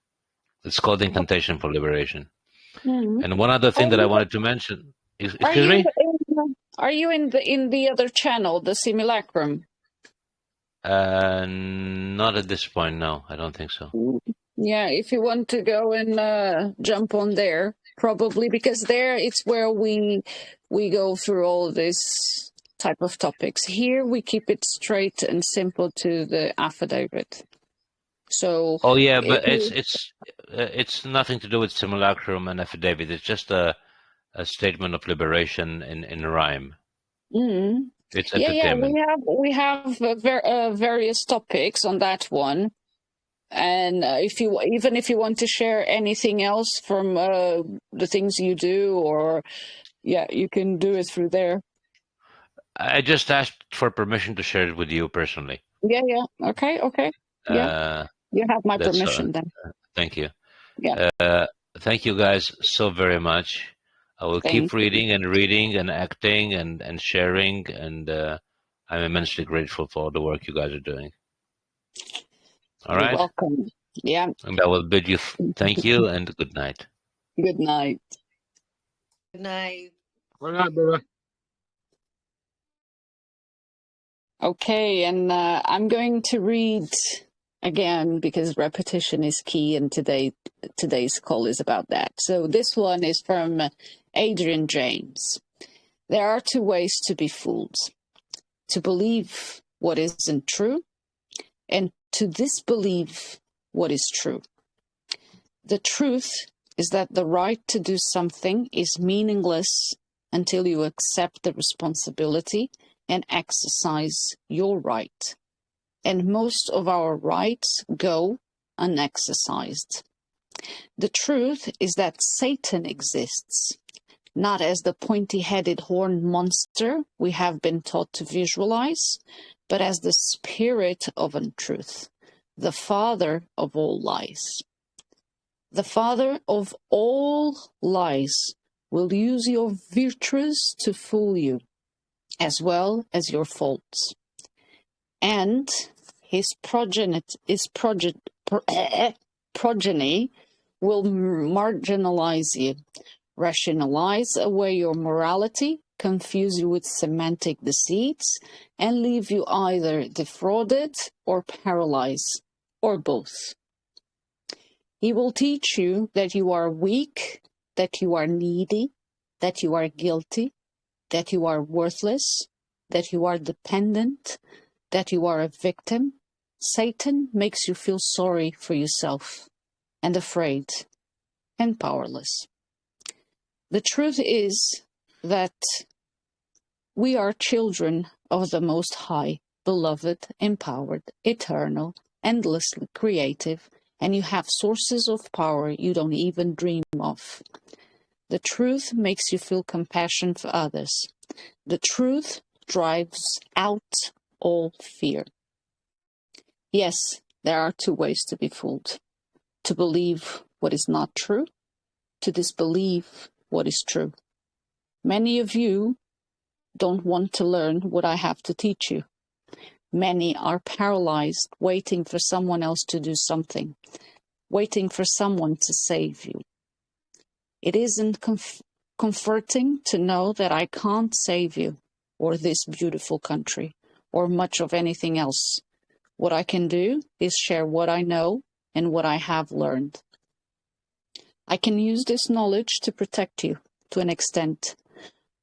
It's called Incantation for Liberation. Mm-hmm. And one other thing that I wanted to mention. Excuse me? Are you in the other channel, the Simulacrum? Not at this point, no. I don't think so. Yeah, if you want to go and jump on there, probably, because there it's where we go through all this type of topics. Here we keep it straight and simple to the affidavit. So Oh yeah, but it's nothing to do with simulacrum and affidavit. It's just a statement of liberation in rhyme. Mm. It's Yeah, entertainment. we have various topics on that one, and if you want to share anything else from the things you do, or you can do it through there. I just asked for permission to share it with you personally. Yeah. Okay. Yeah, you have my permission then. Thank you. Yeah. Thank you guys so very much. I will keep Thank you. reading and acting and sharing, and I'm immensely grateful for all the work you guys are doing. All You're right? welcome. Yeah. And I will bid you thank you and good night. Good night. Good night. Good night, brother. Okay, and I'm going to read again because repetition is key, and today's call is about that. So this one is from Adrian James. There are two ways to be fooled: to believe what isn't true, and to disbelieve what is true. The truth is that the right to do something is meaningless until you accept the responsibility and exercise your right. And most of our rights go unexercised. The truth is that Satan exists, not as the pointy-headed horned monster we have been taught to visualize, but as the spirit of untruth, the father of all lies. The father of all lies will use your virtues to fool you, as well as your faults. And his progeny will marginalize you, rationalize away your morality, confuse you with semantic deceits, and leave you either defrauded or paralyzed, or both. He will teach you that you are weak, that you are needy, that you are guilty, that you are worthless, that you are dependent, that you are a victim. Satan makes you feel sorry for yourself and afraid and powerless. The truth is that we are children of the Most High, beloved, empowered, eternal, endlessly creative, and you have sources of power you don't even dream of. The truth makes you feel compassion for others. The truth drives out all fear. Yes, there are two ways to be fooled: to believe what is not true, to disbelieve what is true. Many of you don't want to learn what I have to teach you. Many are paralyzed, waiting for someone else to do something, waiting for someone to save you. It isn't comforting to know that I can't save you, or this beautiful country, or much of anything else. What I can do is share what I know and what I have learned. I can use this knowledge to protect you to an extent,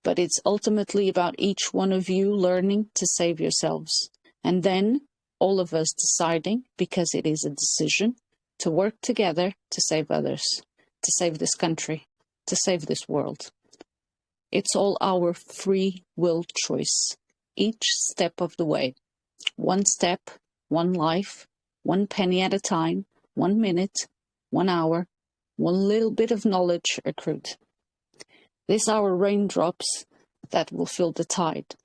but it's ultimately about each one of you learning to save yourselves, and then all of us deciding, because it is a decision, to work together to save others, to save this country, to save this world. It's all our free will choice, each step of the way. One step, one life, one penny at a time, 1 minute, 1 hour, one little bit of knowledge accrued. These are our raindrops that will fill the tide,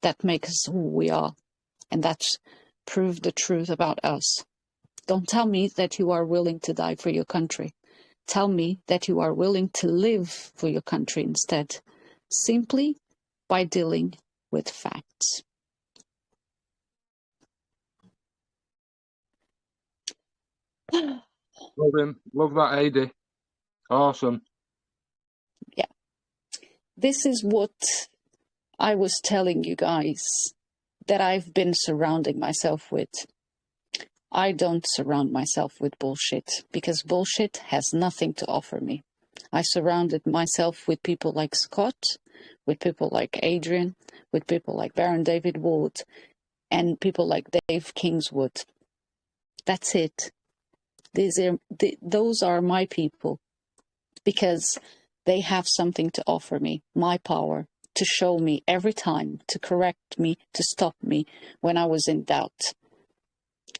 that make us who we are, and that prove the truth about us. Don't tell me that you are willing to die for your country. Tell me that you are willing to live for your country instead, simply by dealing with facts. Love him. Love that, AD. Awesome. Yeah. This is what I was telling you guys that I've been surrounding myself with. I don't surround myself with bullshit, because bullshit has nothing to offer me. I surrounded myself with people like Scott, with people like Adrian, with people like Baron David Ward, and people like Dave Kingswood. That's it. Those are my people, because they have something to offer me, my power, to show me every time, to correct me, to stop me when I was in doubt.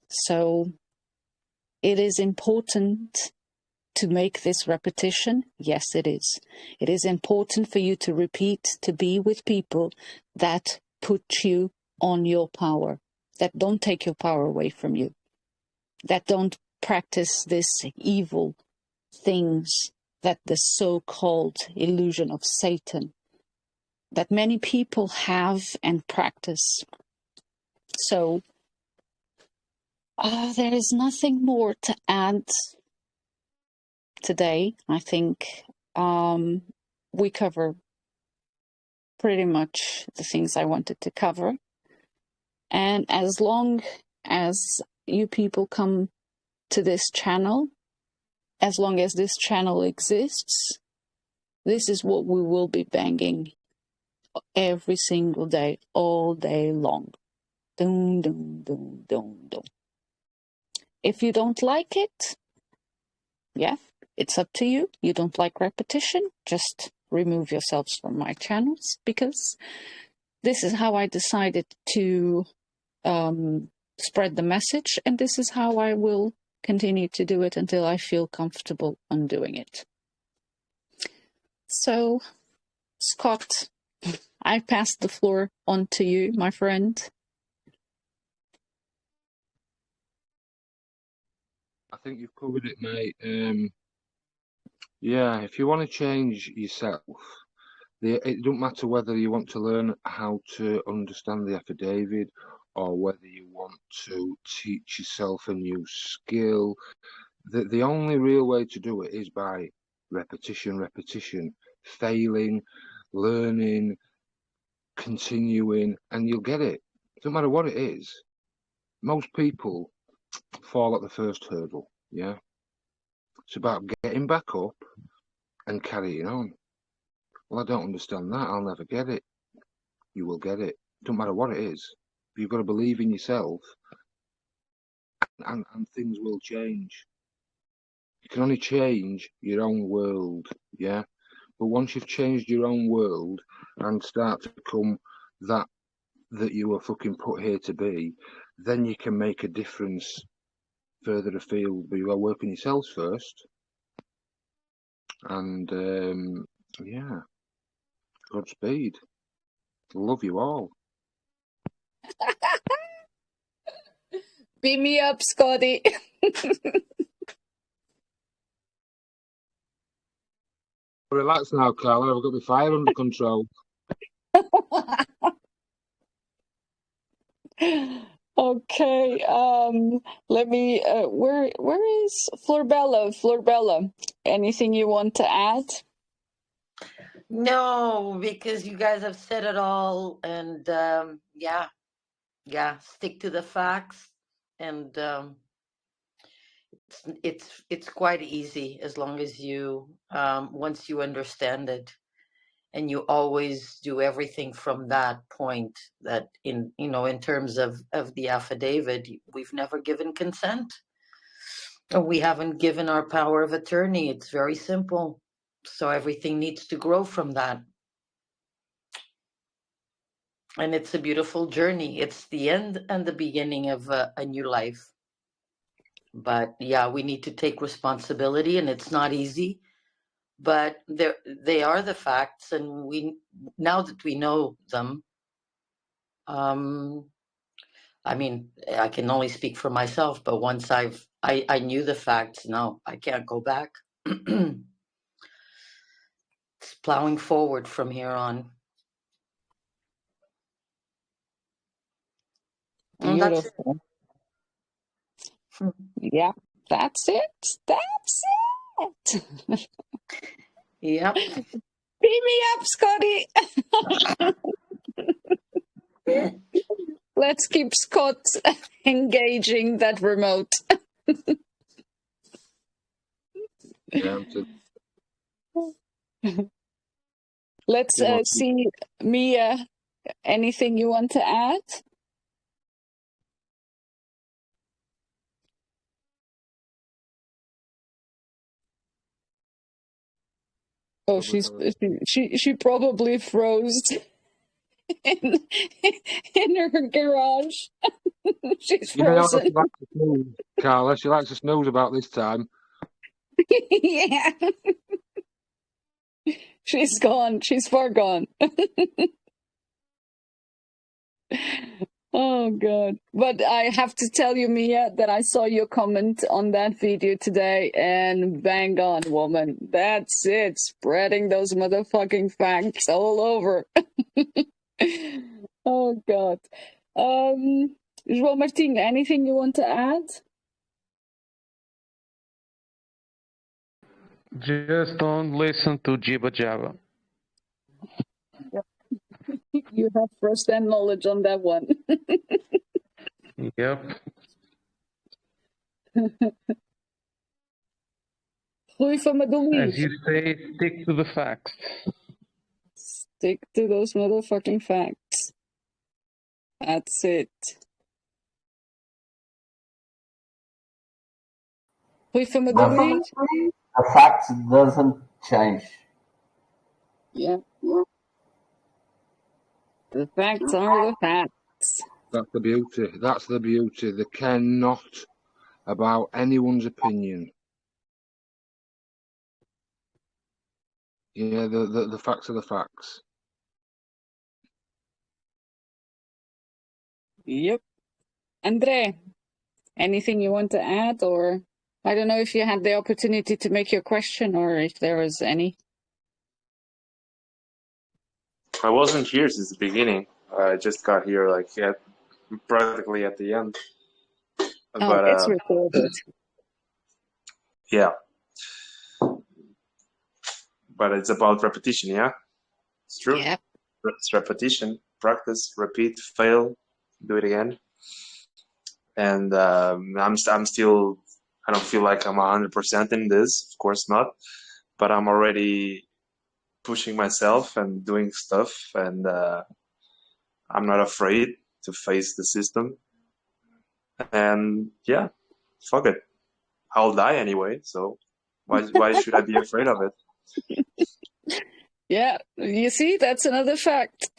So it is important to make this repetition. Yes, it is. It is important for you to repeat, to be with people that put you on your power, that don't take your power away from you, that don't practice this evil things, that the so-called illusion of Satan, that many people have and practice. So there is nothing more to add today. I think we cover pretty much the things I wanted to cover. And as long as you people come to this channel, as long as this channel exists, this is what we will be banging every single day, all day long. Dun, dun, dun, dun, dun. If you don't like it, yeah, it's up to you. You don't like repetition, just remove yourselves from my channels, because this is how I decided to spread the message, and this is how I will continue to do it until I feel comfortable on doing it. So, Scott, I pass the floor on to you, my friend. I think you've covered it, mate. Yeah, if you want to change yourself, it don't matter whether you want to learn how to understand the affidavit or whether you want to teach yourself a new skill. The only real way to do it is by repetition, failing, learning, continuing, and you'll get it. No matter what it is. Most people fall at the first hurdle, yeah? It's about getting back up and carrying on. Well, I don't understand that. I'll never get it. You will get it. Don't matter what it is. You've got to believe in yourself, and things will change. You can only change your own world, yeah? But once you've changed your own world and start to become that you were fucking put here to be, then you can make a difference further afield. But you got to work on yourselves first. And yeah, Godspeed. Love you all. Beam me up, Scotty. Relax now, Carla. I've got my fire under control. Okay, let me, where is Florbella? Florbella, anything you want to add? No, because you guys have said it all, and yeah, stick to the facts, and it's quite easy as long as you once you understand it, and you always do everything from that point. That in terms of the affidavit, we've never given consent, or we haven't given our power of attorney. It's very simple. So everything needs to grow from that. And it's a beautiful journey. It's the end and the beginning of a new life. But yeah, we need to take responsibility, and it's not easy. But they are the facts, and now that we know them, I mean, I can only speak for myself. But once I knew the facts, no, I can't go back. It's plowing forward from here on. Beautiful. Yeah, that's it. That's it. Yep. Beam me up, Scotty. Let's keep Scott engaging that remote. Yeah, Let's see, Mia, anything you want to add? Oh, she probably froze in her garage. She's You know, frozen. she likes to snooze, Carla. She likes to snooze about this time. Yeah. She's gone. She's far gone. Oh, God. But I have to tell you, Mia, that I saw your comment on that video today, and bang on, woman. That's it. Spreading those motherfucking facts all over. Oh, God. João Martinho, anything you want to add? Just don't listen to Jibba Jabba. You have first-hand knowledge on that one. Yep. Rui van Madelief. As you say, stick to the facts. Stick to those motherfucking facts. That's it. Rui van Madelief. The facts doesn't change. Yeah. The facts are the facts. That's the beauty. That's the beauty. They care not about anyone's opinion. Yeah, the facts are the facts. Yep. Andre, anything you want to add? Or I don't know if you had the opportunity to make your question or if there was any. I wasn't here since the beginning. I just got here like practically at the end. But it's recorded. Yeah. But it's about repetition, yeah? It's true. Yeah. It's repetition, practice, repeat, fail, do it again. And I'm still, I don't feel like I'm 100% in this, of course not. But I'm already pushing myself and doing stuff, and I'm not afraid to face the system. And yeah, fuck it. I'll die anyway, so why should I be afraid of it? Yeah, you see, that's another fact.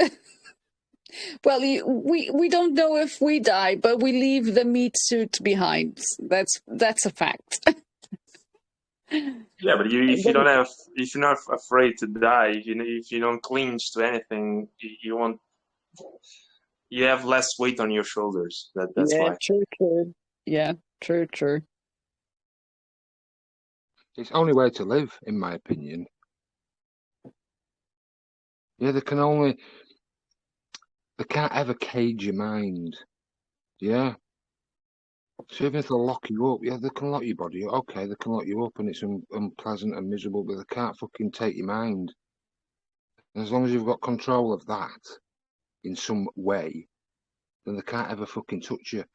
Well, we don't know if we die, but we leave the meat suit behind. That's a fact. Yeah, but if you're not afraid to die, if you don't clinch to anything, you won't. You have less weight on your shoulders. That's why. True. Yeah, true. It's the only way to live, in my opinion. Yeah, they can't ever cage your mind. Yeah. So even if they lock you up, yeah, they can lock your body up. Okay, they can lock you up and it's unpleasant and miserable, but they can't fucking take your mind. And as long as you've got control of that in some way, then they can't ever fucking touch you.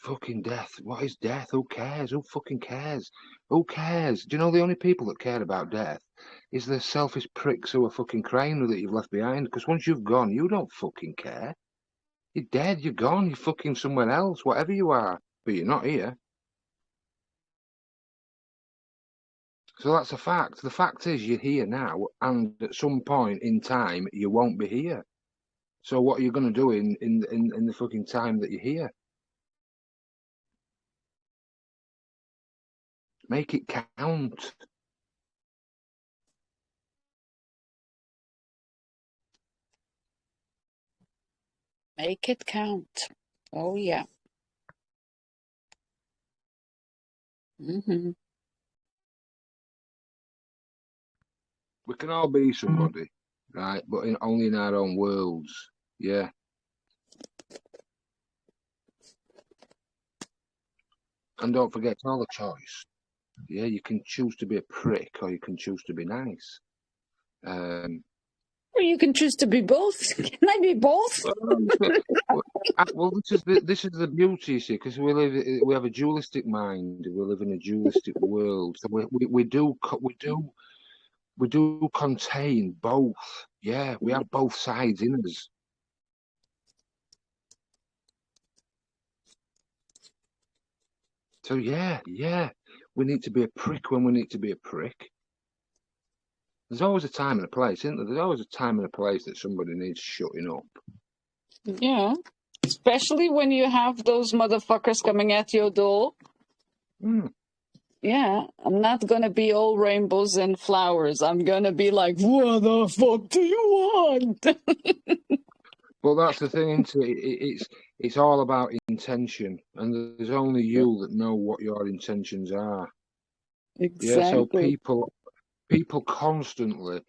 Fucking death. What is death? Who cares? Who fucking cares? Who cares? Do you know the only people that care about death is the selfish pricks who are fucking crying that you've left behind? Because once you've gone, you don't fucking care. You're dead, you're gone, you're fucking somewhere else, whatever you are. But you're not here. So that's a fact. The fact is you're here now, and at some point in time you won't be here. So what are you going to do in the fucking time that you're here? Make it count. Make it count. Oh yeah. Mm-hmm. We can all be somebody, right? But only in our own worlds. Yeah. And don't forget, it's all a choice. Yeah, you can choose to be a prick or you can choose to be nice. Or you can choose to be both. Can I be both? Well, this is the beauty, you see, because we have a dualistic mind. We live in a dualistic world. So we do we do contain both. Yeah, we have both sides in us. So yeah, we need to be a prick when we need to be a prick. There's always a time and a place, isn't there? There's always a time and a place that somebody needs shutting up. Yeah. Especially when you have those motherfuckers coming at your door. Mm. Yeah, I'm not gonna be all rainbows and flowers. I'm gonna be like, what the fuck do you want? But that's the thing, isn't it? It's all about intention, and there's only you that know what your intentions are. Exactly. Yeah, so people constantly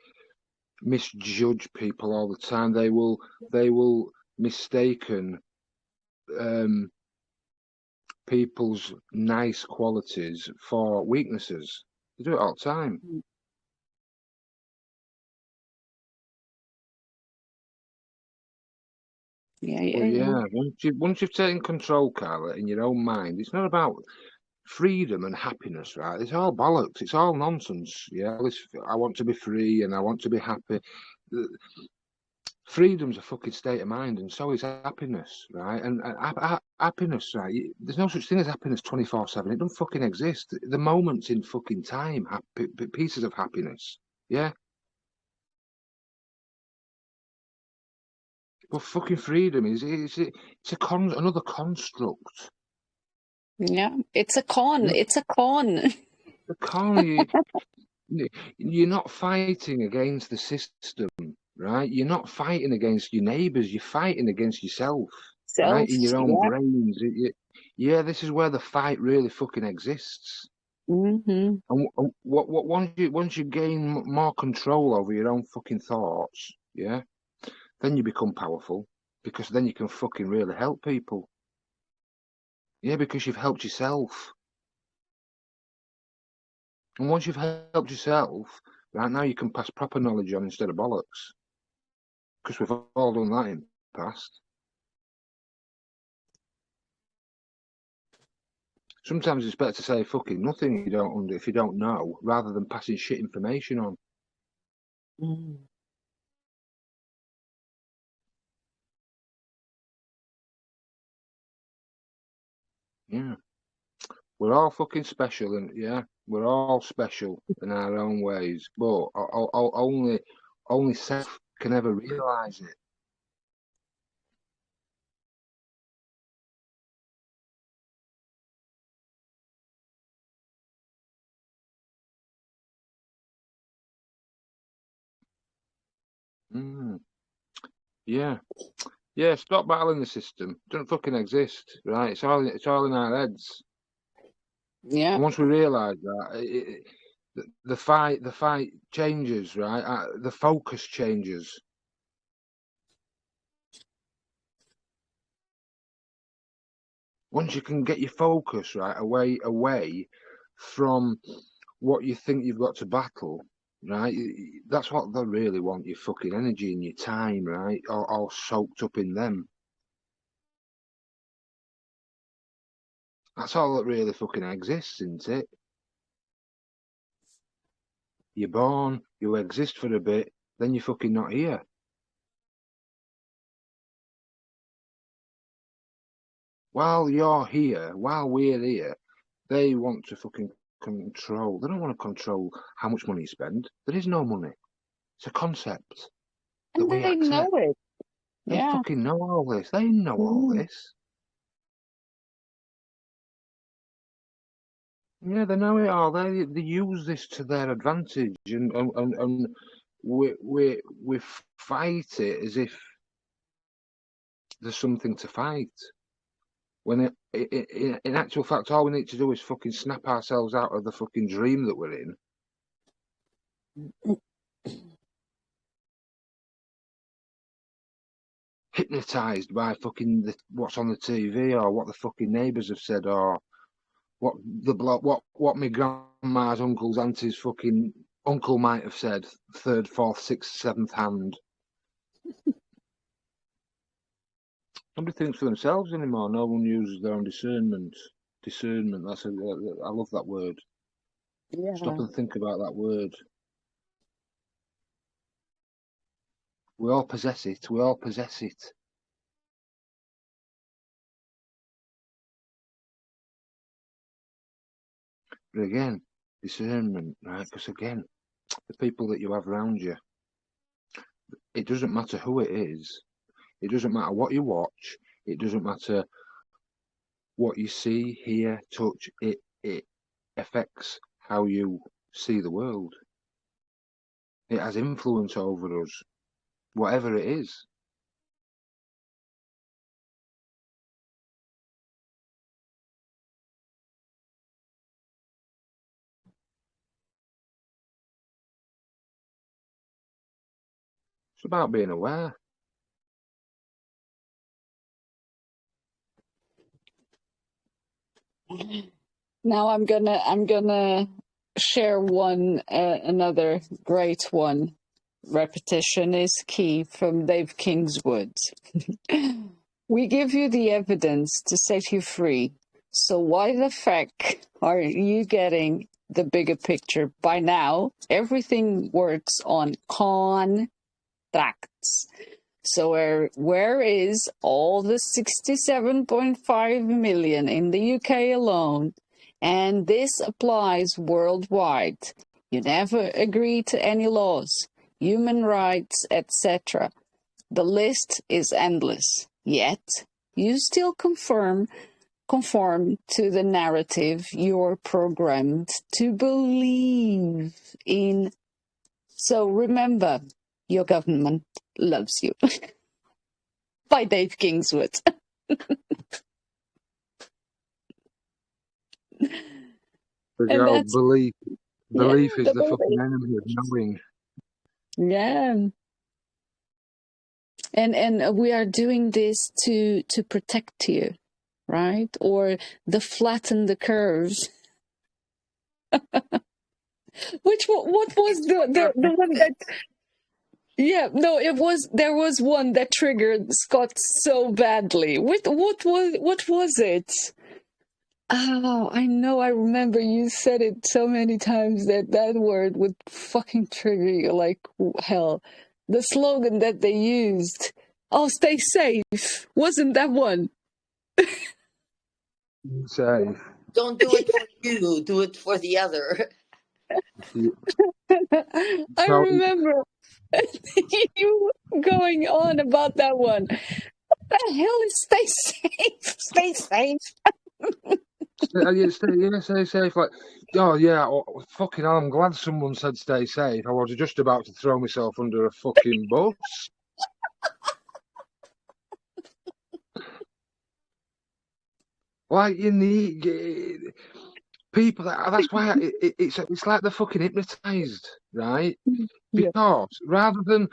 misjudge people all the time. They will mistaken people's nice qualities for weaknesses. They do it all the time. Yeah. But yeah, once you've taken control, Carla, in your own mind, it's not about freedom and happiness, right? It's all bollocks. It's all nonsense. Yeah, I want to be free and I want to be happy. Freedom's a fucking state of mind, and so is happiness, right? And happiness, right? There's no such thing as happiness 24/7. It doesn't fucking exist. The moments in fucking time, pieces of happiness, yeah. But fucking freedom is another construct. Yeah, it's a con. It's a con. The con, you're not fighting against the system, right? You're not fighting against your neighbours. You're fighting against yourself, right? In your own brains. Yeah, this is where the fight really fucking exists. Mm-hmm. And once you gain more control over your own fucking thoughts, yeah, then you become powerful, because then you can fucking really help people. Yeah, because you've helped yourself. And once you've helped yourself, right now you can pass proper knowledge on instead of bollocks. Because we've all done that in the past. Sometimes it's better to say fucking nothing if you don't know, rather than passing shit information on. Mm. Yeah. We're all fucking special, and yeah, we're all special in our own ways, but only self can ever realise it. Mm. Yeah. Yeah, stop battling the system. It doesn't fucking exist, right? It's all in our heads. Yeah. And once we realise that, the fight changes, right? The focus changes. Once you can get your focus right away from what you think you've got to battle, right? That's what they really want, your fucking energy and your time, right? All soaked up in them. That's all that really fucking exists, isn't it? You're born, you exist for a bit, then you're fucking not here. While you're here, while we're here, they want to fucking control. They don't want to control how much money you spend. There is no money. It's a concept that And we they accept. know it. They Yeah. fucking know all this. They know all this. Yeah, they know it all. They use this to their advantage, and we fight it as if there's something to fight. When in actual fact, all we need to do is fucking snap ourselves out of the fucking dream that we're in. Hypnotized by fucking what's on the TV, or what the fucking neighbours have said, or what my grandma's uncle's auntie's fucking uncle might have said, third, fourth, sixth, seventh hand. Nobody thinks for themselves anymore. No one uses their own discernment. Discernment. I love that word. Yeah. Stop and think about that word. We all possess it. We all possess it. But again, discernment, right? Because again, the people that you have around you, it doesn't matter who it is. It doesn't matter what you watch. It doesn't matter what you see, hear, touch. It affects how you see the world. It has influence over us, whatever it is. It's about being aware. Now I'm gonna share one another great one. Repetition is key from Dave Kingswood. We give you the evidence to set you free. So why the fuck are you getting the bigger picture? By now, everything works on contracts. So where is all the 67.5 million in the UK alone? And this applies worldwide. You never agree to any laws, human rights, etc. The list is endless. Yet, you still conform to the narrative you're programmed to believe in. So remember, your government loves you. By Dave Kingswood. And that's belief. Belief is the belief. fucking enemy of knowing. Yeah. And we are doing this to protect you, right? Or to flatten the curves. What was the one that? Yeah, no, there was one that triggered Scott so badly. What was it? Oh, I know, I remember you said it so many times that word would fucking trigger you like hell. The slogan that they used, "Oh, stay safe," wasn't that one? Safe. Don't do it for you, do it for the other. I remember you going on about that one. What the hell is stay safe? Stay safe. Stay safe. Like, oh yeah, fucking hell, I'm glad someone said stay safe. I was just about to throw myself under a fucking bus. Like, you need people. That's why it's like they're fucking hypnotized, right? Yeah. Because rather than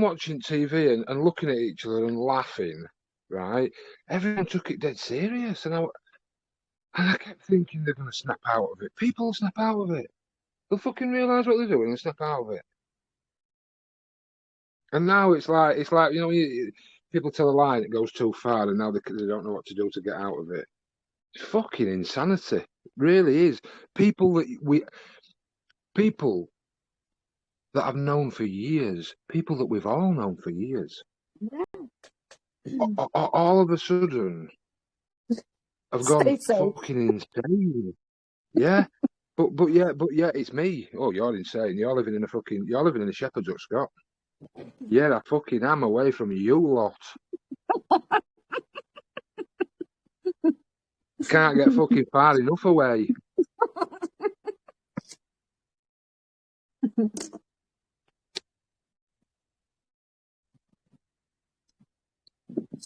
watching TV and looking at each other and laughing, right? Everyone took it dead serious, and I kept thinking they're going to snap out of it. People will snap out of it. They'll fucking realise what they're doing and snap out of it. And now it's like you know, people tell a lie and it goes too far, and now they don't know what to do to get out of it. It's fucking insanity. It really is. People that I've known for years, people that we've all known for years, all of a sudden have gone fucking insane. Yeah. But yeah, it's me. Oh, you're insane. You're living in a shepherd's hut, Scott. Yeah, I fucking am away from you lot. Can't get fucking far enough away.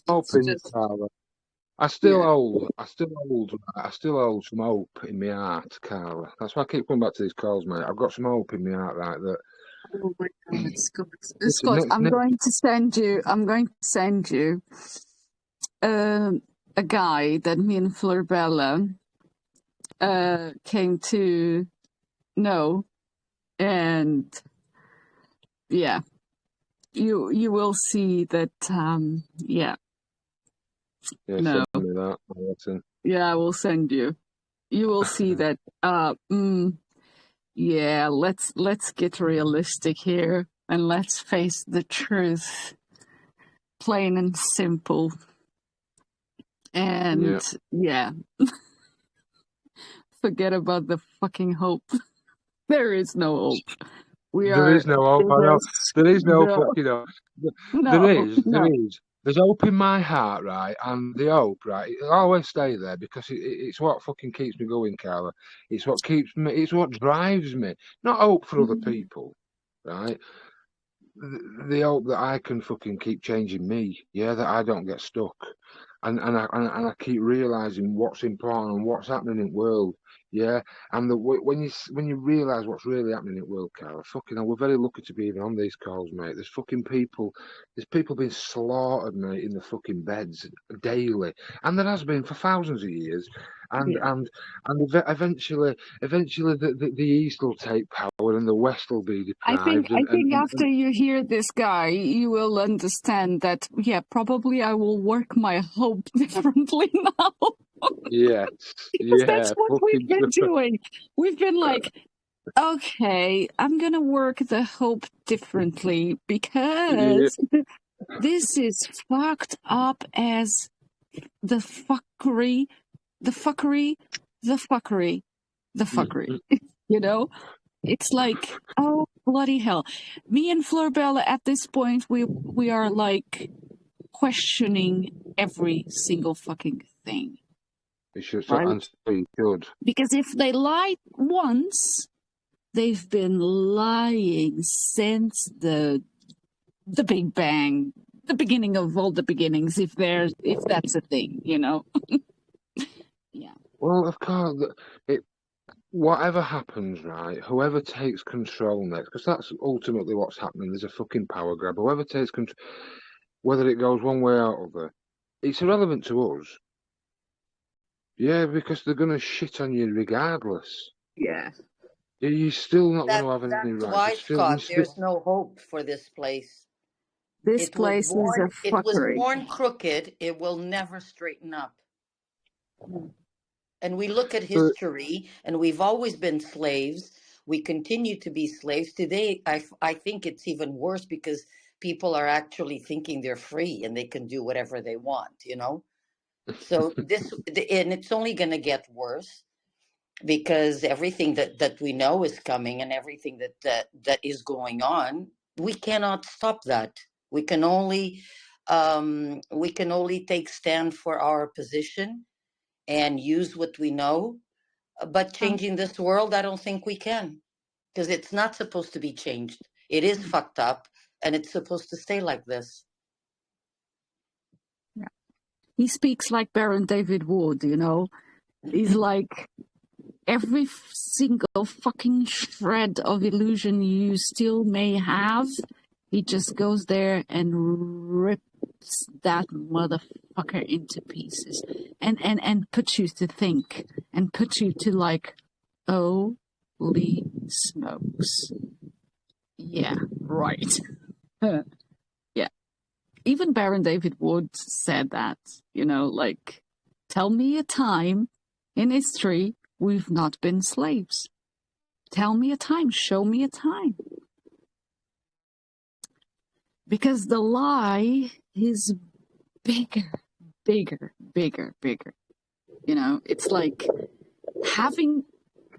Hoping, Carla. I still hold some hope in my heart, Carla. That's why I keep coming back to these calls, mate. I've got some hope in my heart, right? That. Oh my God, Scott! I'm going to send you a guy that me and Florbella came to know, and yeah, you will see that. Yeah. Yeah, no. send me that. Yeah, I will send you. You will see that. Yeah, let's get realistic here. And let's face the truth, plain and simple. And yeah, forget about the fucking hope. There is no hope. There is no hope. I know. There is no fucking hope. There is. There's hope in my heart, right? And the hope, right? It'll always stay there because it's what fucking keeps me going, Carla. It's what keeps me. It's what drives me. Not hope for other people, right? The hope that I can fucking keep changing me, yeah, that I don't get stuck, and I keep realizing what's important and what's happening in the world, yeah, and when you realize what's really happening in the world, Carla, fucking hell, we're very lucky to be even on these calls, mate. There's people being slaughtered, mate, in the fucking beds daily, and there has been for thousands of years, and eventually the East will take power and the West will be deprived. I think after you hear this guy, you will understand that, yeah, probably I will work my hope differently now. Yes. Because that's what we've been doing. We've been like, okay, I'm going to work the hope differently because this is fucked up as the fuckery. You know? It's like, oh, bloody hell. Me and Florbella at this point, we are like questioning every single fucking thing. Right? Because if they lied once, they've been lying since the Big Bang, the beginning of all the beginnings, if that's a thing, you know? Yeah. Well, of course, whatever happens, right, whoever takes control next, because that's ultimately what's happening, there's a fucking power grab. Whoever takes control, whether it goes one way or other, it's irrelevant to us. Yeah, because they're going to shit on you regardless. Yeah. You're still not going to have any rights. That's why, Scott, there's no hope for this place. This place is a fuckery. It was born crooked. It will never straighten up. And we look at history, and we've always been slaves. We continue to be slaves. Today, I think it's even worse because people are actually thinking they're free and they can do whatever they want, you know? So and it's only going to get worse because everything that we know is coming and everything that is going on, we cannot stop that. We can only take stand for our position and use what we know, but changing this world, I don't think we can, because it's not supposed to be changed. It is fucked up, and it's supposed to stay like this. Yeah. He speaks like Baron David Wood, you know? He's like, every single fucking shred of illusion you still may have, he just goes there and rips that motherfucker into pieces and puts you to think and puts you to like, holy smokes. Yeah, right. Yeah. Even Baron David Wood said that, you know, like, tell me a time in history we've not been slaves. Tell me a time, show me a time. Because the lie is bigger. You know, it's like having,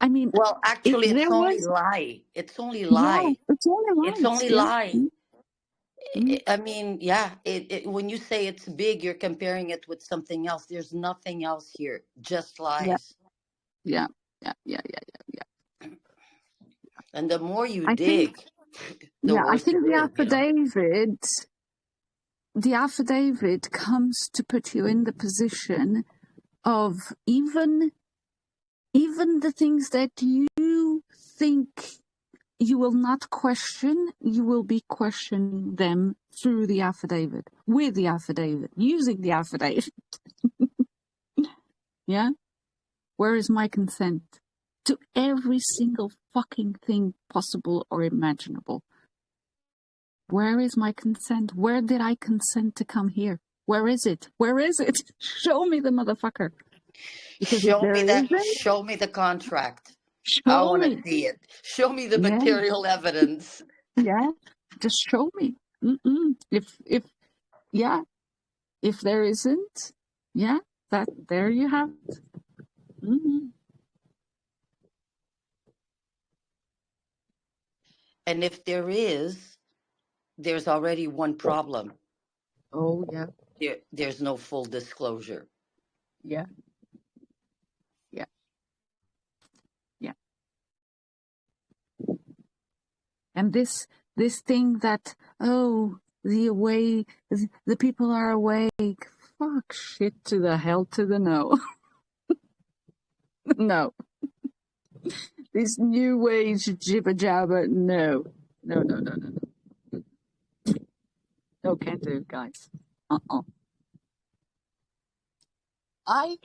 I mean... Well, actually, it's only lie. It's only lie. Yeah, it's only lie. It's only lie. I mean, yeah, when you say it's big, you're comparing it with something else. There's nothing else here, just lies. Yeah. And the more you dig, the worse I think it is, the affidavit comes to put you in the position of even the things that you think you will not question, you will be questioning them through the affidavit, with the affidavit, using the affidavit. Yeah? Where is my consent? To every single fucking thing possible or imaginable. Where is my consent? Where did I consent to come here? Where is it? Where is it? Show me the motherfucker. Show me the contract. I want to see it. Show me the material evidence. Yeah. Just show me. If there isn't, that there you have it. And if there is, there's already one problem. Oh, yeah. There's no full disclosure. Yeah. And this thing that, the people are awake. Fuck shit to the hell to the no. No. This new age jibber jabber, no. No. No, can't do it, guys. I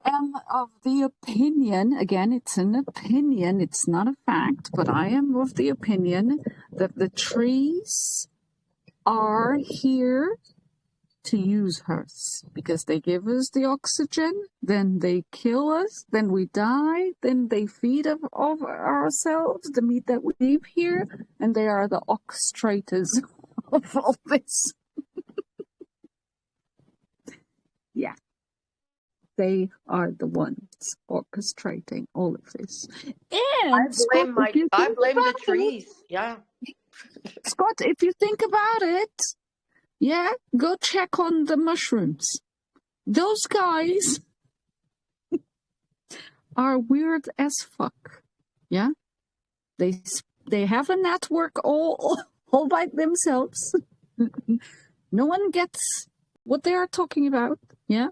am of the opinion, again, it's an opinion, it's not a fact, but I am of the opinion that the trees are here to use us because they give us the oxygen, then they kill us, then we die, then they feed of ourselves, the meat that we eat here, and they are the orchestrators of all this. Yeah. They are the ones orchestrating all of this. And I blame the it, trees. Yeah. Scott, if you think about it, go check on the mushrooms. Those guys are weird as fuck. Yeah? They have a network all by themselves. No one gets what they are talking about. Yeah?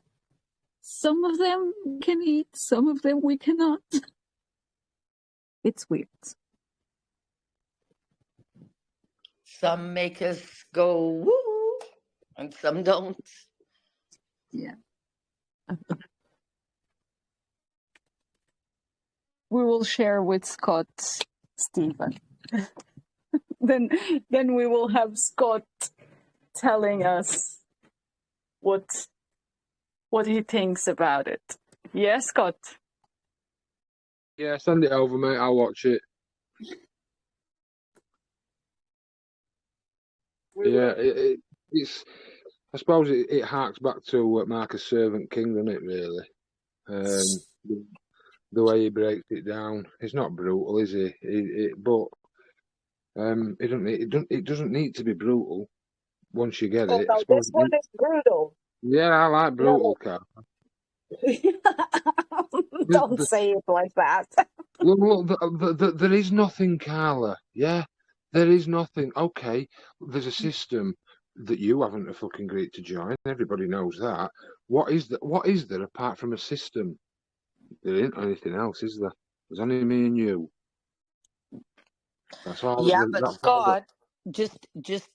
Some of them can eat, some of them we cannot. It's weird. Some make us go woo, and some don't. Yeah. We will share with Scott, Stephen. Then we will have Scott telling us what he thinks about it. Yeah, Scott? Yeah, send it over, mate. I'll watch it. It's. I suppose it harks back to Marcus Servant King, doesn't it? Really, the way he breaks it down. It's not brutal, is he? But it doesn't need to be brutal once you get it. No, this one is brutal. Yeah, I like brutal, Carl. Don't say it like that. Look, there is nothing, Carla. Yeah, there is nothing. Okay, there's a system that you haven't a fucking agreed to join. Everybody knows that. What is there apart from a system? There isn't anything else, is there? There's only me and you. That's all. Yeah, but Scott, just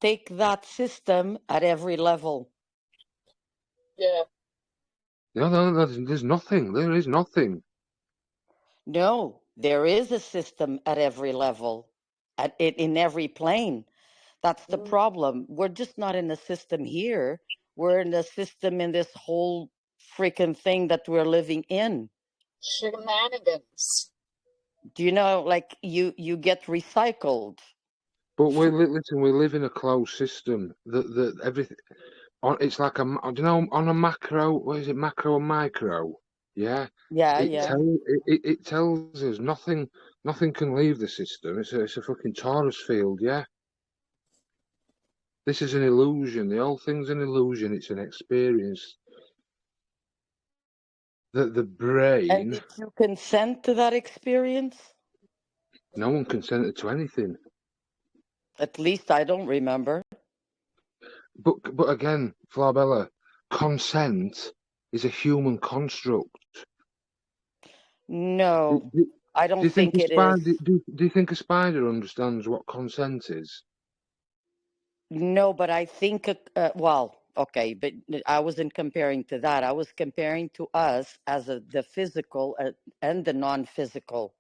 take that system at every level. Yeah. No, there's nothing. There is nothing. No, there is a system at every level, in every plane. That's the problem. We're just not in the system here. We're in the system in this whole freaking thing that we're living in. Shenanigans. Do you know, like you get recycled? But we live in a closed system. That everything. It's like on a macro. What is it? Macro and micro. Yeah. Yeah, It tells us nothing can leave the system. It's a fucking torus field. Yeah. This is an illusion. The whole thing's an illusion. It's an experience. The brain. And did you consent to that experience? No one consented to anything. At least I don't remember. But again, Flabella, consent is a human construct. No, I don't think it is. Do you think a spider understands what consent is? No, but I think, well, okay, but I wasn't comparing to that. I was comparing to us as the physical and the non-physical.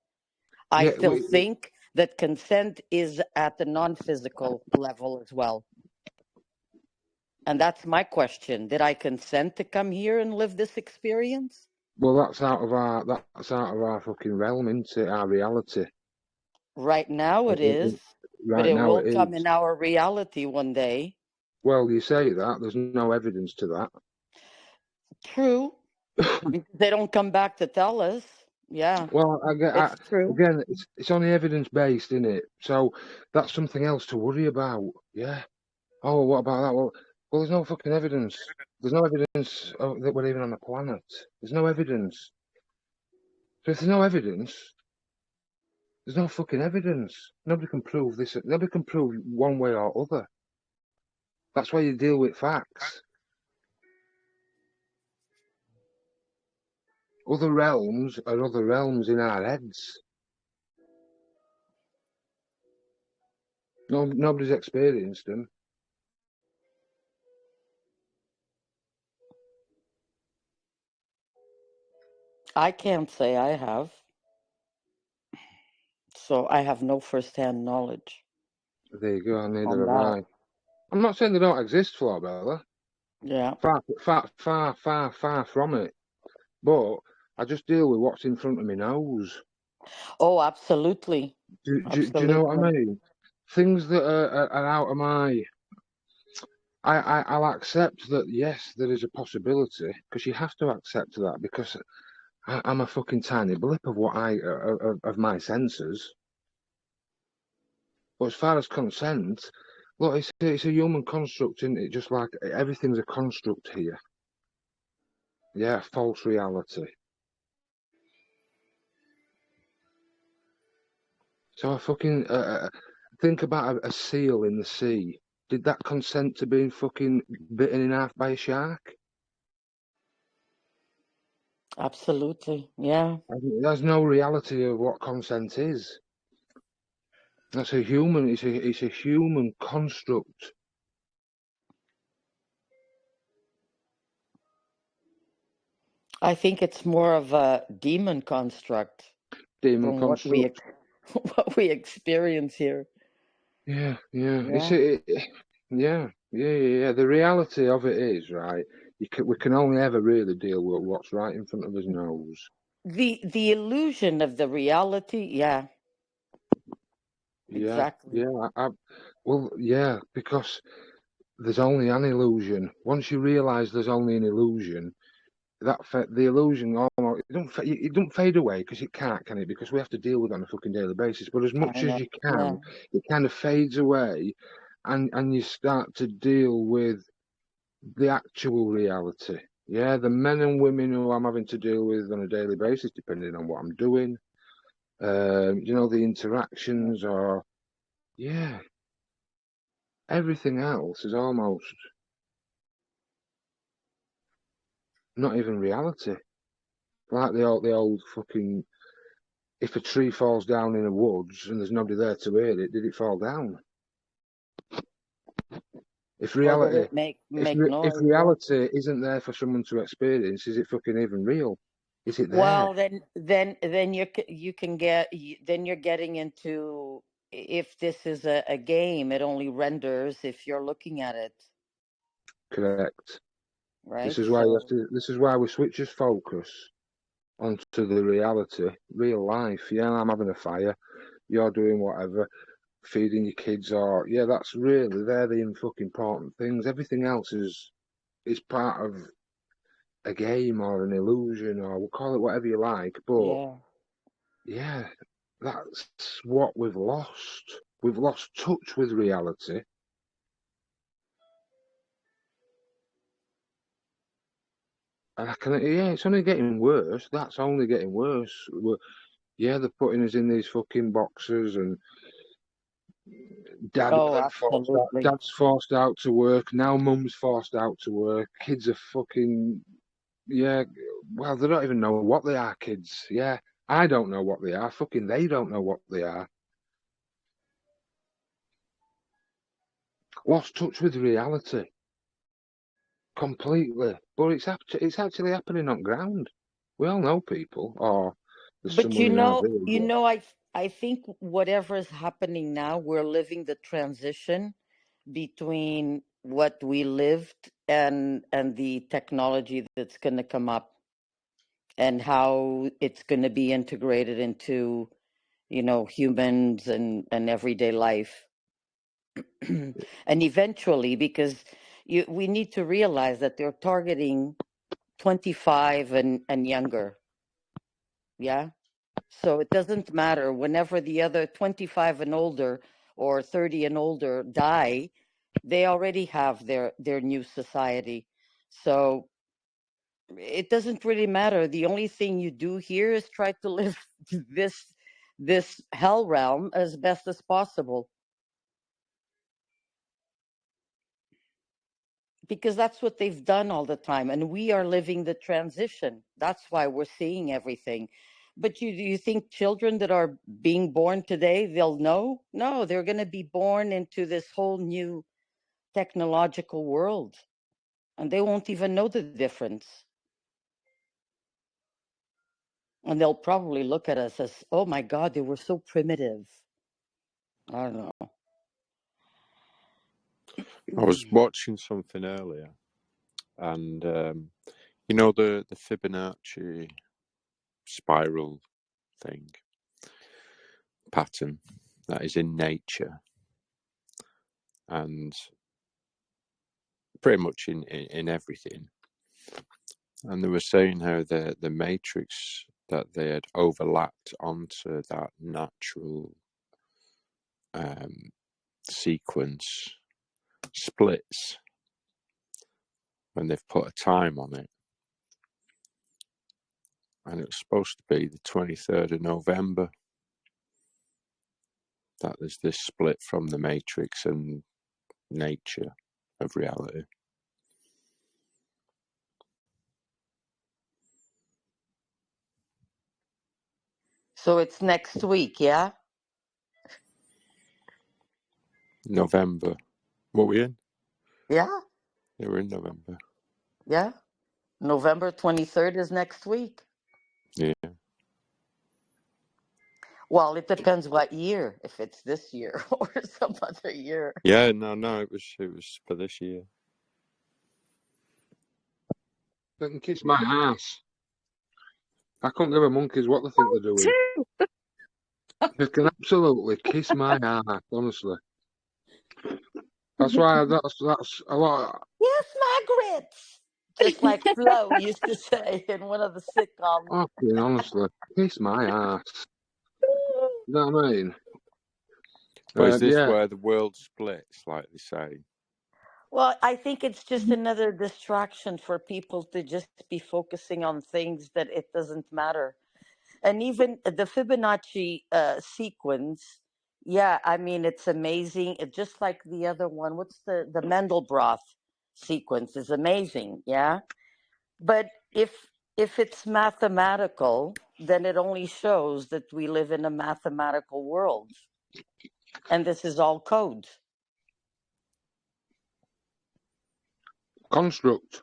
I still think that consent is at the non-physical level as well. And that's my question. Did I consent to come here and live this experience? Well, that's out of our fucking realm, isn't it? Our reality. Right now it is. right it now will it come is. in our reality one day. Well, you say that. There's no evidence to that. True. They don't come back to tell us. Yeah, Well, it's true. again, it's only evidence based, isn't it? So that's something else to worry about. Yeah. Oh, what about that? Well, there's no fucking evidence. There's no evidence that we're even on the planet. There's no evidence. So if there's no evidence, there's no fucking evidence. Nobody can prove this. Nobody can prove one way or other. That's why you deal with facts. Other realms are other realms in our heads. No, nobody's experienced them. I can't say I have. So I have no first-hand knowledge There you go. Neither on have that. I. I'm not saying they don't exist, Florabella. Yeah. Far from it. But I just deal with what's in front of my nose. Oh, absolutely. Do you know what I mean? Things that are out of my... I'll accept that, yes, there is a possibility, because you have to accept that, because I'm a fucking tiny blip of what of my senses. But as far as consent, look, it's a human construct, isn't it? Just like everything's a construct here. Yeah, false reality. So I fucking think about a seal in the sea. Did that consent to being fucking bitten in half by a shark? Absolutely, yeah. There's no reality of what consent is. That's a human. It's a human construct. I think it's more of a demon construct. Demon from construct. what we experience here. Yeah. Yeah. The reality of it is, right, we can only ever really deal with what's right in front of his nose. The illusion of the reality, yeah. Exactly. Yeah, because there's only an illusion. Once you realise there's only an illusion, the illusion almost it don't fade away, because it can't, can it? Because we have to deal with it on a fucking daily basis. But as much as you can, it kind of fades away, and you start to deal with the actual reality. Yeah, the men and women who I'm having to deal with on a daily basis, depending on what I'm doing. The interactions are, everything else is almost not even reality. Like the old fucking, if a tree falls down in the woods and there's nobody there to hear it, did it fall down? If reality, or did it make noise, if reality isn't there for someone to experience, is it fucking even real? Is it there? Well, then you can get, then you're getting into, if this is a game, it only renders if you're looking at it. Correct. Right. This is why this is why we switch his focus onto the reality, real life. Yeah, I'm having a fire. You're doing whatever, feeding your kids, or that's really, they're the fucking important things. Everything else is part of a game or an illusion, or we'll call it whatever you like. But that's what we've lost. We've lost touch with reality. And it's only getting worse. That's only getting worse. They're putting us in these fucking boxes, and dad's forced out to work. Now mum's forced out to work. Kids are fucking, well, they don't even know what they are, kids. Yeah, I don't know what they are. Fucking they don't know what they are. Lost touch with reality. Completely. But it's actually happening on ground. We all know people, or there's But someone I think whatever is happening now, we're living the transition between what we lived and the technology that's going to come up, and how it's going to be integrated into, humans and everyday life. And eventually, because we need to realize that they're targeting 25 and younger. Yeah. So it doesn't matter whenever the other 25 and older or 30 and older die, they already have their new society. So it doesn't really matter. The only thing you do here is try to live this hell realm as best as possible. Because that's what they've done all the time. And we are living the transition. That's why we're seeing everything. But you think children that are being born today, they'll know? No, they're going to be born into this whole new technological world. And they won't even know the difference. And they'll probably look at us as, oh my God, they were so primitive. I don't know. I was watching something earlier, and you know the Fibonacci spiral thing pattern that is in nature, and pretty much in everything. And they were saying how the matrix that they had overlapped onto that natural sequence splits when they've put a time on it. And it was supposed to be the 23rd of November that there's this split from the matrix and nature of reality. So it's next week, yeah? November. What were we in? Yeah, Yeah, we're in November. yeah. November 23rd is next week. Yeah. Well, it depends what year, if it's this year or some other year. Yeah, no, it was for this year. They can kiss my ass. I couldn't give a monkeys what they think they're doing. They can absolutely kiss my ass, honestly. That's why that's a lot. Yes, Margaret. Just like Flo used to say in one of the sitcoms. Fucking honestly, kiss my ass. You know what I mean? But is this Yeah. where the world splits, like they say? Well, I think it's just another distraction for people to just be focusing on things that it doesn't matter. And even the Fibonacci sequence, yeah, I mean, it's amazing. It, just like the other one, what's the Mendelbroth sequence is amazing, yeah? But if it's mathematical, then it only shows that we live in a mathematical world. And this is all code. Construct.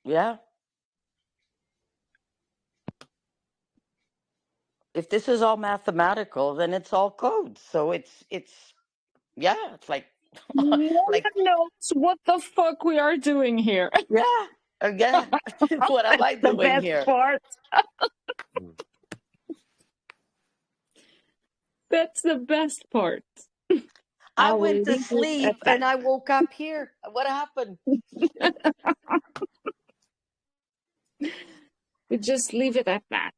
Yeah. If this is all mathematical, then it's all code. So it's yeah, it's like No one like knows what the fuck we are doing here. yeah. What am I The doing best here? part. That's the best part. I will went to leave it sleep at that. and I woke up here. What happened? We just leave it at that.